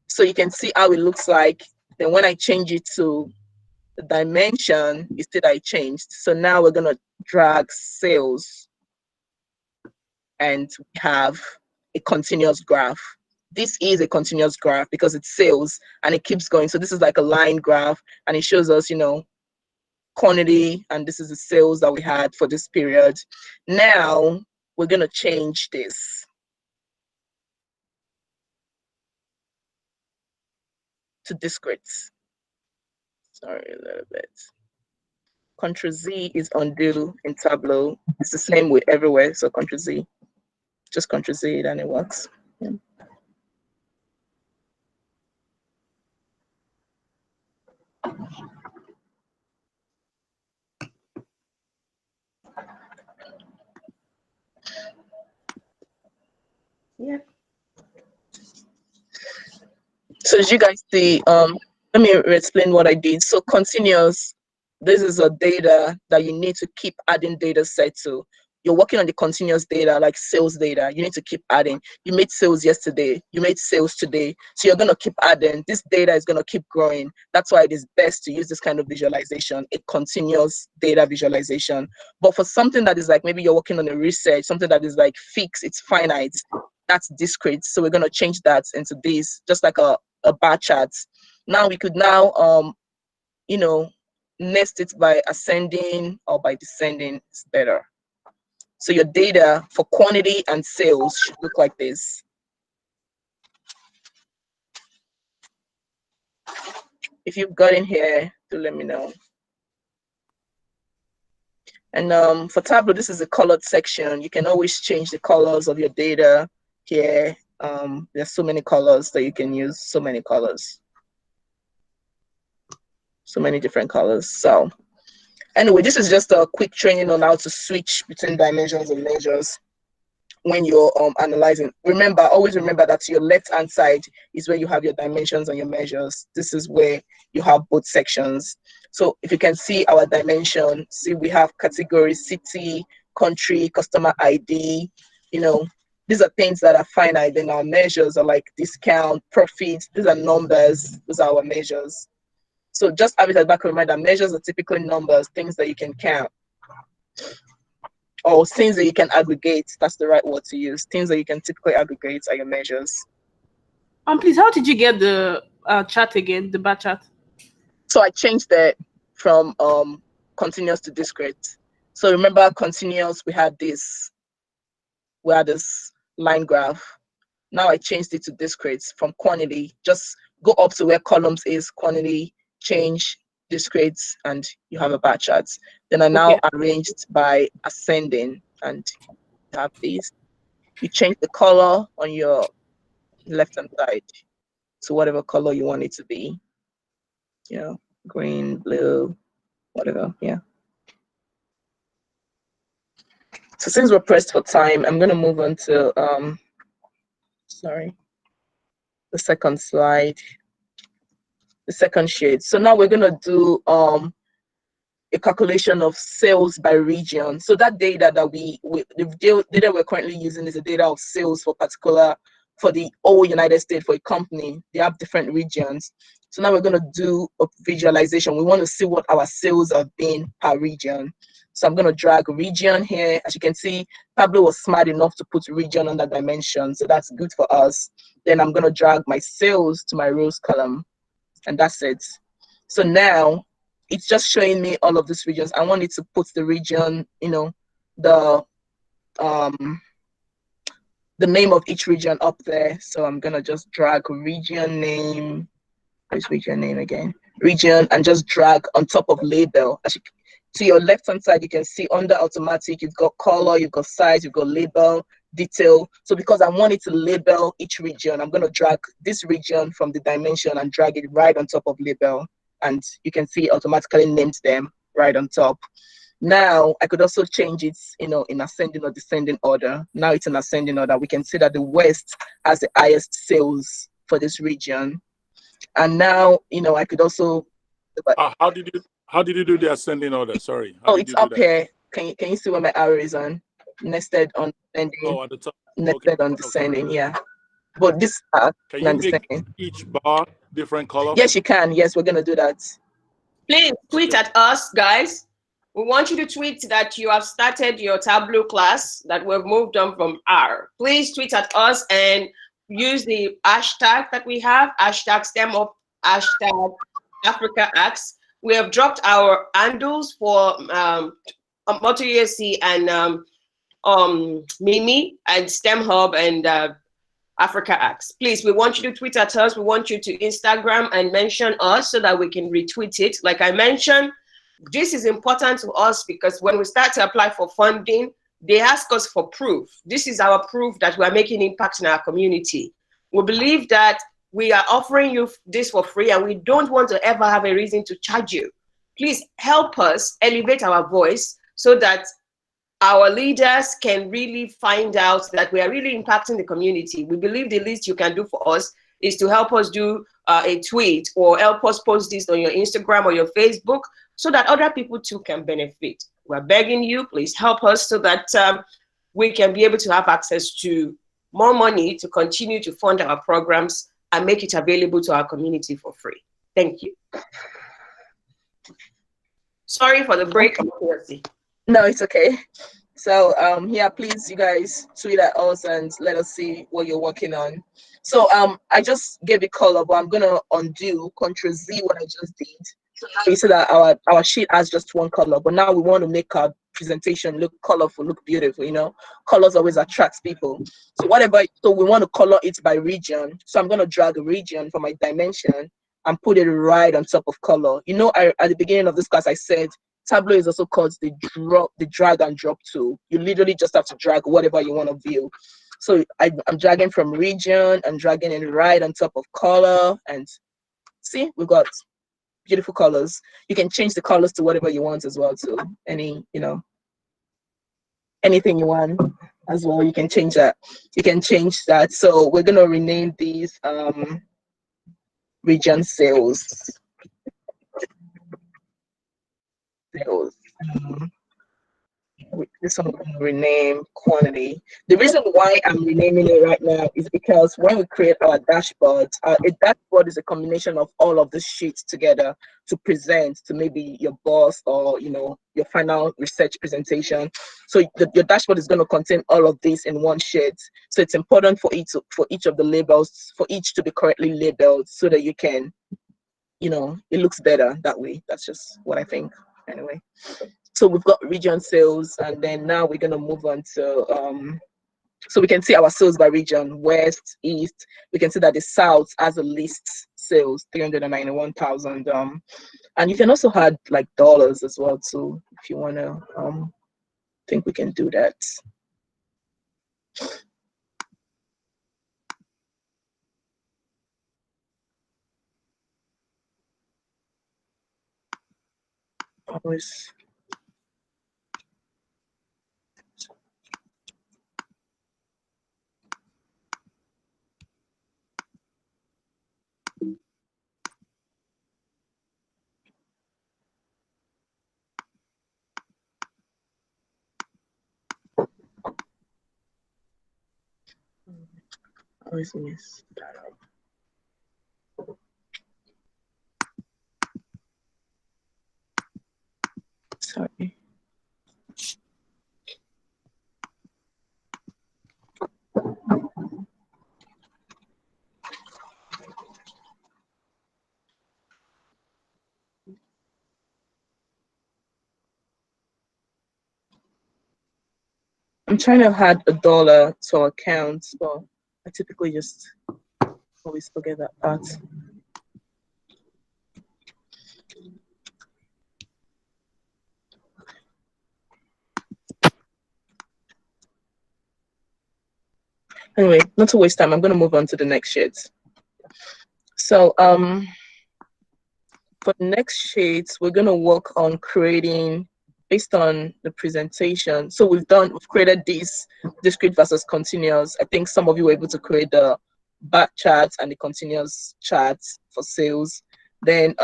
S18: so you can see how it looks like. Then when I change it to the dimension, instead I changed. So now we're gonna drag sales and we have a continuous graph. This is a continuous graph because it's sales and it keeps going. So this is like a line graph and it shows us, you know, quantity, and this is the sales that we had for this period. Now we're going to change this to discrete. Sorry, a little bit. Ctrl Z is undo in Tableau. It's the same with everywhere. So Ctrl Z, just Ctrl Z, and it works. Yeah.
S2: Yeah.
S18: So as you guys see, let me explain what I did. So continuous, this is a data that you need to keep adding data set to. You're working on the continuous data, like sales data. You need to keep adding. You made sales yesterday. You made sales today. So you're going to keep adding. This data is going to keep growing. That's why it is best to use this kind of visualization, a continuous data visualization. But for something that is like, maybe you're working on a research, something that is like fixed, it's finite, that's discrete. So we're going to change that into this, just like a bar chart. Now we could now, you know, nest it by ascending or by descending. It's better. So your data for quantity and sales should look like this. If you've got in here, do let me know. And for Tableau, this is a colored section. You can always change the colors of your data here. There's so many colors that you can use, so many colors. So many different colors. So anyway, this is just a quick training on how to switch between dimensions and measures when you're analyzing. Remember, always remember that your left-hand side is where you have your dimensions and your measures. This is where you have both sections. So if you can see our dimension, see we have category, city, country, customer ID, you know, these are things that are finite. Then our measures are like discount, profit. These are numbers. Those are our measures. So just have it at the back of your mind that measures are typically numbers, things that you can count, or things that you can aggregate. That's the right word to use. Things that you can typically aggregate are your measures.
S10: Please, how did you get the chart again, the bar chart?
S18: So I changed that from continuous to discrete. So remember, continuous, we had this line graph. Now I changed it to discrete from quantity. Just go up to where columns is quantity, change discrete, and you have a bar chart. Then I now arranged by ascending, and you have these. You change the color on your left hand side to whatever color you want it to be. You know, green, blue, whatever. Yeah. So since we're pressed for time, I'm gonna move on to the second slide. The second sheet. So now we're gonna do a calculation of sales by region. So that data that the data we're currently using is the data of sales for the whole United States for a company. They have different regions. So now we're gonna do a visualization. We want to see what our sales have been per region. So I'm gonna drag region here. As you can see, Tableau was smart enough to put region under dimension. So that's good for us. Then I'm gonna drag my sales to my rows column. And that's it. So now it's just showing me all of these regions. I want it to put the region, you know, the name of each region up there. So I'm gonna just drag region name. Where's region name again? Region, and just drag on top of label. To your left hand side, you can see under automatic, you've got color, you've got size, you've got label, detail. So because I want it to label each region, I'm going to drag this region from the dimension and drag it right on top of label. And you can see it automatically names them right on top. Now I could also change it, in ascending or descending order. Now it's in ascending order. We can see that the West has the highest sales for this region. And now, I could also.
S19: How did you do the ascending order? Sorry.
S18: It's up here. Can you see where my arrow is on? Nested on descending.
S19: Oh, at the top.
S18: Nested on descending. Yeah. But this
S19: can you make each bar different color?
S18: Yes, you can. Yes, we're gonna do that.
S2: Please tweet at us, guys. We want you to tweet that you have started your Tableau class, that we've moved on from R. Please tweet at us and use the hashtag that we have, hashtag STEMUp, hashtag AfricaActs. We have dropped our handles for Omotoyosi and Mimi and STEM Hub and AfricaActs. Please, we want you to tweet at us. We want you to Instagram and mention us so that we can retweet it. Like I mentioned, this is important to us because when we start to apply for funding, they ask us for proof. This is our proof that we are making impact in our community. We believe that we are offering you this for free and we don't want to ever have a reason to charge you. Please help us elevate our voice so that our leaders can really find out that we are really impacting the community. We believe the least you can do for us is to help us do a tweet or help us post this on your Instagram or your Facebook so that other people too can benefit. We're begging you, please help us so that we can be able to have access to more money to continue to fund our programs and make it available to our community for free. Thank you. Sorry for the break.
S18: No, it's okay. So yeah, please, you guys tweet at us and let us see what you're working on. So I just gave a color, but I'm gonna undo Ctrl-Z what I just did. So now you see that our sheet has just one color, but now we want to make our presentation look colorful, look beautiful. Colors always attracts people. So so we want to color it by region. So I'm gonna drag a region for my dimension and put it right on top of color. At the beginning of this class I said Tableau is also called the drag and drop tool. You literally just have to drag whatever you want to view. So I'm dragging from region and dragging it right on top of color, and see, we've got beautiful colors. You can change the colors to whatever you want as well, to anything you want as well. You can change that. So we're gonna rename these region sales. This one we're going to rename quantity. The reason why I'm renaming it right now is because when we create our dashboard, a dashboard is a combination of all of the sheets together to present to maybe your boss or your final research presentation. So your dashboard is going to contain all of this in one sheet. So it's important for each of the labels, for each to be correctly labeled so that you can, it looks better that way. That's just what I think. Anyway, so we've got region sales, and then now we're going to move on to so we can see our sales by region: west, east. We can see that the south has a least sales, 391,000. And you can also add like dollars as well too if you want to. Think we can do that. Always. Always miss that up. Sorry. I'm trying to add $1 to our account, but I typically just always forget that part. Anyway, not to waste time, I'm going to move on to the next sheet. So For the next sheet, we're going to work on creating based on the presentation. So we've created this discrete versus continuous. I think some of you were able to create the bar charts and the continuous charts for sales. Then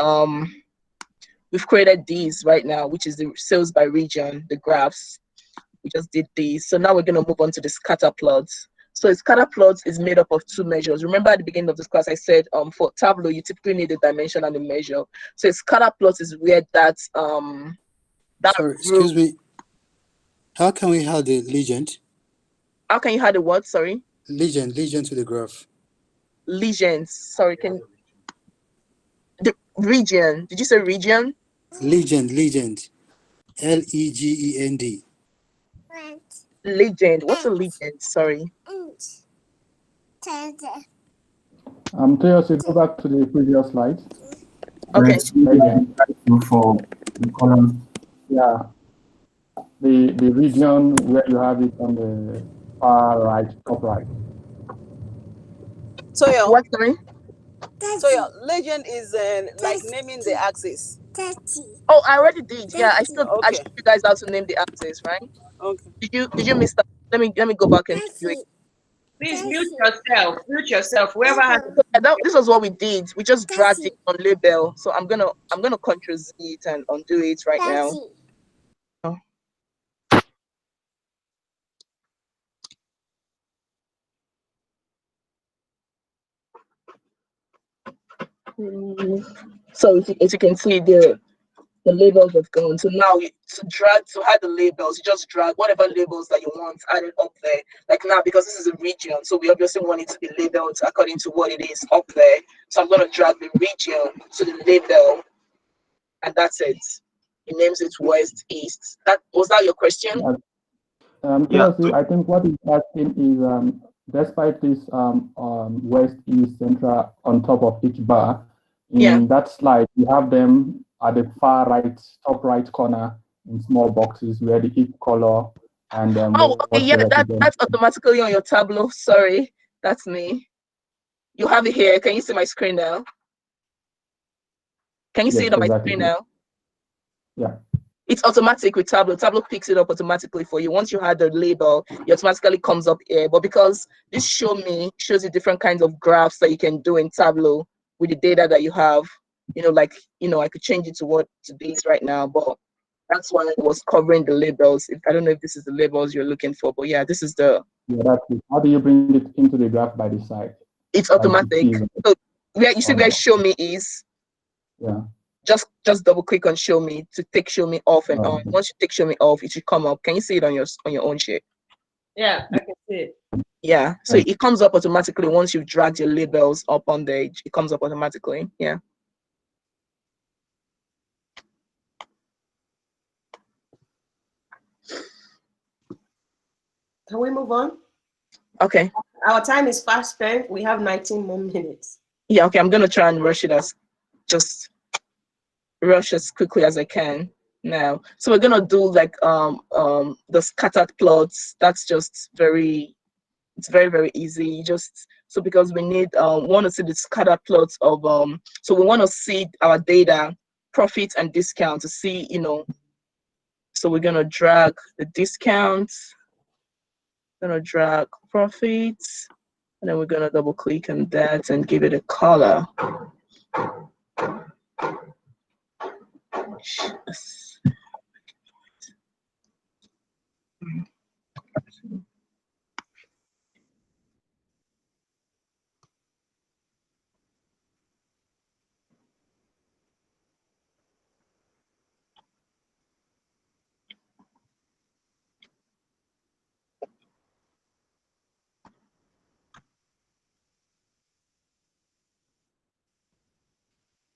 S18: we've created these right now, which is the sales by region, the graphs. We just did these. So now we're going to move on to the scatter plots. So a scatter plot is made up of two measures. Remember at the beginning of this class, I said for Tableau, you typically need a dimension and a measure. So a scatter plot is where that
S3: Sorry, excuse me. How can we have the legend?
S18: How can you add the what? Sorry.
S3: Legend to the graph.
S18: Legions. Sorry, the region? Did you say region?
S3: Legend. Legend.
S18: Legend. What's a legend? Sorry.
S16: Toyosi, go back to the previous slide.
S18: Okay.
S16: Legend. For the column. Yeah. The region where you have it on the far right, top right.
S12: So your
S18: what? Sorry.
S12: So your legend is like naming the axis.
S18: Oh, I already did. Yeah, I showed
S12: Okay.
S18: you guys how to name the axis, right?
S12: Okay.
S18: Did you miss that? Let me go back and show you.
S2: Please mute yourself. Mute yourself. Whoever has.
S18: This was what we did. We just dragged it on label. So I'm gonna Ctrl Z it and undo it right now. Oh. So as you can see, the labels have gone. So now to hide the labels, you just drag whatever labels that you want added up there. Like now, because this is a region, so we obviously want it to be labeled according to what it is up there. So I'm gonna drag the region to the label, and that's it. It names it West East. Was that your question?
S16: Yeah. I think what he's asking is despite this West, East, Central on top of each bar, in that slide, you have them at the far right, top right corner in small boxes where the each color and
S18: okay, yeah, that's automatically on your Tableau. Sorry, that's me. You have it here. Can you see my screen now? Can you see it on my screen now?
S16: Yeah.
S18: It's automatic with Tableau. Tableau picks it up automatically for you. Once you had the label, it automatically comes up here. But because this shows you different kinds of graphs that you can do in Tableau with the data that you have, I could change it to this right now, but that's why it was covering the labels. I don't know if this is the labels you're looking for, but yeah, this is the.
S16: Yeah, that's it. How do you bring it into the graph by the side?
S18: It's automatic. So you see where show me is.
S16: Yeah.
S18: Just double click on show me to take show me off and on. Once you take show me off, it should come up. Can you see it on your own sheet?
S2: Yeah, I can see it.
S18: Yeah, so it comes up automatically once you've dragged your labels up on the it comes up automatically. Yeah.
S2: Can we move on?
S18: Okay.
S2: Our time is fast spent. We have 19 more minutes.
S18: Yeah, okay. I'm gonna try and rush as quickly as I can now. So we're gonna do like the scattered plots. That's just very very easy. So because we need want to see the scattered plots of so we want to see our data, profit and discount to see, so we're gonna drag the discounts, gonna drag profits, and then we're gonna double click on that and give it a color.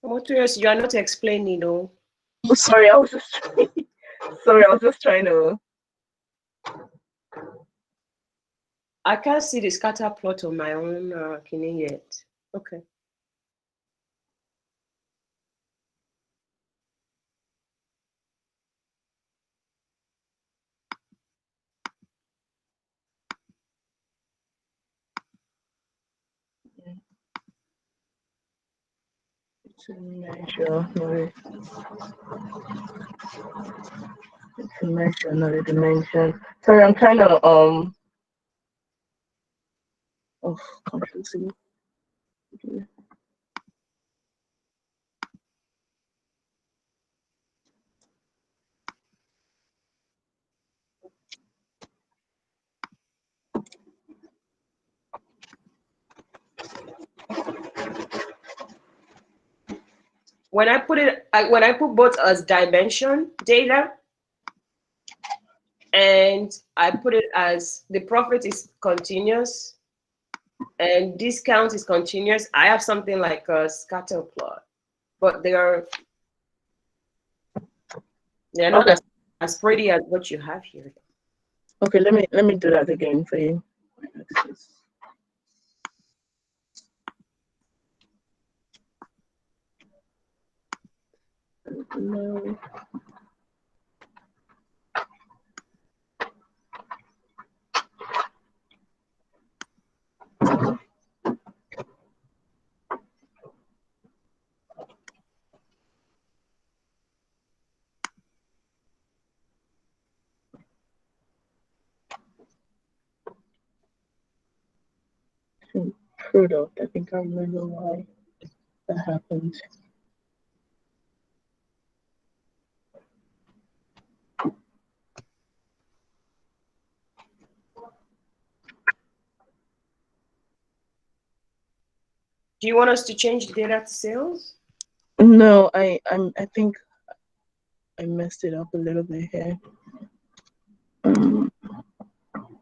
S2: Omotoyosi, you are not explaining, though.
S18: Oh, sorry, I was just trying to.
S2: I can't see the scatter plot on my own Kine yet. Okay.
S18: To measure, not a dimension. Sorry, I'm kind of confusing. Okay.
S2: When I put both as dimension data, and I put it as the profit is continuous and discount is continuous, I have something like a scatter plot, but they're not
S18: Okay.
S2: as pretty as what you have here.
S18: Okay, let me do that again for you. No. Product. I think I remember why that happened.
S2: Do you want us to change the data to sales?
S18: No, I think I messed it up a little bit here.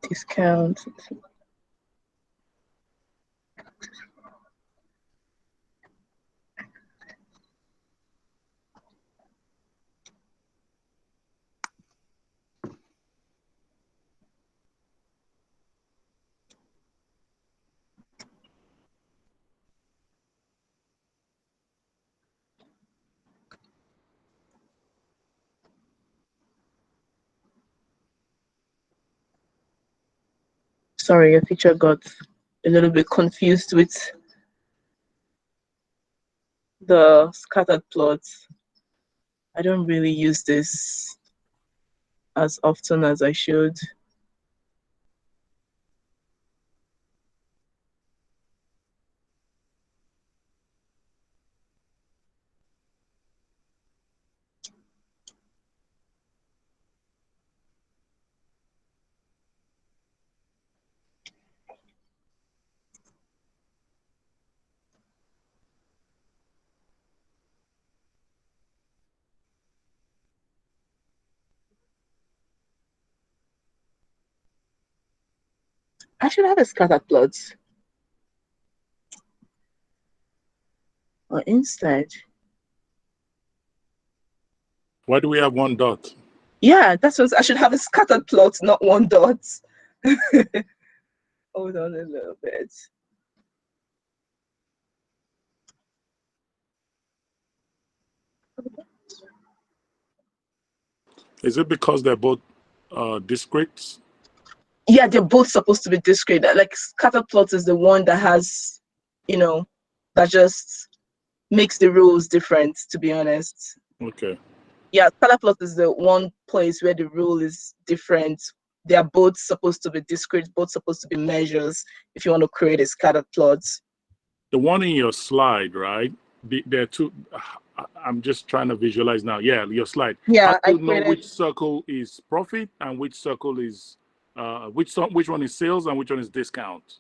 S18: Discount. Sorry, your teacher got a little bit confused with the scattered plots. I don't really use this as often as I should. I should have a scattered plot. Or instead.
S19: Why do we have one dot?
S18: Yeah, that's what I should have a scattered plot, not one dot. Hold on a little bit.
S19: Is it because they're both discrete?
S18: Yeah, they're both supposed to be discrete. Like scatter plot is the one that has, that just makes the rules different, to be honest.
S19: Okay.
S18: Yeah, scatter plot is the one place where the rule is different. They are both supposed to be discrete, both supposed to be measures if you want to create a scatter plot.
S19: The one in your slide, right? There are two. I'm just trying to visualize now. Yeah, your slide.
S18: Yeah,
S19: How do you know which circle is profit and which circle is which one is sales and which one is discount?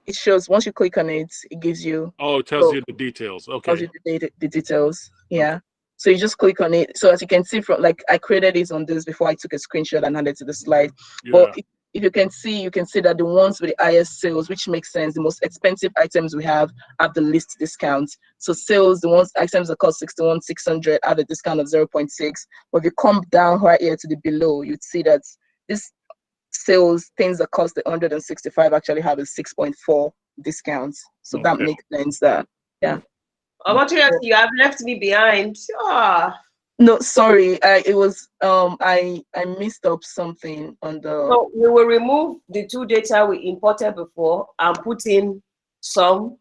S18: It shows once you click on it, it gives you.
S19: Oh, it tells you the details. Okay.
S18: Tells you the details. Yeah. Okay. So you just click on it. So as you can see from I created it on this before I took a screenshot and handed to the slide. Yeah. But if you can see that the ones with the highest sales, which makes sense, the most expensive items we have the least discounts. So sales, the items that cost 61,600 have a discount of 0.6. But if you come down right here to the below, you'd see that this sales things that cost 165 actually have a 6.4 discounts. So that makes sense that, yeah.
S2: Omotoyosi, you have left me behind.
S18: No, sorry. It was I messed up something on the.
S2: So we will remove the 2 data we imported before and put in some.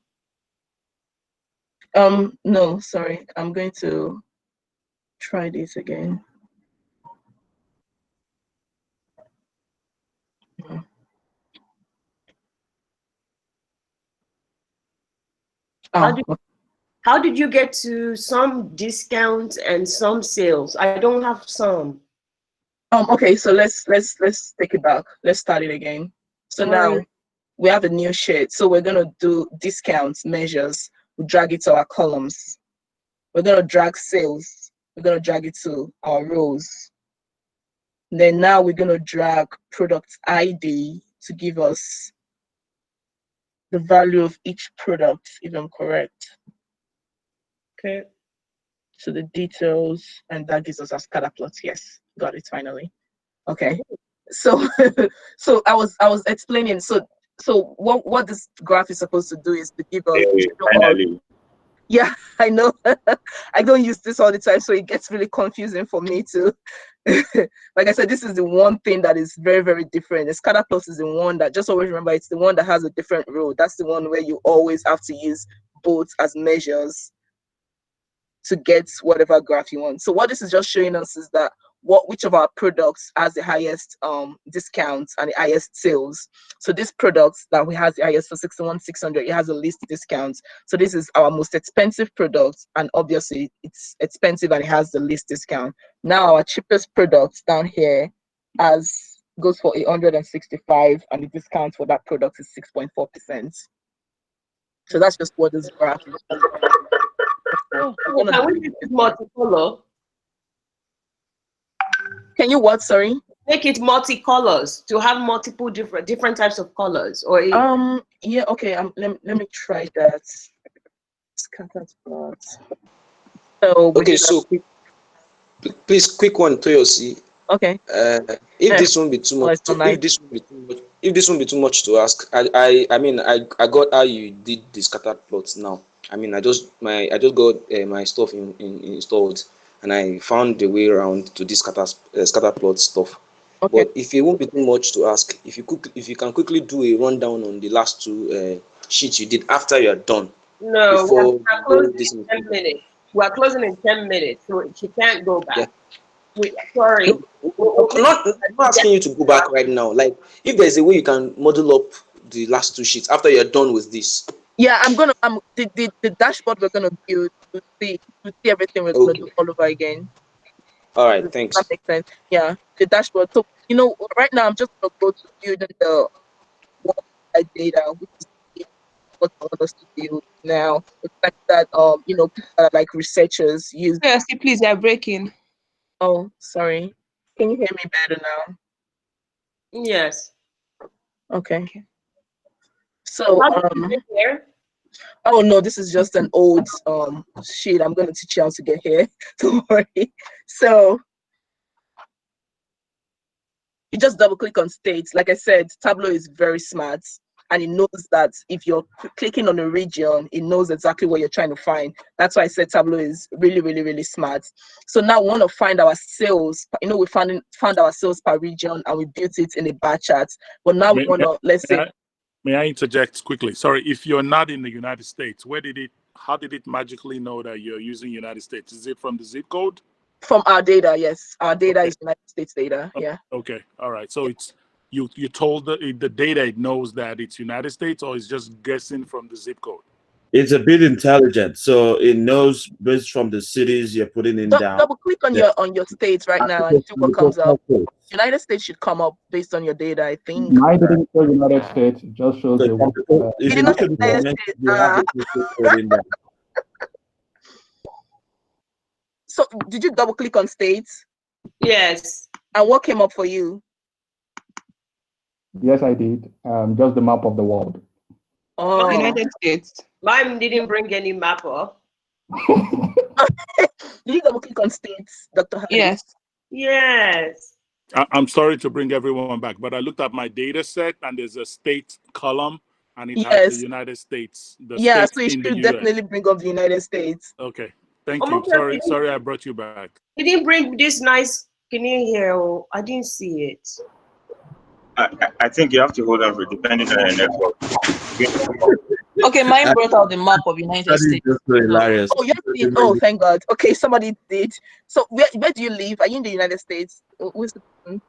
S18: No, sorry. I'm going to try this again.
S2: How did you get to some discounts and some sales? I don't have some.
S18: Okay, so let's take it back. Let's start it again. So now we have a new sheet. So we're gonna do discounts, measures. We drag it to our columns. We're gonna drag sales. We're gonna drag it to our rows. Then now we're gonna drag product ID to give us the value of each product, if I'm correct.
S2: Okay.
S18: So the details, and that gives us a scatter plot. Yes, got it finally. Okay. So so I was explaining. So what this graph is supposed to do is to give us
S13: Finally.
S18: Yeah, I know. I don't use this all the time, so it gets really confusing for me too. Like I said, this is the one thing that is very, very different. The scatter plot is the one that, just always remember, it's the one that has a different row. That's the one where you always have to use both as measures to get whatever graph you want. So what this is just showing us is that which of our products has the highest discounts and the highest sales. So this product that we has the highest for 61,600, it has the least discounts. So this is our most expensive product, and obviously it's expensive and it has the least discount. Now our cheapest product down here goes for 865, and the discount for that product is 6.4%. So that's just what this graph is.
S2: Can we make it multicolor?
S18: Can you what? Sorry.
S2: Make it multicolors to have multiple different types of colors, or
S18: yeah. Okay. Let me try that. Scattered plot. So
S5: okay. So please, quick one, Toyosi.
S18: Okay.
S5: If this won't be too much, if this won't be too much to ask, I mean, I got how you did the scattered plots now. I mean, I just got my stuff installed, and I found the way around to this scatter plot stuff. Okay. But if it won't be too much to ask, if you can quickly do a rundown on the last two sheets you did after you're done.
S2: No, we're closing in 10 minutes. We're closing in 10 minutes, so she can't go back. Yeah. Sorry.
S5: I'm not asking you to go back right now. Like, if there's a way you can model up the last two sheets after you're done with this.
S18: Yeah, the dashboard we're gonna build to see everything we're gonna do all over again.
S5: All right, thanks.
S18: That makes sense. Yeah, the dashboard. So right now I'm just gonna go to building the data, which is what I want us to build now. The fact that people are like researchers use.
S12: Yes, please, you're breaking.
S18: Oh, sorry. Can you hear me better now?
S2: Yes.
S18: Okay. So oh no, this is just an old sheet. I'm gonna teach you how to get here. Don't worry. So you just double click on states. Like I said, Tableau is very smart, and it knows that if you're clicking on a region, it knows exactly what you're trying to find. That's why I said Tableau is really, really, really smart. So now we want to find our sales. We found our sales per region, and we built it in a bar chart. But now we want to,
S19: May I interject quickly? Sorry, if you're not in the United States, how did it magically know that you're using United States? Is it from the zip code?
S18: From our data, yes. Our data is United States data, yeah.
S19: Okay, all right. So it's you told the data it knows that it's United States, or it's just guessing from the zip code?
S17: It's a bit intelligent, so it knows based from the cities you're putting in down.
S18: Double click on your states right now and see what comes up. United States should come up based on your data, I think.
S16: Mine didn't show United States, it just shows the one.
S18: If you look at United States, so did you double click on states?
S2: Yes.
S18: And what came up for you?
S16: Yes, I did. Just the map of the world.
S18: Oh,
S12: United States.
S2: Mine didn't bring any map up.
S18: Did you double click on states, Dr. Harris?
S12: Yes.
S2: Yes.
S19: I'm sorry to bring everyone back, but I looked at my data set and there's a state column and it has the United States.
S18: So you should definitely bring up the United States.
S19: Okay. Thank you. Sorry I brought you back.
S2: He didn't bring this nice, can you hear? I didn't see it.
S13: I think you have to hold on for depending on your network.
S18: Okay, mine brought out the map of United
S17: That is
S18: States.
S17: just so hilarious.
S18: Oh, you did. Oh, thank God. Okay, somebody did. So where do you live? Are you in the United States? Who's the person?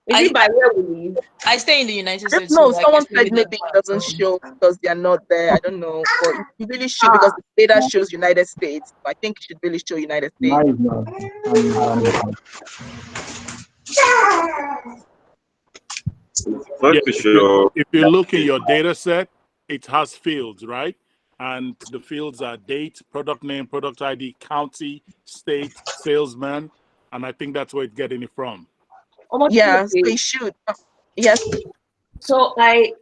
S2: Is it by where we live?
S7: I stay in the United States.
S18: No,
S7: so I
S18: someone
S7: guess
S18: said maybe it doesn't show because they are not there. I don't know, but it really should because the data shows United States. I think it should really show United States.
S16: Mine is not.
S19: If you look in your data set, it has fields, right? And the fields are date, product name, product ID, county, state, salesman, and I think that's where it's getting it from.
S18: Yeah, so it should. Yes.
S2: So I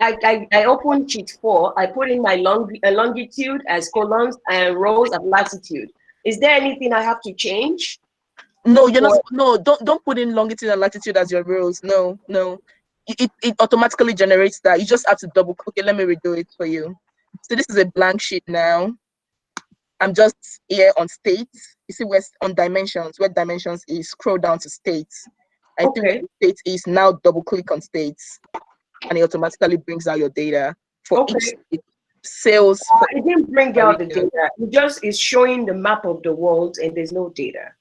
S2: opened sheet 4. I put in my longitude as columns and rows as latitude. Is there anything I have to change?
S18: No, you're not. No, don't put in longitude and latitude as your rows. No. It automatically generates that. You just have to double click. Okay, let me redo it for you. So this is a blank sheet now. I'm just here on states. You see where on dimensions, where dimensions is, scroll down to states. I think state is now double click on states, and it automatically brings out your data for each state. Sales.
S2: It didn't bring out the data. It just is showing the map of the world, and there's no data.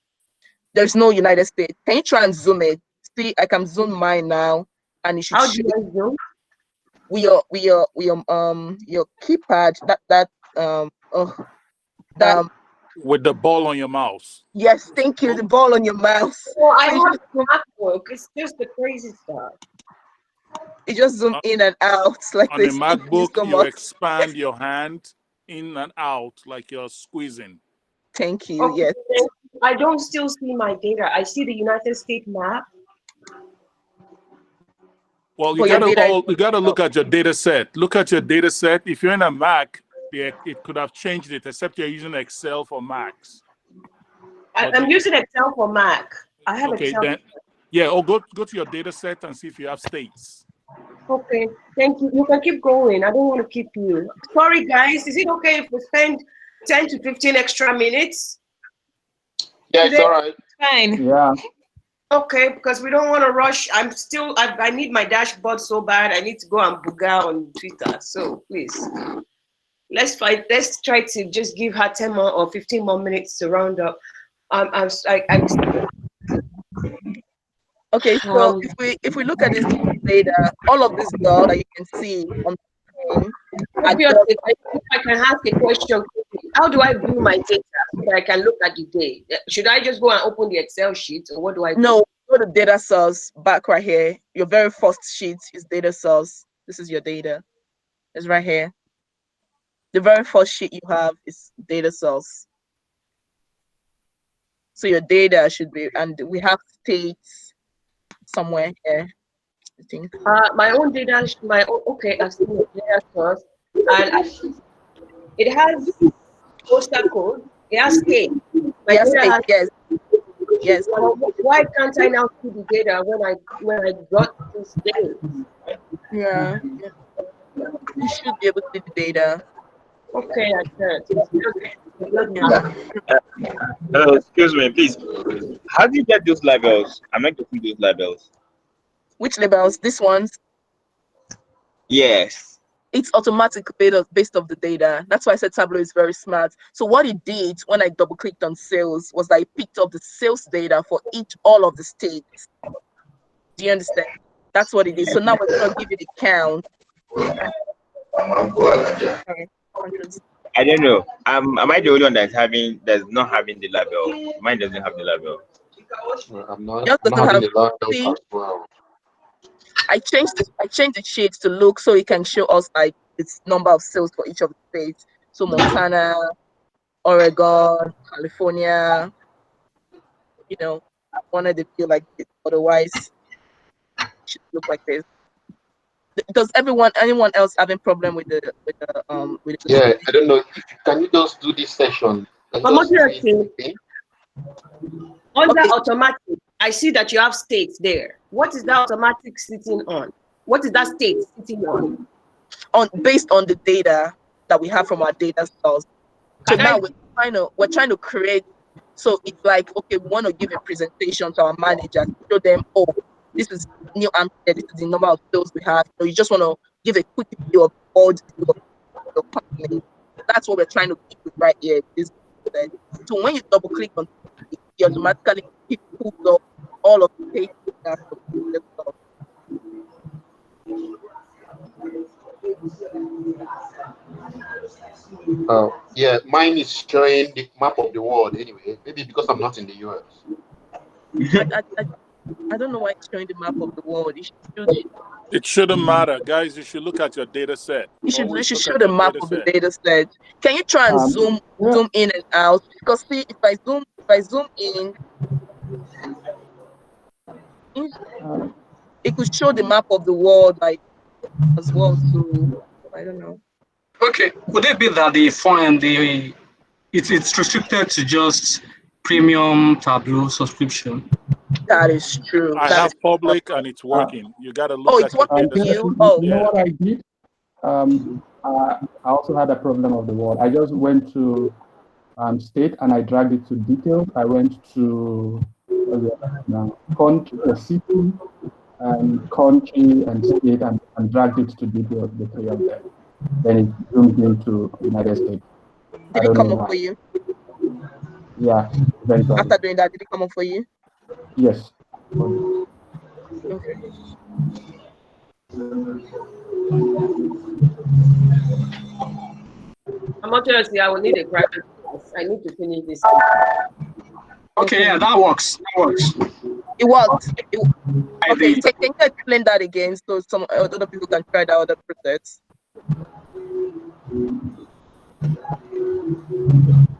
S18: There's no United States. Can you try and zoom it? See, I can zoom mine now, and it should
S2: How
S18: show.
S2: do I zoom?
S18: Your keypad.
S19: With the ball on your mouse.
S18: Yes, thank you. The ball on your mouse.
S2: Well, I have MacBook. It's just the crazy stuff.
S18: You just zoom in and out like
S19: On
S18: this.
S19: a MacBook, you expand your hand in and out like you're squeezing.
S18: Thank you. Yes.
S2: I don't still see my data. I see the United States map.
S19: Well, you gotta look at your data set. Look at your data set. If you're in a Mac, it could have changed it, except you're using Excel for Macs.
S2: I'm using Excel for Mac. I have Excel.
S19: Then, go to your data set and see if you have states.
S2: Okay, thank you. You can keep going. I don't want to keep you. Sorry, guys. Is it okay if we spend 10 to 15 extra minutes?
S11: Yeah, it's all right.
S18: Fine.
S16: Yeah.
S2: Okay, because we don't want to rush. I need my dashboard so bad. I need to go and booga on Twitter. So please, let's try to just give her 10 more or 15 more minutes to round up.
S18: Okay, so if we look at this data, all of this data that you can see on the screen.
S2: If I can ask a question, how do I view my data so that I can look at the day? Should I just go and open the Excel sheet, or what do I do?
S18: No, go to data source, back right here. Your very first sheet is data source. This is your data. It's right here. The very first sheet you have is data source. So your data should be, and we have states somewhere here, I think.
S2: My own data, I've seen the data source, and it has postal code. It has state.
S18: Yes.
S2: Why can't I now see the data when I got this data?
S18: Yeah. You should be able to see the data.
S2: Okay, I
S13: can. Excuse me, please. How do you get those labels? I'm not getting those labels.
S18: Which labels? These ones?
S13: Yes.
S18: It's automatic based off the data. That's why I said Tableau is very smart. So what it did when I double clicked on sales was that it picked up the sales data for all of the states. Do you understand? That's what it is. So now we're going to give you the count.
S13: I don't know. Am I the only one that's not having the label? Mine doesn't have the label.
S11: I'm not having the label as well.
S18: I changed the sheet to look so it can show us like its number of sales for each of the states. So Montana, Oregon, California. You know, I wanted to feel like this. Otherwise, it should look like this. Does anyone else having problem with the
S11: Yeah, I don't know. Can you just do this session?
S2: Under automatic, I see that you have states there. What is that automatic sitting on? What is that state sitting on?
S18: Based on the data that we have from our data source. So now we're trying to create. So it's like, okay, we want to give a presentation to our manager to show them, oh, this is New Hampshire, this is the number of sales we have. So you just want to give a quick view of all the company. That's what we're trying to keep with right here. So when you double click on it, you automatically pull up all of the pages that are
S11: Yeah, mine is showing the map of the world anyway. Maybe because I'm not in the US.
S18: I don't know why it's showing the map of the world.
S19: It shouldn't matter, guys. You should look at your data set.
S18: You should show the map of the data set. Can you try and zoom in and out? Because see, if I zoom in, it could show the map of the world like as well. So I don't know.
S14: Okay, would it be that it's restricted to just premium Tableau subscription?
S18: That is true.
S19: I have public and it's working. You got to look at
S18: it's working
S19: your data
S18: for you?
S19: set.
S16: You know what I did? I also had a problem of the word. I just went to state and I dragged it to details. I went to country, city, country and state and dragged it to details, the three of them. Then it zoomed into United States.
S18: Did it come up for you?
S16: Yeah, eventually.
S18: After doing that, did it come up for you?
S16: Yes.
S18: Okay.
S2: Omotoyosi, I will need a private class. I need to finish this.
S14: Okay, yeah, that works. That works.
S18: It works. Okay, can you explain that again so some other people can try that other process?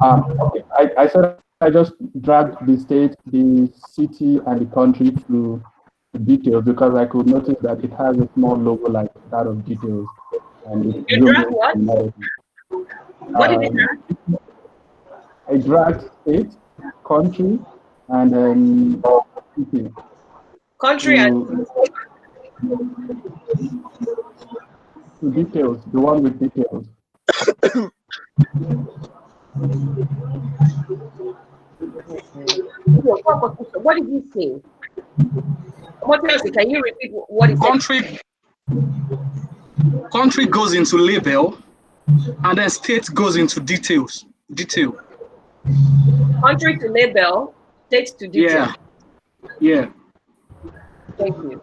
S16: Okay, I said I just dragged the state, the city, and the country to details because I could notice that it has a small logo like that of details. And it
S2: you drag what? What did you drag?
S16: I dragged state, country, and then city.
S2: Country and
S16: to details, the one with details.
S2: What did you say? Omotoyosi, can you repeat what is
S14: Country goes into label, and then state goes into details.
S2: Country to label, state to detail.
S14: Yeah.
S2: Thank you.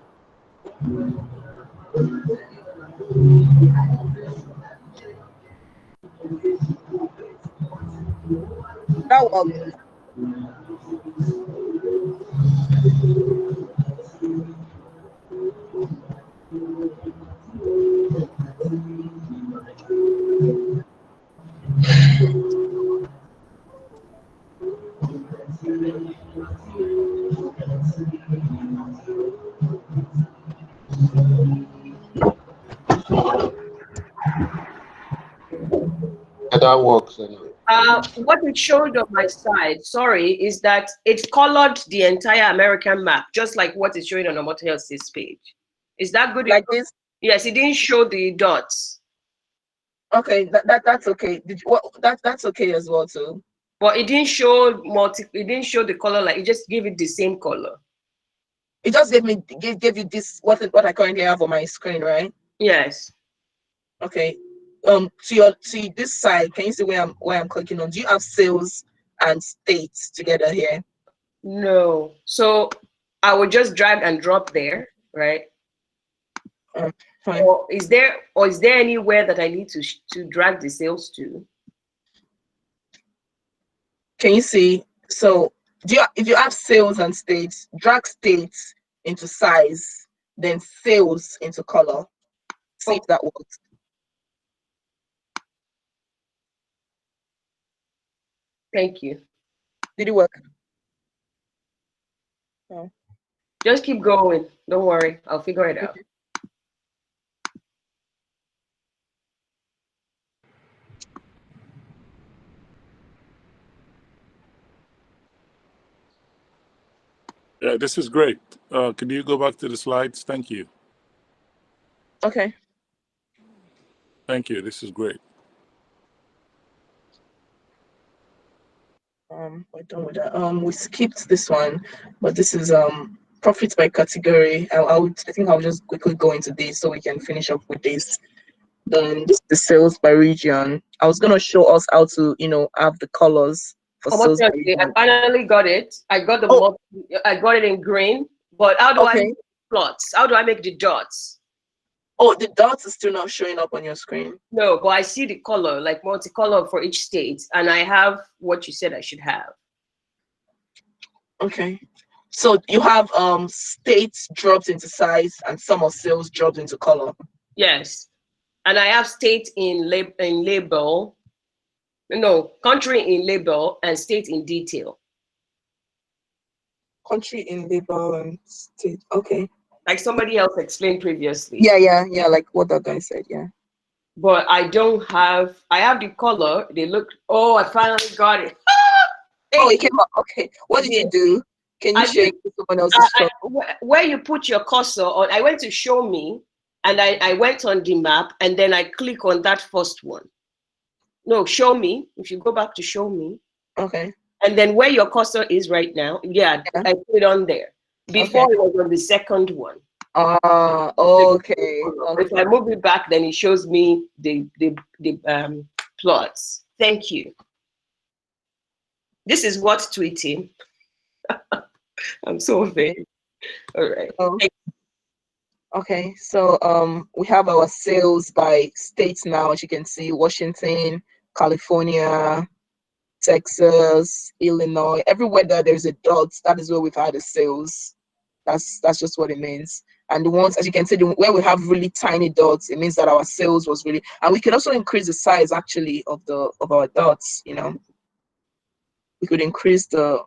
S18: That works.
S11: That works anyway.
S2: What it showed on my side, sorry, is that it colored the entire American map, just like what is showing on Omotoyosi's page. Is that good?
S18: Like this?
S2: Yes, it didn't show the dots.
S18: Okay, that's okay. That's okay as well too.
S2: But it didn't show it didn't show the color, like it just gave it the same color.
S18: It just gave you this what I currently have on my screen, right?
S2: Yes.
S18: Okay. To this side, can you see where I'm clicking on? Do you have sales and states together here?
S2: No. So I would just drag and drop there, right? Or is there anywhere that I need to drag the sales to?
S18: Can you see? So if you have sales and states, drag states into size, then sales into color. See if that works.
S2: Thank you.
S18: Did it work? No.
S2: Just keep going. Don't worry. I'll figure it out.
S19: Yeah, this is great. Can you go back to the slides? Thank you.
S18: Okay.
S19: Thank you. This is great.
S18: We're done with that. We skipped this one, but this is profits by category. I think I'll just quickly go into this so we can finish up with this. Then this the sales by region. I was gonna show us how to, have the colors for sales by region.
S2: I finally got it. I got I got it in green. But how do I make plots? How do I make the dots?
S18: Oh, the dots is still not showing up on your screen.
S2: No, but I see the color, like multicolor for each state, and I have what you said I should have.
S18: Okay. So you have states dropped into size and some of sales dropped into color.
S2: Yes. And I have state in label. No, country in label and state in detail.
S18: Country in label and state. Okay.
S2: Like somebody else explained previously.
S18: Yeah, like what that guy said, yeah.
S2: But I don't have, I have the color. They look, I finally got it.
S18: Oh, it came up. Okay. What did you do? Can you share someone else's
S2: where you put your cursor on? I went to show me, and I went on the map, and then I click on that first one. No, show me. If you go back to show me.
S18: Okay.
S2: And then where your cursor is right now, I put it on there. Before it was on the second one.
S18: Okay.
S2: If I move it back, then it shows me the plots. Thank you. This is what tweeting. I'm so vague. All right.
S18: Okay, so we have our sales by states now. As you can see, Washington, California, Texas, Illinois, everywhere that there's a dot, that is where we've had the sales. That's just what it means. And the ones, as you can see, where we have really tiny dots, it means that our sales was really, and we can also increase the size actually of our dots. We could increase the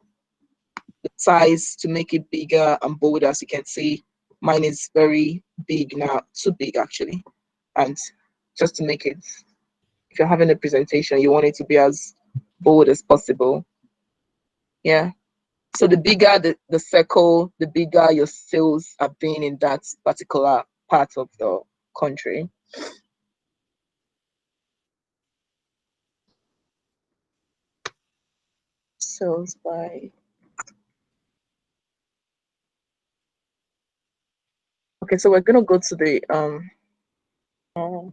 S18: size to make it bigger and bolder. As you can see, mine is very big now, too big actually. And just to make it, if you're having a presentation, you want it to be as bold as possible. Yeah. So the bigger the circle, the bigger your sales have been in that particular part of the country. Sales by. Okay, so we're gonna go to the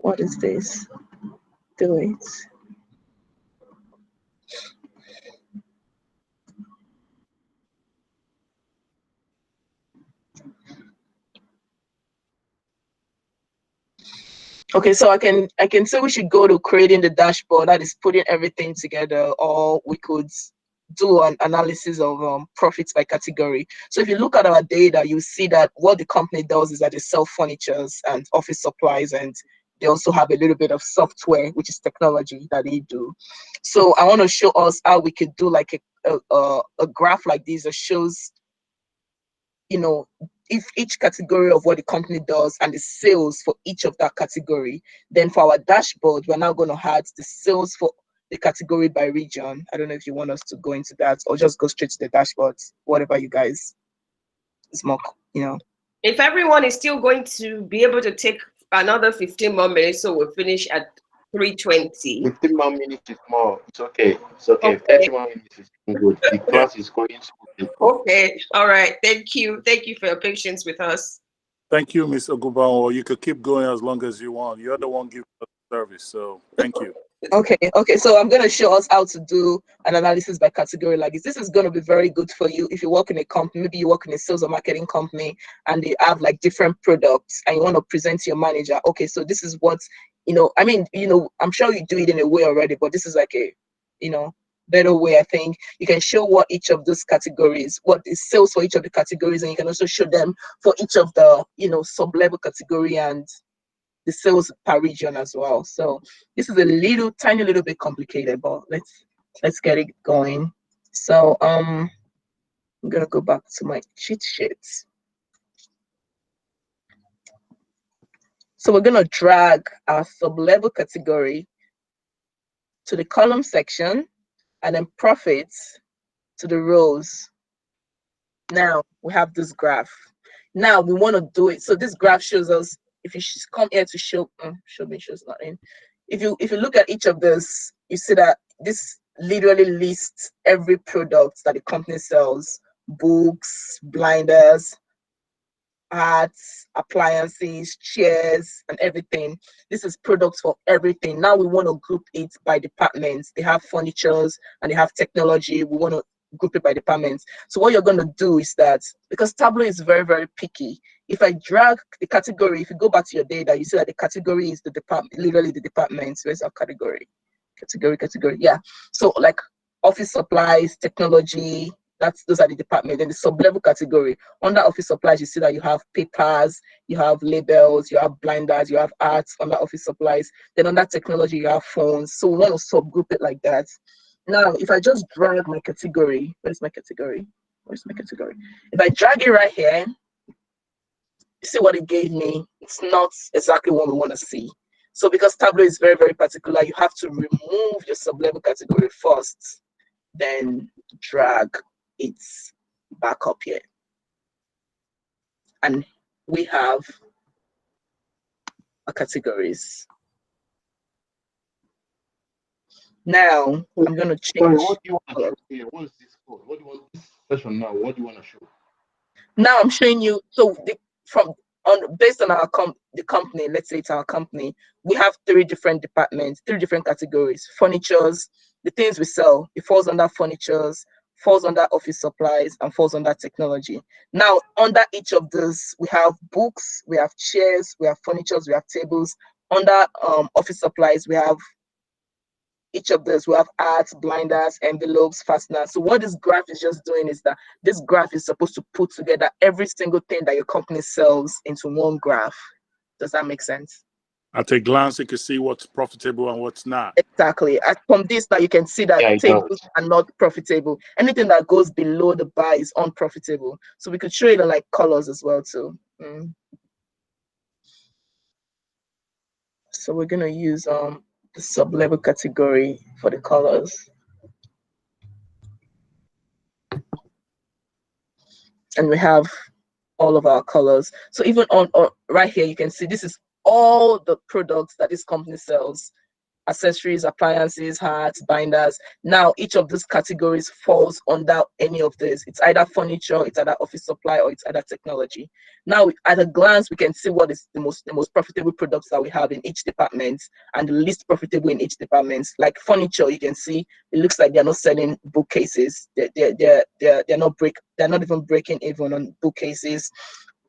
S18: what is this? Do it. Okay, so I can say we should go to creating the dashboard, that is putting everything together, or we could do an analysis of profits by category. So if you look at our data, you see that what the company does is that they sell furnitures and office supplies, and they also have a little bit of software, which is technology that they do. So I want to show us how we could do like a graph like this that shows, if each category of what the company does and the sales for each of that category. Then for our dashboard, we're now going to add the sales for the category by region. I don't know if you want us to go into that or just go straight to the dashboard, whatever you guys is more,
S2: If everyone is still going to be able to take another 15 more minutes, so we'll finish at 3:20.
S11: 15 more minutes is more. It's okay. It's okay. 30 more minutes is good. The class is going smoothly.
S2: Okay. All right. Thank you. Thank you for your patience with us.
S19: Thank you, Ms. Ogunbanwo. You could keep going as long as you want. You're the one giving us service, so thank you.
S18: Okay, so I'm going to show us how to do an analysis by category like this. This is going to be very good for you if you work in a company, maybe you work in a sales or marketing company and they have like different products and you want to present to your manager. Okay, so this is what, I'm sure you do it in a way already, but this is like a, better way. I think you can show what each of those categories, what is sales for each of the categories, and you can also show them for each of the, sub-level category and the sales per region as well. So this is a tiny little bit complicated, but let's get it going. So I'm gonna go back to my cheat sheets. So we're gonna drag our sub-level category to the column section and then profits to the rows. Now we have this graph. Now we want to do it. So this graph shows us, if you come here to show me shows not in. If you look at each of this, you see that this literally lists every product that the company sells: books, blinders, hats, appliances, chairs, and everything. This is products for everything. Now we want to group it by departments. They have furnitures and they have technology. We want to group it by departments. So what you're going to do is that, because Tableau is very, very picky, if I drag the category, if you go back to your data, you see that the category is the department, literally the departments. Where's our category? Category, yeah. So like office supplies, technology, those are the departments. Then the sub-level category, under office supplies, you see that you have papers, you have labels, you have blinders, you have arts under office supplies. Then under technology, you have phones. So we want to subgroup it like that. Now, if I just drag my category, where's my category? If I drag it right here, you see what it gave me? It's not exactly what we want to see. So because Tableau is very, very particular, you have to remove your sub-level category first, then drag it back up here. And we have our categories. Now, I'm going to change.
S11: Sorry, what do you want to show here? What is this code? What do you want this session now? What do you want to show?
S18: Now I'm showing you, so based on our the company, let's say it's our company, we have 3 different departments, 3 different categories. Furnitures, the things we sell, it falls under furnitures, falls under office supplies, and falls under technology. Now, under each of those, we have books, we have chairs, we have furnitures, we have tables. Under office supplies, we have each of those. We have arts, blinders, envelopes, fasteners. So what this graph is just doing is that this graph is supposed to put together every single thing that your company sells into one graph. Does that make sense?
S19: At a glance, you can see what's profitable and what's not.
S18: Exactly. From this, now you can see that tables are not profitable. Anything that goes below the bar is unprofitable. So we could show you the like colors as well too. So we're gonna use the sub-level category for the colors. And we have all of our colors. So even on right here, you can see this is all the products that this company sells: accessories, appliances, hats, binders. Now, each of these categories falls under any of this. It's either furniture, it's either office supply, or it's either technology. Now, at a glance, we can see what is the most profitable products that we have in each department and the least profitable in each department. Like furniture, you can see it looks like they're not selling bookcases. They're not even breaking even on bookcases.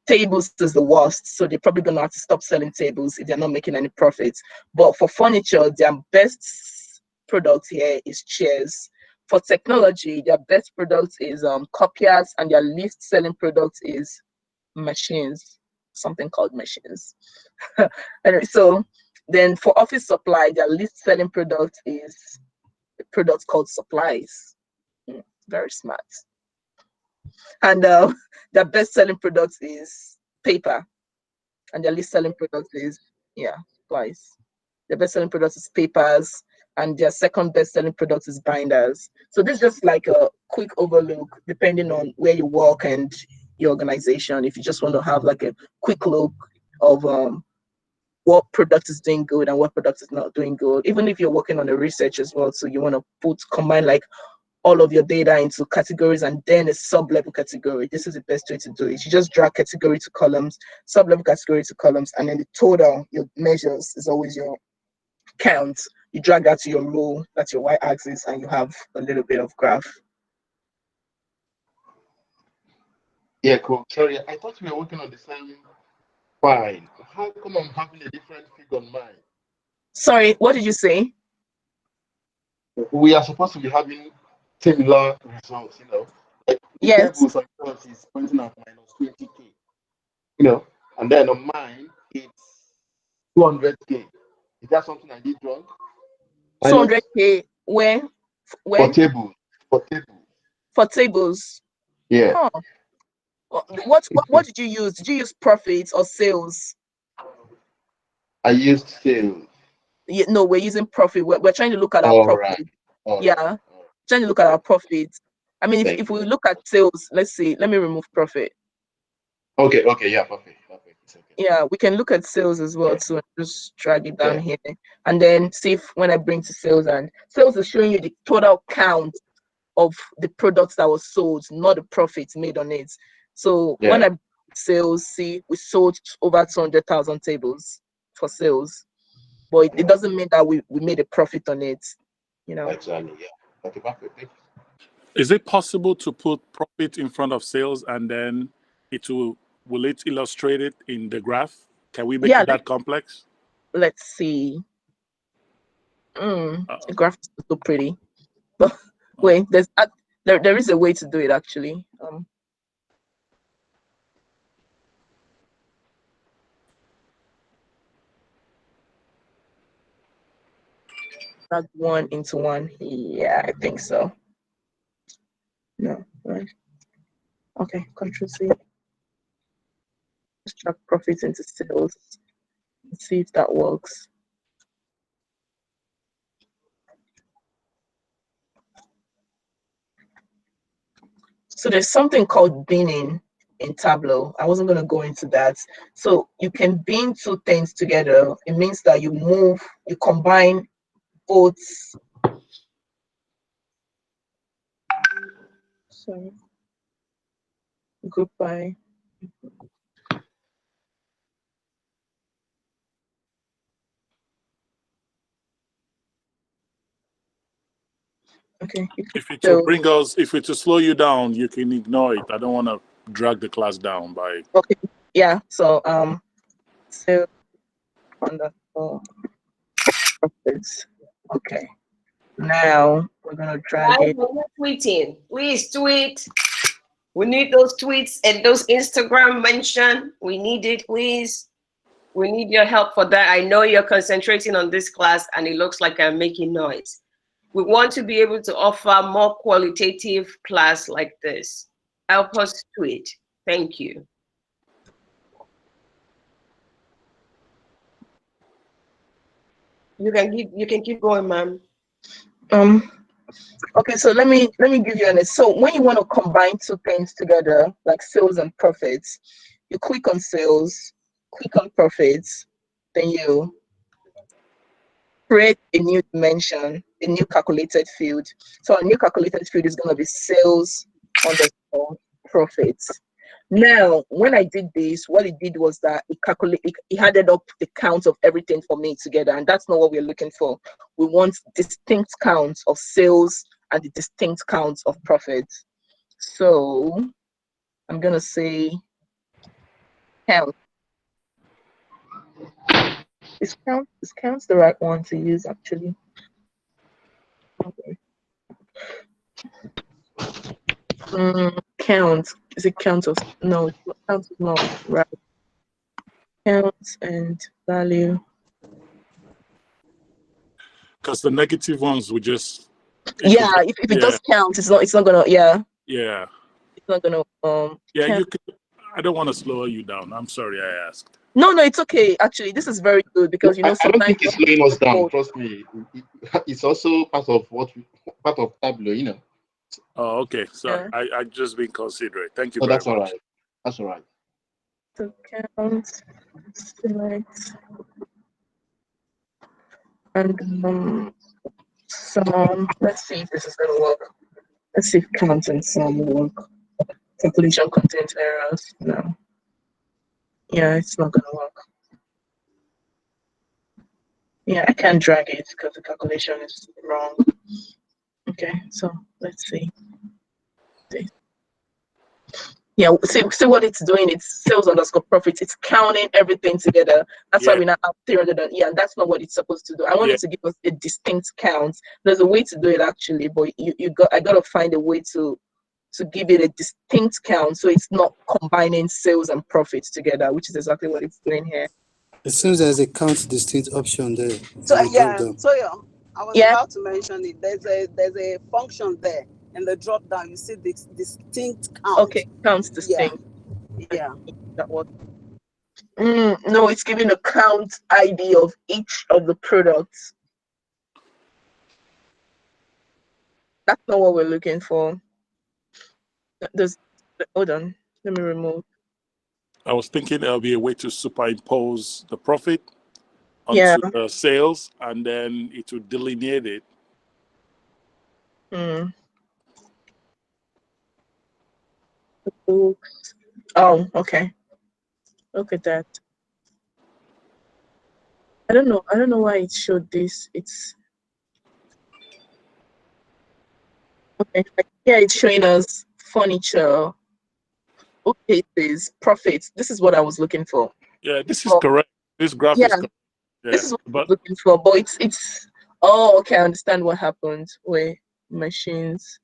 S18: Tables is the worst, so they're probably gonna have to stop selling tables if they're not making any profits. But for furniture, their best product here is chairs. For technology, their best product is copiers, and their least selling product is machines, something called machines. Anyway, so then for office supply, their least selling product is a product called supplies. Very smart. And their best-selling product is paper, and their least-selling product is supplies. Their best-selling product is papers, and their second best-selling product is binders. So this is just like a quick overlook, depending on where you work and your organization. If you just want to have like a quick look of what product is doing good and what product is not doing good, even if you're working on the research as well. So you want to combine like all of your data into categories and then a sub-level category. This is the best way to do it. You just drag category to columns, sub-level category to columns, and then the total, your measures, is always your count. You drag that to your row, that's your y-axis, and you have a little bit of graph.
S11: Yeah, cool. Sorry, I thought we were working on the same file. How come I'm having a different fig on mine?
S18: Sorry, what did you say?
S11: We are supposed to be having similar results, like the tables on yours is pointing at minus 20K, and then on mine it's 200K. Is that something I did wrong?
S18: 200K where?
S11: For tables.
S18: For tables.
S11: Yeah.
S18: Huh. What did you use? Did you use profits or sales?
S11: I used sales.
S18: Yeah, no, we're using profit. We're trying to look at our profit. Right. Trying to look at our profits. I mean, if we look at sales, let's see. Let me remove profit.
S11: Okay, yeah, perfect. Okay.
S18: Yeah, we can look at sales as well too. Just drag it down here, and then see if when I bring to sales, and sales is showing you the total count of the products that was sold, not the profits made on it. So when I sales, see we sold over 200,000 tables for sales, but it doesn't mean that we made a profit on it, you know.
S11: Exactly, yeah. Okay, perfect.
S19: Is it possible to put profit in front of sales and then will it illustrate it in the graph? Can we make it that complex?
S18: Let's see. The graph is so pretty. But wait, there is a way to do it actually. That 1 into 1. Yeah, I think so. No, right. Okay, Control C. Let's track profits into sales. Let's see if that works. So there's something called binning in Tableau. I wasn't going to go into that. So you can bin two things together. It means that you combine both. Sorry. Group by. Okay.
S19: If it to slow you down, you can ignore it. I don't want to drag the class down by.
S18: Okay. Yeah. So so underscore profits. Okay. Now we're gonna drag it.
S2: Tweeting. Please tweet. We need those tweets and those Instagram mention. We need it, please. We need your help for that. I know you're concentrating on this class and it looks like I'm making noise. We want to be able to offer more qualitative class like this. Help us tweet. Thank you. You can keep going, ma'am.
S18: Okay, so let me give you an. So when you want to combine two things together, like sales and profits, you click on sales, click on profits, then you create a new dimension, a new calculated field. So a new calculated field is going to be sales underscore profits. Now, when I did this, what it did was that it added up the count of everything for me together, and that's not what we're looking for. We want distinct counts of sales and the distinct counts of profits. So I'm gonna say count. Is count the right one to use actually? Okay. Count. Is it count of no? Count is not right. Count and value.
S19: Because the negative ones we just.
S18: If it does count, it's not gonna. Yeah. It's not gonna.
S19: Yeah, you can. I don't want to slow you down. I'm sorry I asked.
S18: No, it's okay. Actually, this is very good because
S11: I don't think it's slowing us down. Trust me, it's also part of Tableau, you know.
S19: Oh, okay. So I just been considerate. Thank you.
S11: Oh,
S19: very
S11: that's
S19: much.
S11: all right. That's all right.
S18: So count, select, and sum. Let's see if this is gonna work. Let's see if count and sum work. Calculation contains errors. No. Yeah, it's not gonna work. Yeah, I can't drag it because the calculation is wrong. Okay, so let's see. Yeah, see what it's doing. It's sales underscore profits. It's counting everything together. That's why we now have 300. And that's not what it's supposed to do. I wanted to give us a distinct count. There's a way to do it actually, but I gotta find a way to give it a distinct count so it's not combining sales and profits together, which is exactly what it's doing here.
S3: It seems there's a count distinct option there.
S1: So I was about to mention it. There's a function there in the drop down. You see this distinct count.
S18: Okay, counts distinct.
S1: Yeah.
S18: That one. No, it's giving a count ID of each of the products. That's not what we're looking for. Hold on. Let me remove.
S19: I was thinking there'll be a way to superimpose the profit onto the sales, and then it would delineate it.
S18: Oh, okay. Look at that. I don't know why it showed this. It's okay. Yeah, it's showing us furniture. Okay, this profits. This is what I was looking for.
S19: Yeah, this is correct. This graph is correct. Yeah,
S18: this is what I was looking for. But it's. Oh, okay. I understand what happened. Where machines.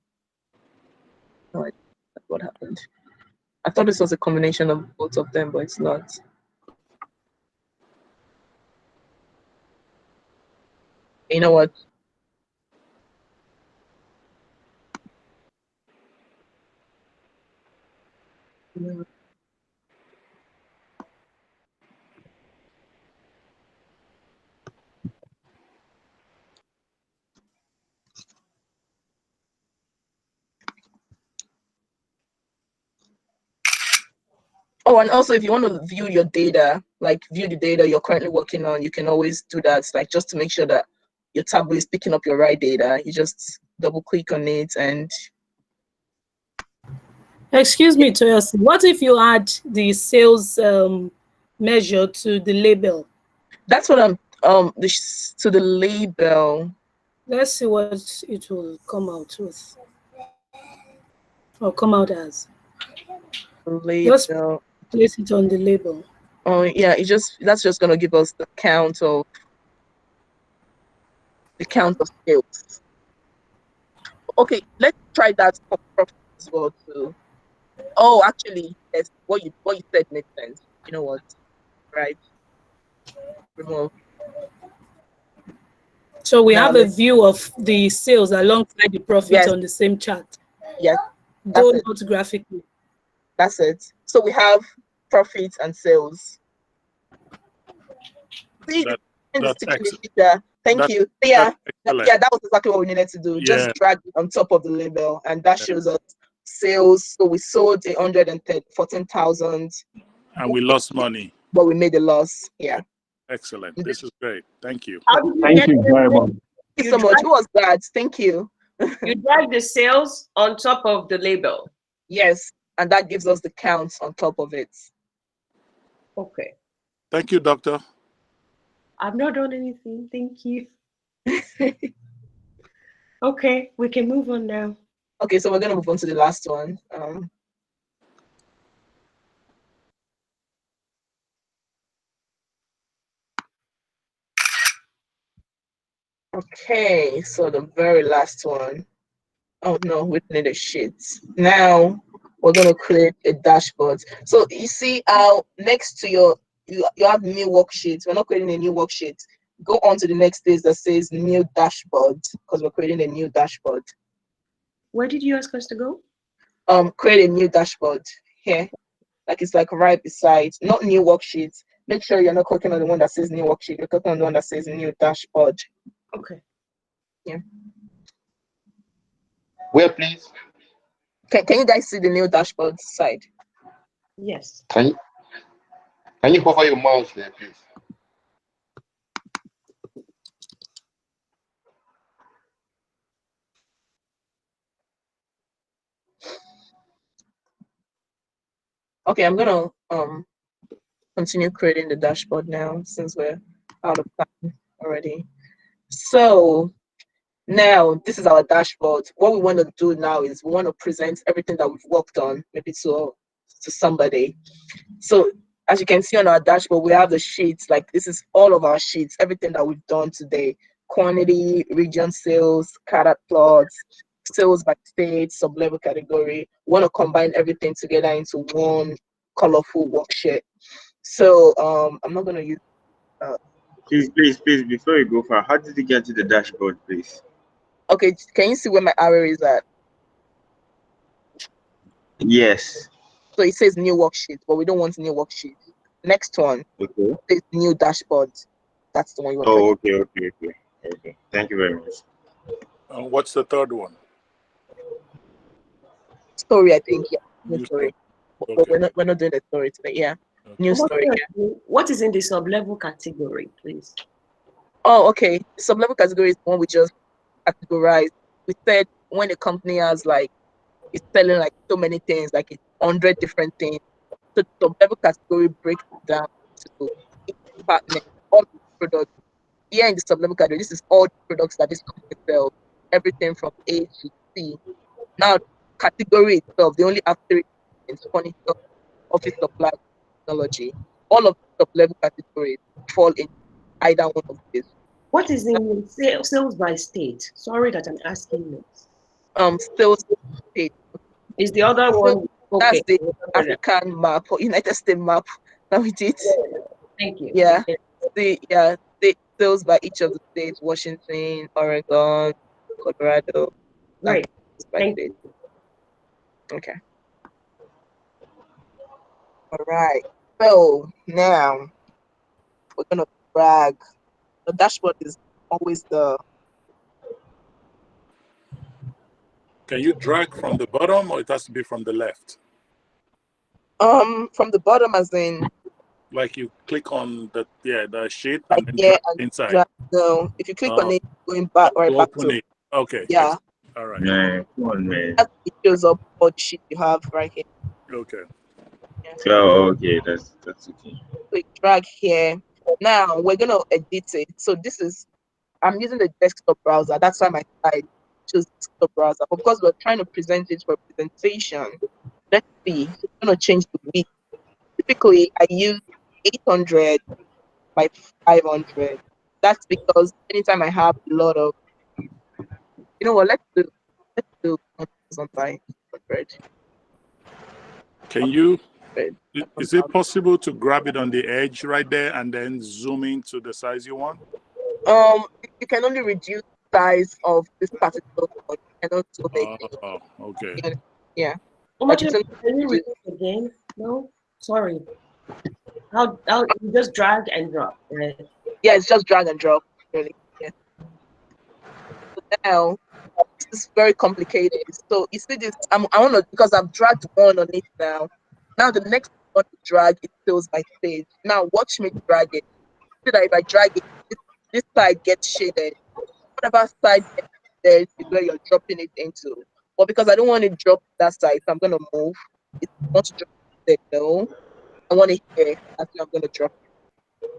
S18: No, that's what happened. I thought this was a combination of both of them, but it's not. You know what? Oh, and also if you want to view your data, like view the data you're currently working on, you can always do that. Like just to make sure that your Tableau is picking up your right data, you just double click on it and.
S4: Excuse me, Toyosi. What if you add the sales measure to the label?
S18: That's what I'm to the label.
S4: Let's see what it will come out with. Or come out as.
S18: Label.
S4: Just place it on the label.
S18: Oh yeah, that's just gonna give us the count of sales. Okay, let's try that for profit as well too. Oh, actually, yes, what you said makes sense. You know what? Right. Remove.
S4: So we have a view of the sales alongside the profit on the same chart.
S18: Yes.
S4: Though not graphically.
S18: That's it. So we have profits and sales. See,
S19: that's excellent.
S18: Thank you. Yeah, that was exactly what we needed to do. Just drag it on top of the label, and that shows us sales. So we sold 114,000,
S19: and we lost money,
S18: but we made a loss. Yeah.
S19: Excellent. This is great. Thank you.
S16: Thank you very much.
S18: Thank you so much. Who was that? Thank you.
S2: You drag the sales on top of the label.
S18: Yes, and that gives us the counts on top of it.
S2: Okay.
S19: Thank you, doctor.
S2: I've not done anything. Thank you. Okay, we can move on now.
S18: Okay, so we're gonna move on to the last one. Okay, so the very last one. Oh no, we need a sheet. Now we're gonna create a dashboard. So you see how next to you have new worksheet. We're not creating a new worksheet. Go on to the next page that says new dashboard, because we're creating a new dashboard.
S2: Where did you ask us to go?
S18: Create a new dashboard here. Like it's like right beside, not new worksheet. Make sure you're not clicking on the one that says new worksheet. You're clicking on the one that says new dashboard.
S2: Okay.
S18: Yeah.
S11: Where, please?
S18: Can you guys see the new dashboard side?
S2: Yes.
S11: Can you hover your mouse there, please?
S18: Okay, I'm gonna continue creating the dashboard now since we're out of time already. So now this is our dashboard. What we want to do now is we want to present everything that we've worked on, maybe to somebody. So as you can see on our dashboard, we have the sheets. Like this is all of our sheets, everything that we've done today: quantity, region sales, scatter plots, sales by state, sub-level category. We want to combine everything together into one colorful worksheet. So I'm not going to use.
S13: Please, before you go far, how did you get to the dashboard, please?
S18: Okay, can you see where my arrow is at?
S13: Yes.
S18: So it says new worksheet, but we don't want new worksheet. Next one,
S13: okay,
S18: says new dashboard. That's the one you want.
S13: Oh, okay. Thank you very much.
S19: What's the third one?
S18: Story, I think. Yeah, new
S19: story.
S18: Okay. But we're not doing the story today. Yeah, new story. Yeah.
S2: What is in the sub-level category, please?
S18: Oh, okay. Sub-level category is one we just categorized. We said when a company has like it's selling like so many things, like 100 different things, So the sub-level category breaks down to each department, all the products. Here in the sub-level category, this is all the products that this company sells, everything from A to C. Now, category itself, they only have 3 things: furniture, office supply, technology. All of the sub-level categories fall in either one of these.
S2: What is in sales by state? Sorry that I'm asking this.
S18: Sales state.
S2: Is the other one
S18: That's
S2: okay?
S18: the African map or United States map that we did.
S2: Thank you.
S18: Yeah. The sales by each of the states: Washington, Oregon, Colorado.
S2: Right. Thank you.
S18: Okay. All right. So now we're gonna drag. The dashboard is always the.
S19: Can you drag from the bottom, or it has to be from the left?
S18: From the bottom, as in.
S19: Like you click on the sheet
S18: Like
S19: and then drag
S18: and
S19: inside.
S18: Drag, no, if you click on it, going back right back
S19: open
S18: to.
S19: it. Okay.
S18: Yeah.
S19: All right.
S13: Yeah, come on, man.
S18: It shows up all the sheet you have right here.
S19: Okay.
S18: Yeah.
S13: Oh, okay, that's okay.
S18: Click drag here. Now we're gonna edit it. So this is, I'm using the desktop browser. That's why my slide choose desktop browser. But because we're trying to present it for presentation, let's see. So I'm gonna change the width. Typically, I use 800 by 500. That's because anytime I have a lot of, you know what? Let's do 1000 by 100.
S19: Can you? Is it possible to grab it on the edge right there and then zoom into the size you want?
S18: You can only reduce the size of this particular one. You cannot zoom it.
S19: Oh, okay.
S18: Yeah.
S2: Can you repeat again? No, sorry. How you just drag and drop, right?
S18: Yeah, it's just drag and drop, really. Yeah. So now this is very complicated. So you see this, I want to, because I've dragged one on it now. Now the next one to drag it fills my stage. Now watch me drag it. So that if I drag it, this side gets shaded. Whatever side there is where you're dropping it into. But because I don't want to drop that side, so I'm gonna move. If I want to drop it there, no. I want it here. That's where I'm gonna drop it.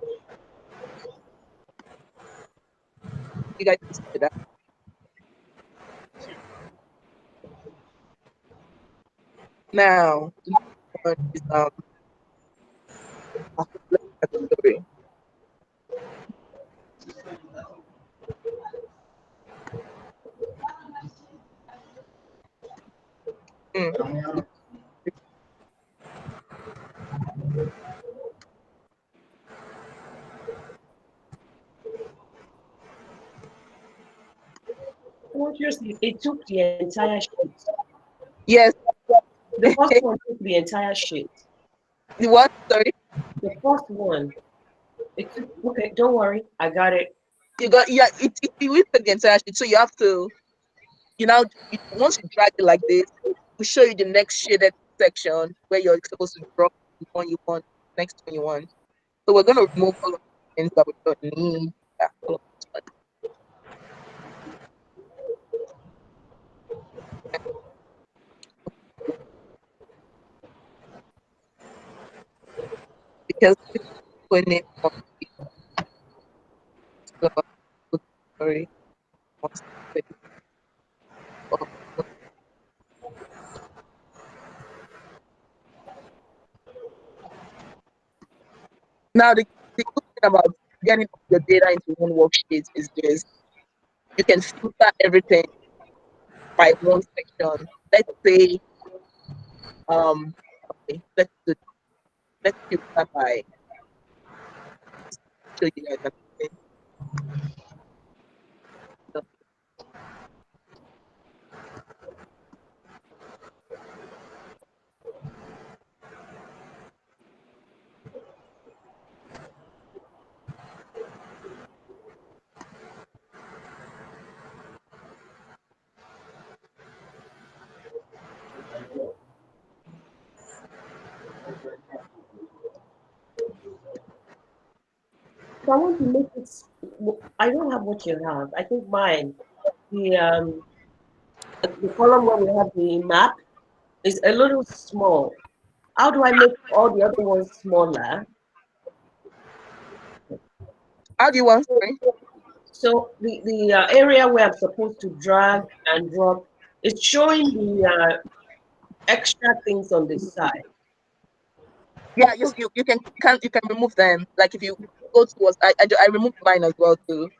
S18: You guys can see that. Now, one is category.
S2: Seriously, it took the entire sheet.
S18: Yes.
S2: The first one took the entire sheet.
S18: The what? Sorry?
S2: The first one. Okay, don't worry. I got it.
S18: You got, yeah, it will take the entire sheet. So you have to, once you drag it like this, we'll show you the next shaded section where you're supposed to drop the one you want, next one you want. So we're going to remove all of the things that we don't need. Yeah, all of this one. Because when it sorry. Now the good thing about getting your data into one worksheet is this: you can filter everything by one section. Let's say okay, let's filter by show you guys something.
S2: If I want to make it, I don't have what you have. I think mine, the column where we have the map is a little small. How do I make all the other ones smaller?
S18: How do you want to?
S2: So the area where I'm supposed to drag and drop is showing the extra things on the side.
S18: Yeah, you can remove them. Like if you go towards, I removed mine as well too.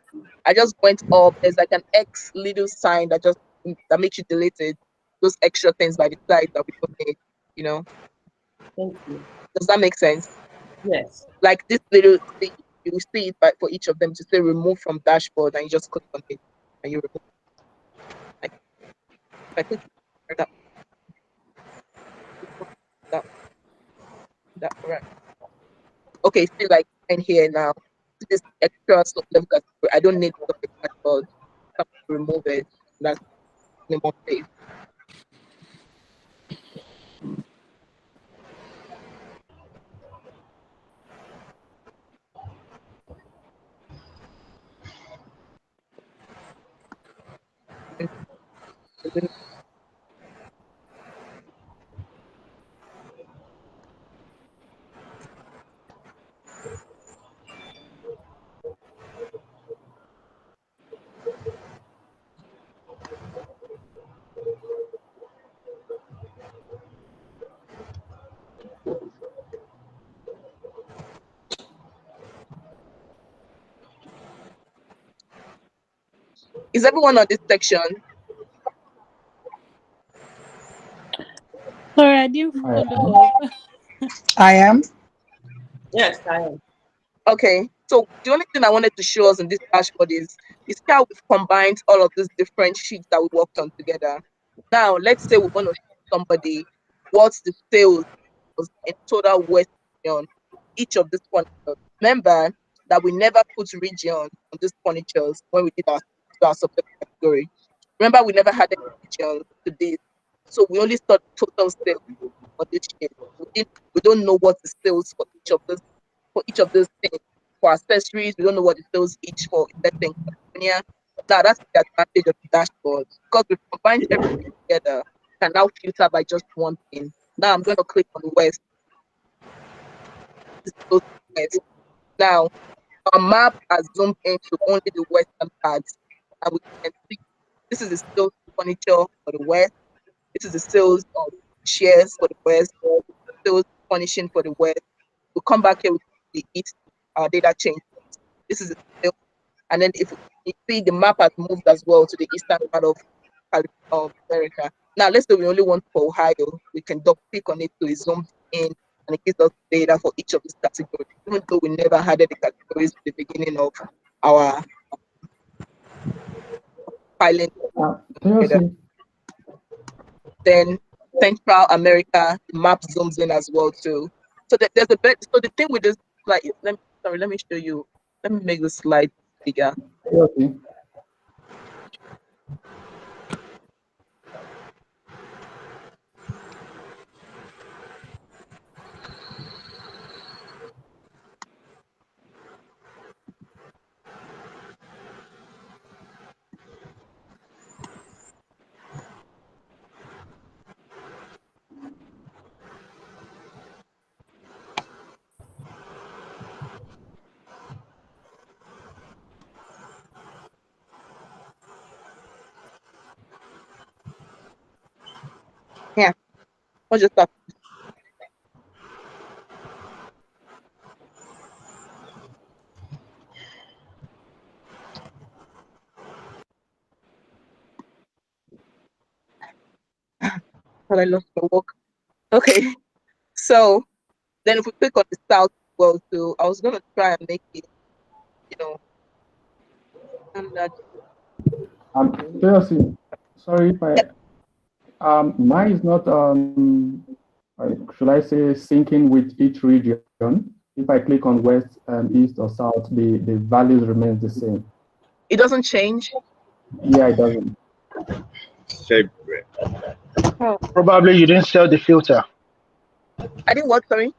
S18: I just went up. There's like an X little sign that makes you delete it. Those extra things by the side that we don't need. You know.
S2: Thank you.
S18: Does that make sense?
S2: Yes.
S18: Like this little thing, you will see it for each of them to say remove from dashboard, and you just click on it and you remove. Like, I click that right. Okay, see like in here now. This extra level category, I don't need the dashboard. I remove it. That's the more safe. Is everyone on this section?
S4: Sorry, I didn't follow up.
S8: I am.
S2: Yes, I am.
S18: Okay, so the only thing I wanted to show us in this dashboard is how we've combined all of these different sheets that we worked on together. Now, let's say we want to show somebody what's the sales in total West region, each of these furnitures. Remember that we never put region on these furnitures when we did our subject category. Remember, we never had any region to this. So we only saw total sales for this year. We don't know what the sales for each of those things. For accessories, we don't know what it sells each for. Let's say in California. Now that's the advantage of the dashboard because we combined everything together. Can now filter by just one thing. Now I'm going to click on West. This goes to West. Now our map has zoomed into only the western parts, and we can see this is the sales furniture for the West. This is the sales of shares for the West. Sales furnishing for the West. We'll come back here with the East data change. This is the sales. And then if you see the map has moved as well to the eastern part of America. Now let's say we only want for Ohio, we can double click on it to zoom in and it gives us data for each of these categories, even though we never had any categories at the beginning of our filing. Then Central America, the map zooms in as well too. So there's a bit. So the thing with this, like, let me show you. Let me make the slide bigger.
S16: Okay.
S18: Yeah. What's your stuff? But I lost my work. Okay. So then if we click on the south well too, I was gonna try and make it, standard.
S16: Chelsea, sorry if mine is not should I say syncing with each region. If I click on west, east or south, the values remain the same.
S18: It doesn't change.
S16: Yeah, it doesn't.
S8: Probably you didn't sell the filter.
S18: I didn't what, sorry?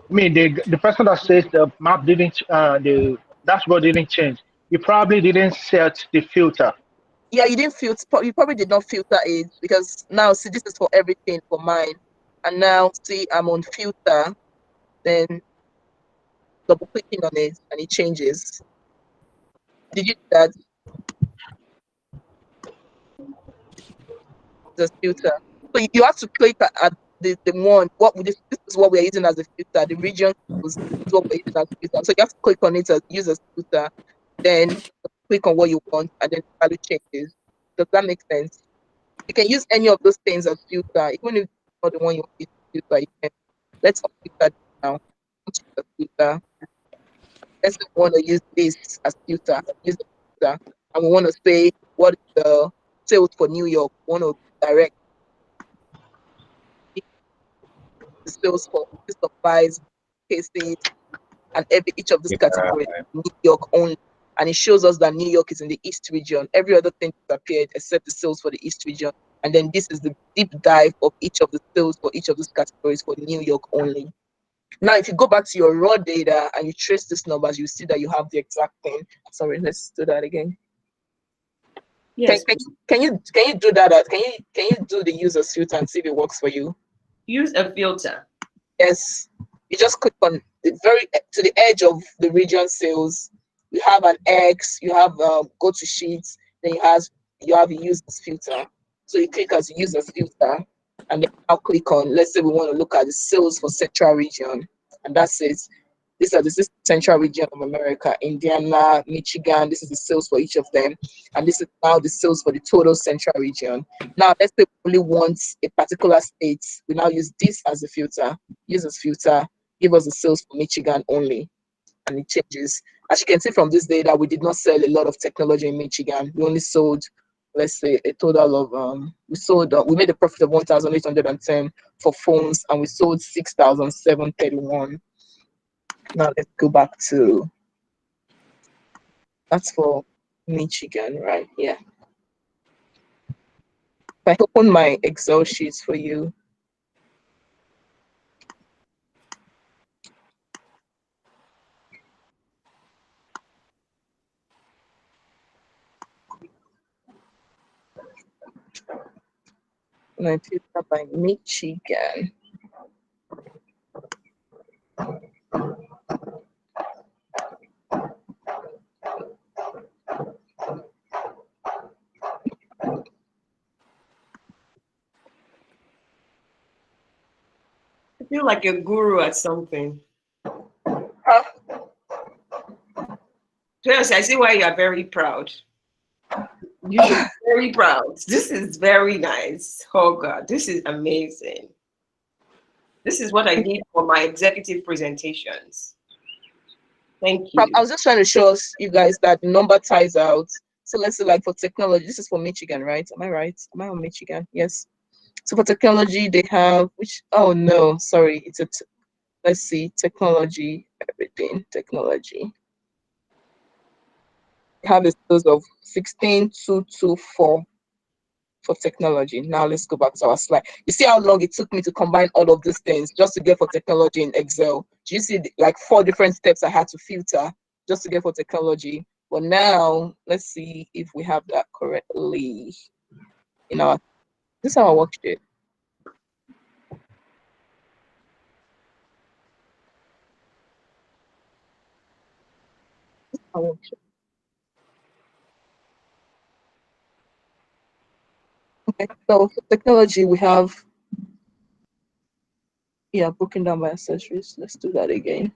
S8: I mean, the person that says the map didn't, the dashboard didn't change. You probably didn't set the filter.
S18: Yeah, you didn't filter. You probably did not filter it because now see this is for everything for mine, and now see I'm on filter, then double clicking on it and it changes. Did you do that? The filter. So you have to click at the one, this is what we're using as a filter, the region is what we're using as a filter. So you have to click on it as use as filter, then click on what you want, and then the value changes. Does that make sense? You can use any of those things as filter, even if it's not the one you want to use filter, you can. Let's filter now. Filter. Let's say we want to use this as filter, use the filter, and we want to say what is the sales for New York. We want to direct the sales for supplies, cases, and each of these categories New York only. And it shows us that New York is in the East region. Every other thing disappeared except the sales for the East region. And then this is the deep dive of each of the sales for each of these categories for New York only. Now, if you go back to your raw data and you trace these numbers, you see that you have the exact thing. Sorry, let's do that again. Yes. Can you do that? Can you do the user's filter and see if it works for you?
S2: Use a filter. Yes.
S18: You just click on the to the edge of the region sales. You have an X. You have go to sheets. Then you have a user's filter. So you click as user's filter, and then I'll click on. Let's say we want to look at the sales for Central Region, and that says this is Central Region of America, Indiana, Michigan. This is the sales for each of them, and this is now the sales for the total Central Region. Now let's say we only want a particular state. We now use this as a filter. Users filter, give us the sales for Michigan only, and it changes. As you can see from this data, we did not sell a lot of technology in Michigan. We only sold, let's say, a total of we made a profit of 1,810 for phones, and we sold 6,731. Now let's go back to, that's for Michigan, right? Yeah. If I open my Excel sheets for you, and I filter by Michigan.
S2: I feel like a guru at something. Yes, I see why you are very proud. You should be very proud. This is very nice. Oh God, this is amazing. This is what I need for my executive presentations. Thank you.
S18: I was just trying to show you guys that number ties out. So let's say like for technology, this is for Michigan, right? Am I right? Am I on Michigan? Yes. So for technology, they have, oh no, sorry. Let's see, technology, everything, technology. They have a sales of 16,224 for technology. Now let's go back to our slide. You see how long it took me to combine all of these things just to get for technology in Excel. Do you see like 4 different steps I had to filter just to get for technology? But now let's see if we have that correctly in our, this is our worksheet. This is our worksheet. Okay, so for technology we have, yeah, broken down by accessories. Let's do that again.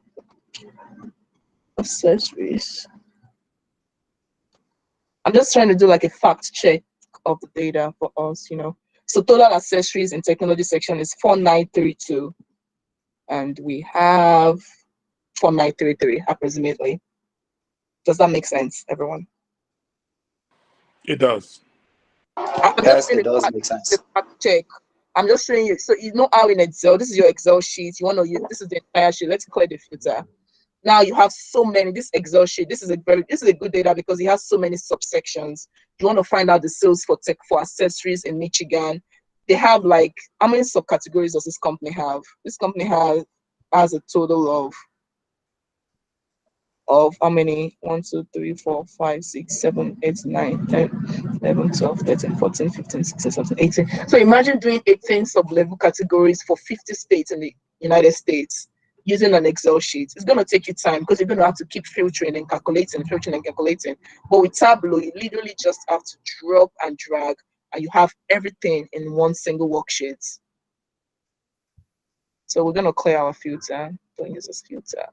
S18: Accessories. I'm just trying to do like a fact check of the data for us, you know. So total accessories in technology section is 4932, and we have 4933 approximately. Does that make sense, everyone?
S19: It does.
S18: Yes, it does make sense. Fact check. I'm just showing you. So you know how in Excel, this is your Excel sheet. You want to use, this is the entire sheet. Let's clear the filter. Now you have so many, this Excel sheet, this is a good data because it has so many subsections. You want to find out the sales for accessories in Michigan. They have like, how many subcategories does this company have? This company has a total of of how many? 1, 2, 3, 4, 5, 6, 7, 8, 9, 10, 11, 12, 13, 14, 15, 16, 17, 18. So imagine doing 18 sub-level categories for 50 states in the United States using an Excel sheet. It's going to take you time because you're going to have to keep filtering and calculating, But with Tableau, you literally just have to drop and drag, and you have everything in one single worksheet. So we're going to clear our filter. Don't use this filter.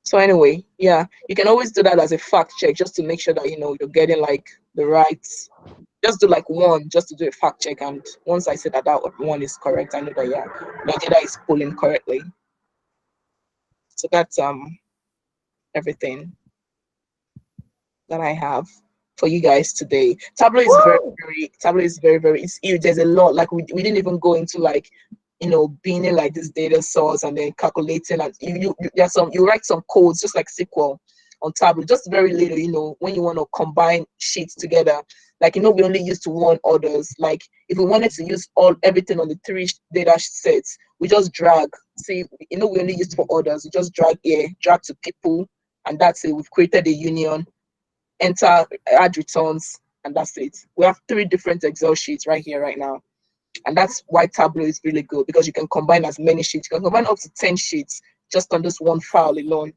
S18: So anyway, yeah, you can always do that as a fact check just to make sure that you're getting like the right. Just do like one just to do a fact check, and once I say that one is correct, I know that my data is pulling correctly. So that's everything that I have for you guys today. Tableau is very it's huge. There's a lot, like we didn't even go into like being in like this data source and then calculating, and you write some codes just like SQL on Tableau, just very little, when you want to combine sheets together. Like, we only used to one orders. Like, if we wanted to use everything on the 3 data sets, we just drag. See, we only used for orders. We just drag here, drag to people, and that's it. We've created a union, enter, add returns, and that's it. We have 3 different Excel sheets right here, right now. And that's why Tableau is really good, because you can combine as many sheets. You can combine up to 10 sheets just on this one file alone.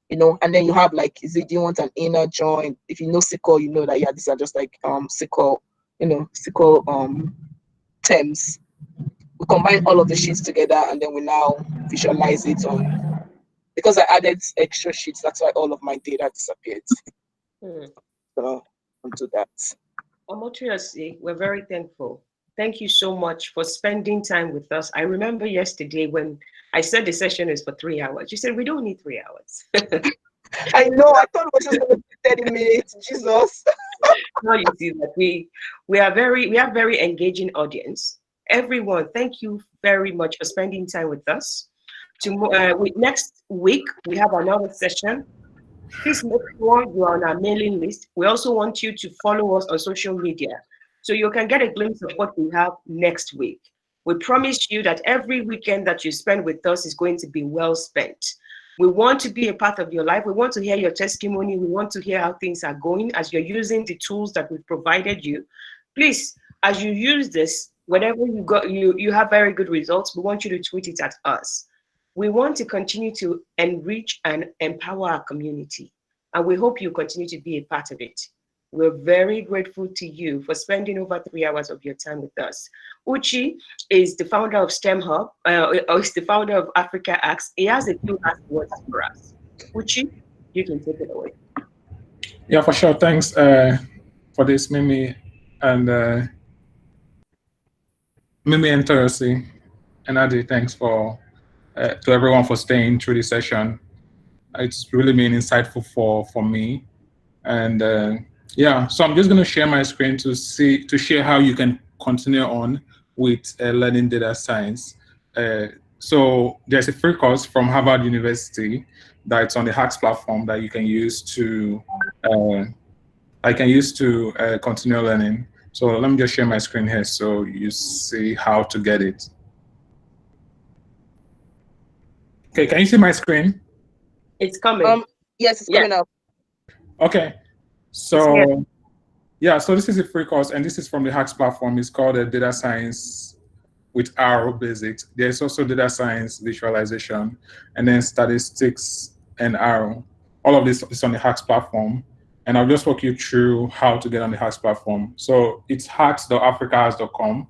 S18: And then you have like, do you want an inner join? If you know SQL, you know that these are just like SQL, SQL terms. We combine all of the sheets together, and then we now visualize it on. Because I added extra sheets, that's why all of my data disappeared. So onto that.
S2: Omotoyosi, we're very thankful. Thank you so much for spending time with us. I remember yesterday when I said the session is for 3 hours. You said we don't need 3 hours.
S18: I know. I thought it was just going to be 30 minutes. Jesus.
S2: No, you see that we have very engaging audience. Everyone, thank you very much for spending time with us. Next week we have another session. Please make sure you are on our mailing list. We also want you to follow us on social media, so you can get a glimpse of what we have next week. We promise you that every weekend that you spend with us is going to be well spent. We want to be a part of your life. We want to hear your testimony. We want to hear how things are going as you're using the tools that we've provided you. Please, as you use this, whenever you have very good results, we want you to tweet it at us. We want to continue to enrich and empower our community, and we hope you continue to be a part of it. We're very grateful to you for spending over 3 hours of your time with us. Uchi is the founder of STEM Hub, is the founder of Africa Acts. He has a few last words for us. Uchi, you can take it away.
S9: Yeah, for sure. Thanks for this, Mimi and Toyosi. And Adi, thanks to everyone for staying through this session. It's really been insightful for me. And yeah, so I'm just going to share my screen to share how you can continue on with learning data science. So there's a free course from Harvard University that's on the Hacks platform that you can use to continue learning. So let me just share my screen here so you see how to get it. Okay, can you see my screen?
S2: It's coming.
S18: Yes, it's coming up.
S9: Okay. So yeah, so this is a free course, and this is from the Hacks platform. It's called Data Science with R Basics. There's also Data Science Visualization, and then Statistics and R. All of this is on the Hacks platform, and I'll just walk you through how to get on the Hacks platform. So it's hacks.africahacks.com.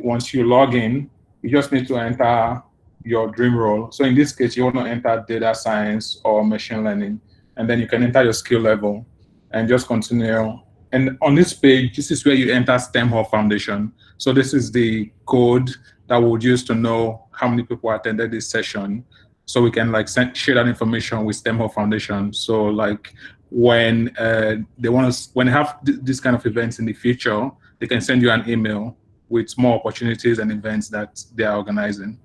S9: Once you log in, you just need to enter your dream role. So in this case, you want to enter data science or machine learning, and then you can enter your skill level and just continue. And on this page, this is where you enter STEM Hub Foundation. So this is the code that we would use to know how many people attended this session. So we can like share that information with STEM Hub Foundation. So like when when they have this kind of events in the future, they can send you an email with more opportunities and events that they are organizing.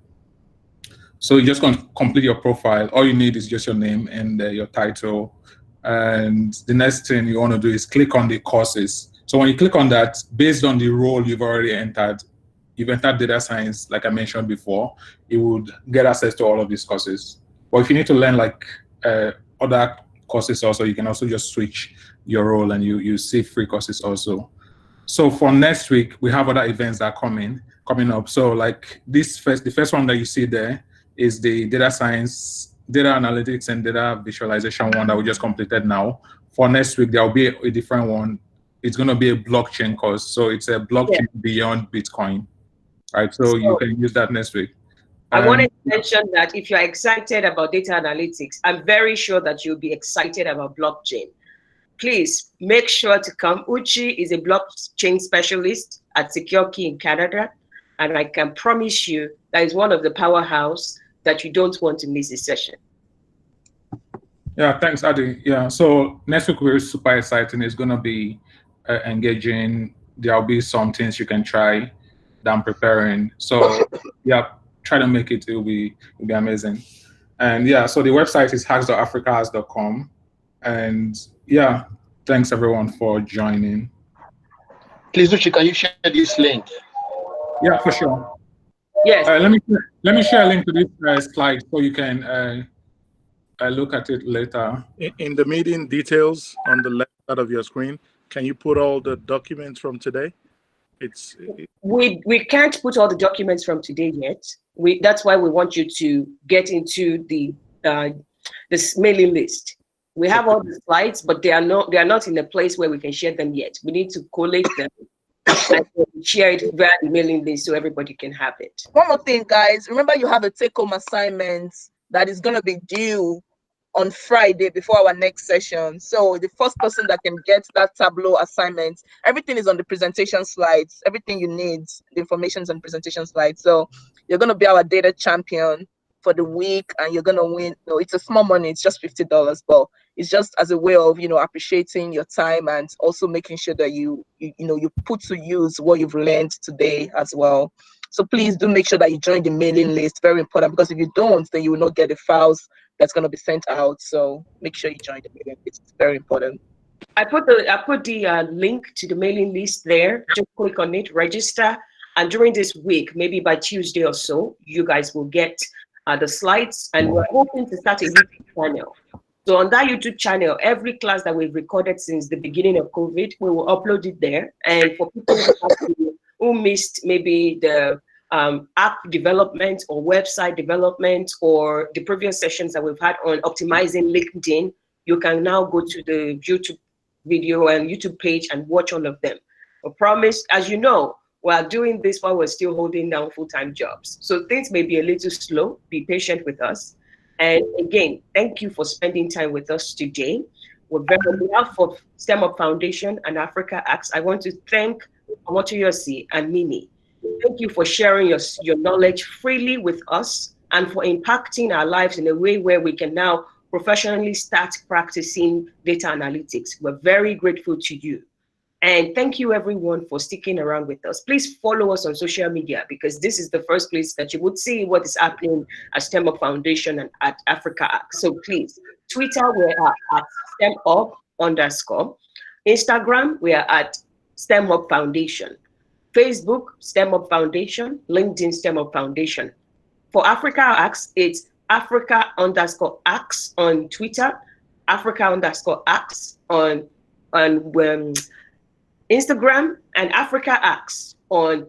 S9: So you just complete your profile. All you need is just your name and your title. And the next thing you want to do is click on the courses. So when you click on that, based on the role you've already entered, you've entered data science, like I mentioned before, you would get access to all of these courses. But if you need to learn like other courses also, you can also just switch your role and you see free courses also. So for next week, we have other events that are coming up. So like the first one that you see there is the data science, data analytics, and data visualization one that we just completed now. For next week, there will be a different one. It's going to be a blockchain course. So it's a blockchain beyond Bitcoin, right? So you can use that next week.
S2: I wanted to mention that if you're excited about data analytics, I'm very sure that you'll be excited about blockchain. Please make sure to come. Uchi is a blockchain specialist at Secure Key in Canada, and I can promise you that is one of the powerhouse that you don't want to miss a session.
S9: Yeah, thanks, Adi. Yeah, so next week will be super exciting. It's going to be engaging. There'll be some things you can try that I'm preparing. So yeah, try to make it. It'll be amazing. And yeah, so the website is hacks.africahacks.com. And yeah, thanks everyone for joining.
S11: Please, Uchi, can you share this link?
S9: Yeah, for sure.
S2: Yes.
S9: Let me share a link to this slide so you can look at it later.
S19: In the meeting details on the left side of your screen, can you put all the documents from today?
S2: We can't put all the documents from today yet. That's why we want you to get into the this mailing list. We have all the slides, but they are not in a place where we can share them yet. We need to collate them and share it via the mailing list so everybody can have it.
S18: One more thing, guys. Remember, you have a take-home assignment that is going to be due on Friday before our next session. So the first person that can get that Tableau assignment, everything is on the presentation slides. Everything you need, the information is on the presentation slides. So you're going to be our data champion for the week, and you're going to win. No, it's a small money. It's just $50, but it's just as a way of, appreciating your time and also making sure that you put to use what you've learned today as well. So please do make sure that you join the mailing list. Very important, because if you don't, then you will not get the files that's going to be sent out. So make sure you join the mailing list. It's very important.
S2: I put the link to the mailing list there. Just click on it, register, and during this week, maybe by Tuesday or so, you guys will get the slides, and we're hoping to start a YouTube channel. So on that YouTube channel, every class that we've recorded since the beginning of COVID, we will upload it there. And for people who missed maybe the app development or website development or the previous sessions that we've had on optimizing LinkedIn, you can now go to the YouTube video and YouTube page and watch all of them. I promise, as you know, we're doing this while we're still holding down full-time jobs. So things may be a little slow. Be patient with us. And again, thank you for spending time with us today. On behalf of STEM Up Foundation and Africa Acts, I want to thank Omotoyosi and Mimi. Thank you for sharing your knowledge freely with us and for impacting our lives in a way where we can now professionally start practicing data analytics. We're very grateful to you. And thank you everyone for sticking around with us. Please follow us on social media, because this is the first place that you would see what is happening at STEM Up Foundation and at Africa Act. So please, Twitter, we are at STEMUp_. Instagram, we are at STEM Up Foundation. Facebook, STEM Up Foundation. LinkedIn, STEM Up Foundation. For Africa Acts, it's Africa_Acts on Twitter, Africa_Acts on Instagram, and Africa Acts on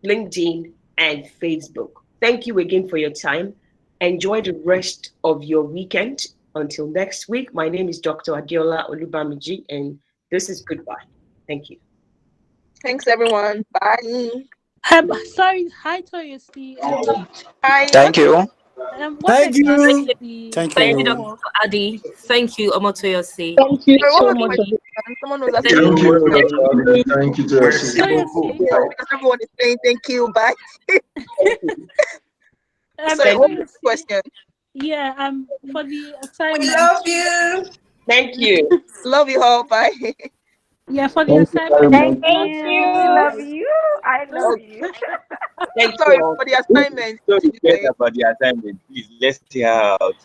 S2: LinkedIn and Facebook. Thank you again for your time. Enjoy the rest of your weekend. Until next week, my name is Dr. Adeola Olubamiji, and this is goodbye. Thank you.
S18: Thanks, everyone. Bye.
S4: Sorry, hi, Toyosi.
S18: Hi.
S20: Thank you.
S4: Thank you.
S3: Thank
S21: Thank you,
S3: you.
S21: Dr. Adi. Thank you, Omotoyosi.
S18: Thank you so much. Someone was asking.
S11: Thank you,
S18: Because everyone is saying thank you. Bye. Sorry, what was the question?
S4: Yeah, for the assignment.
S2: We love you. Thank you.
S18: Love you all. Bye.
S4: Yeah, for the assignment.
S22: Thank you. Love you. I love you.
S18: Sorry, for the assignment.
S13: So forget about the assignment. Please, let's hear out.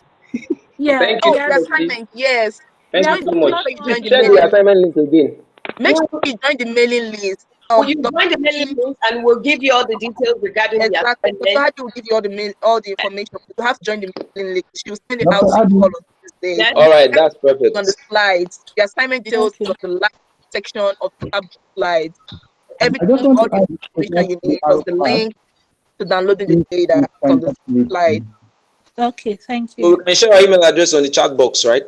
S4: Yeah.
S5: Thank you.
S18: The assignment, yes.
S5: Thank you so much.
S18: Join
S5: Share the assignment link again.
S18: Make sure you join the mailing list.
S2: Will you join the mailing list and we'll give you all the details regarding the assignment?
S18: Exactly. Will give you all the information. You have to join the mailing list. She will send it out to you all on Tuesday.
S5: All right, that's perfect.
S18: On the slides, the assignment details on the last section of the slides. Everything, all the information you need, plus the link to downloading the data from the slide.
S4: Okay, thank you.
S5: So we can share our email address on the chat box, right?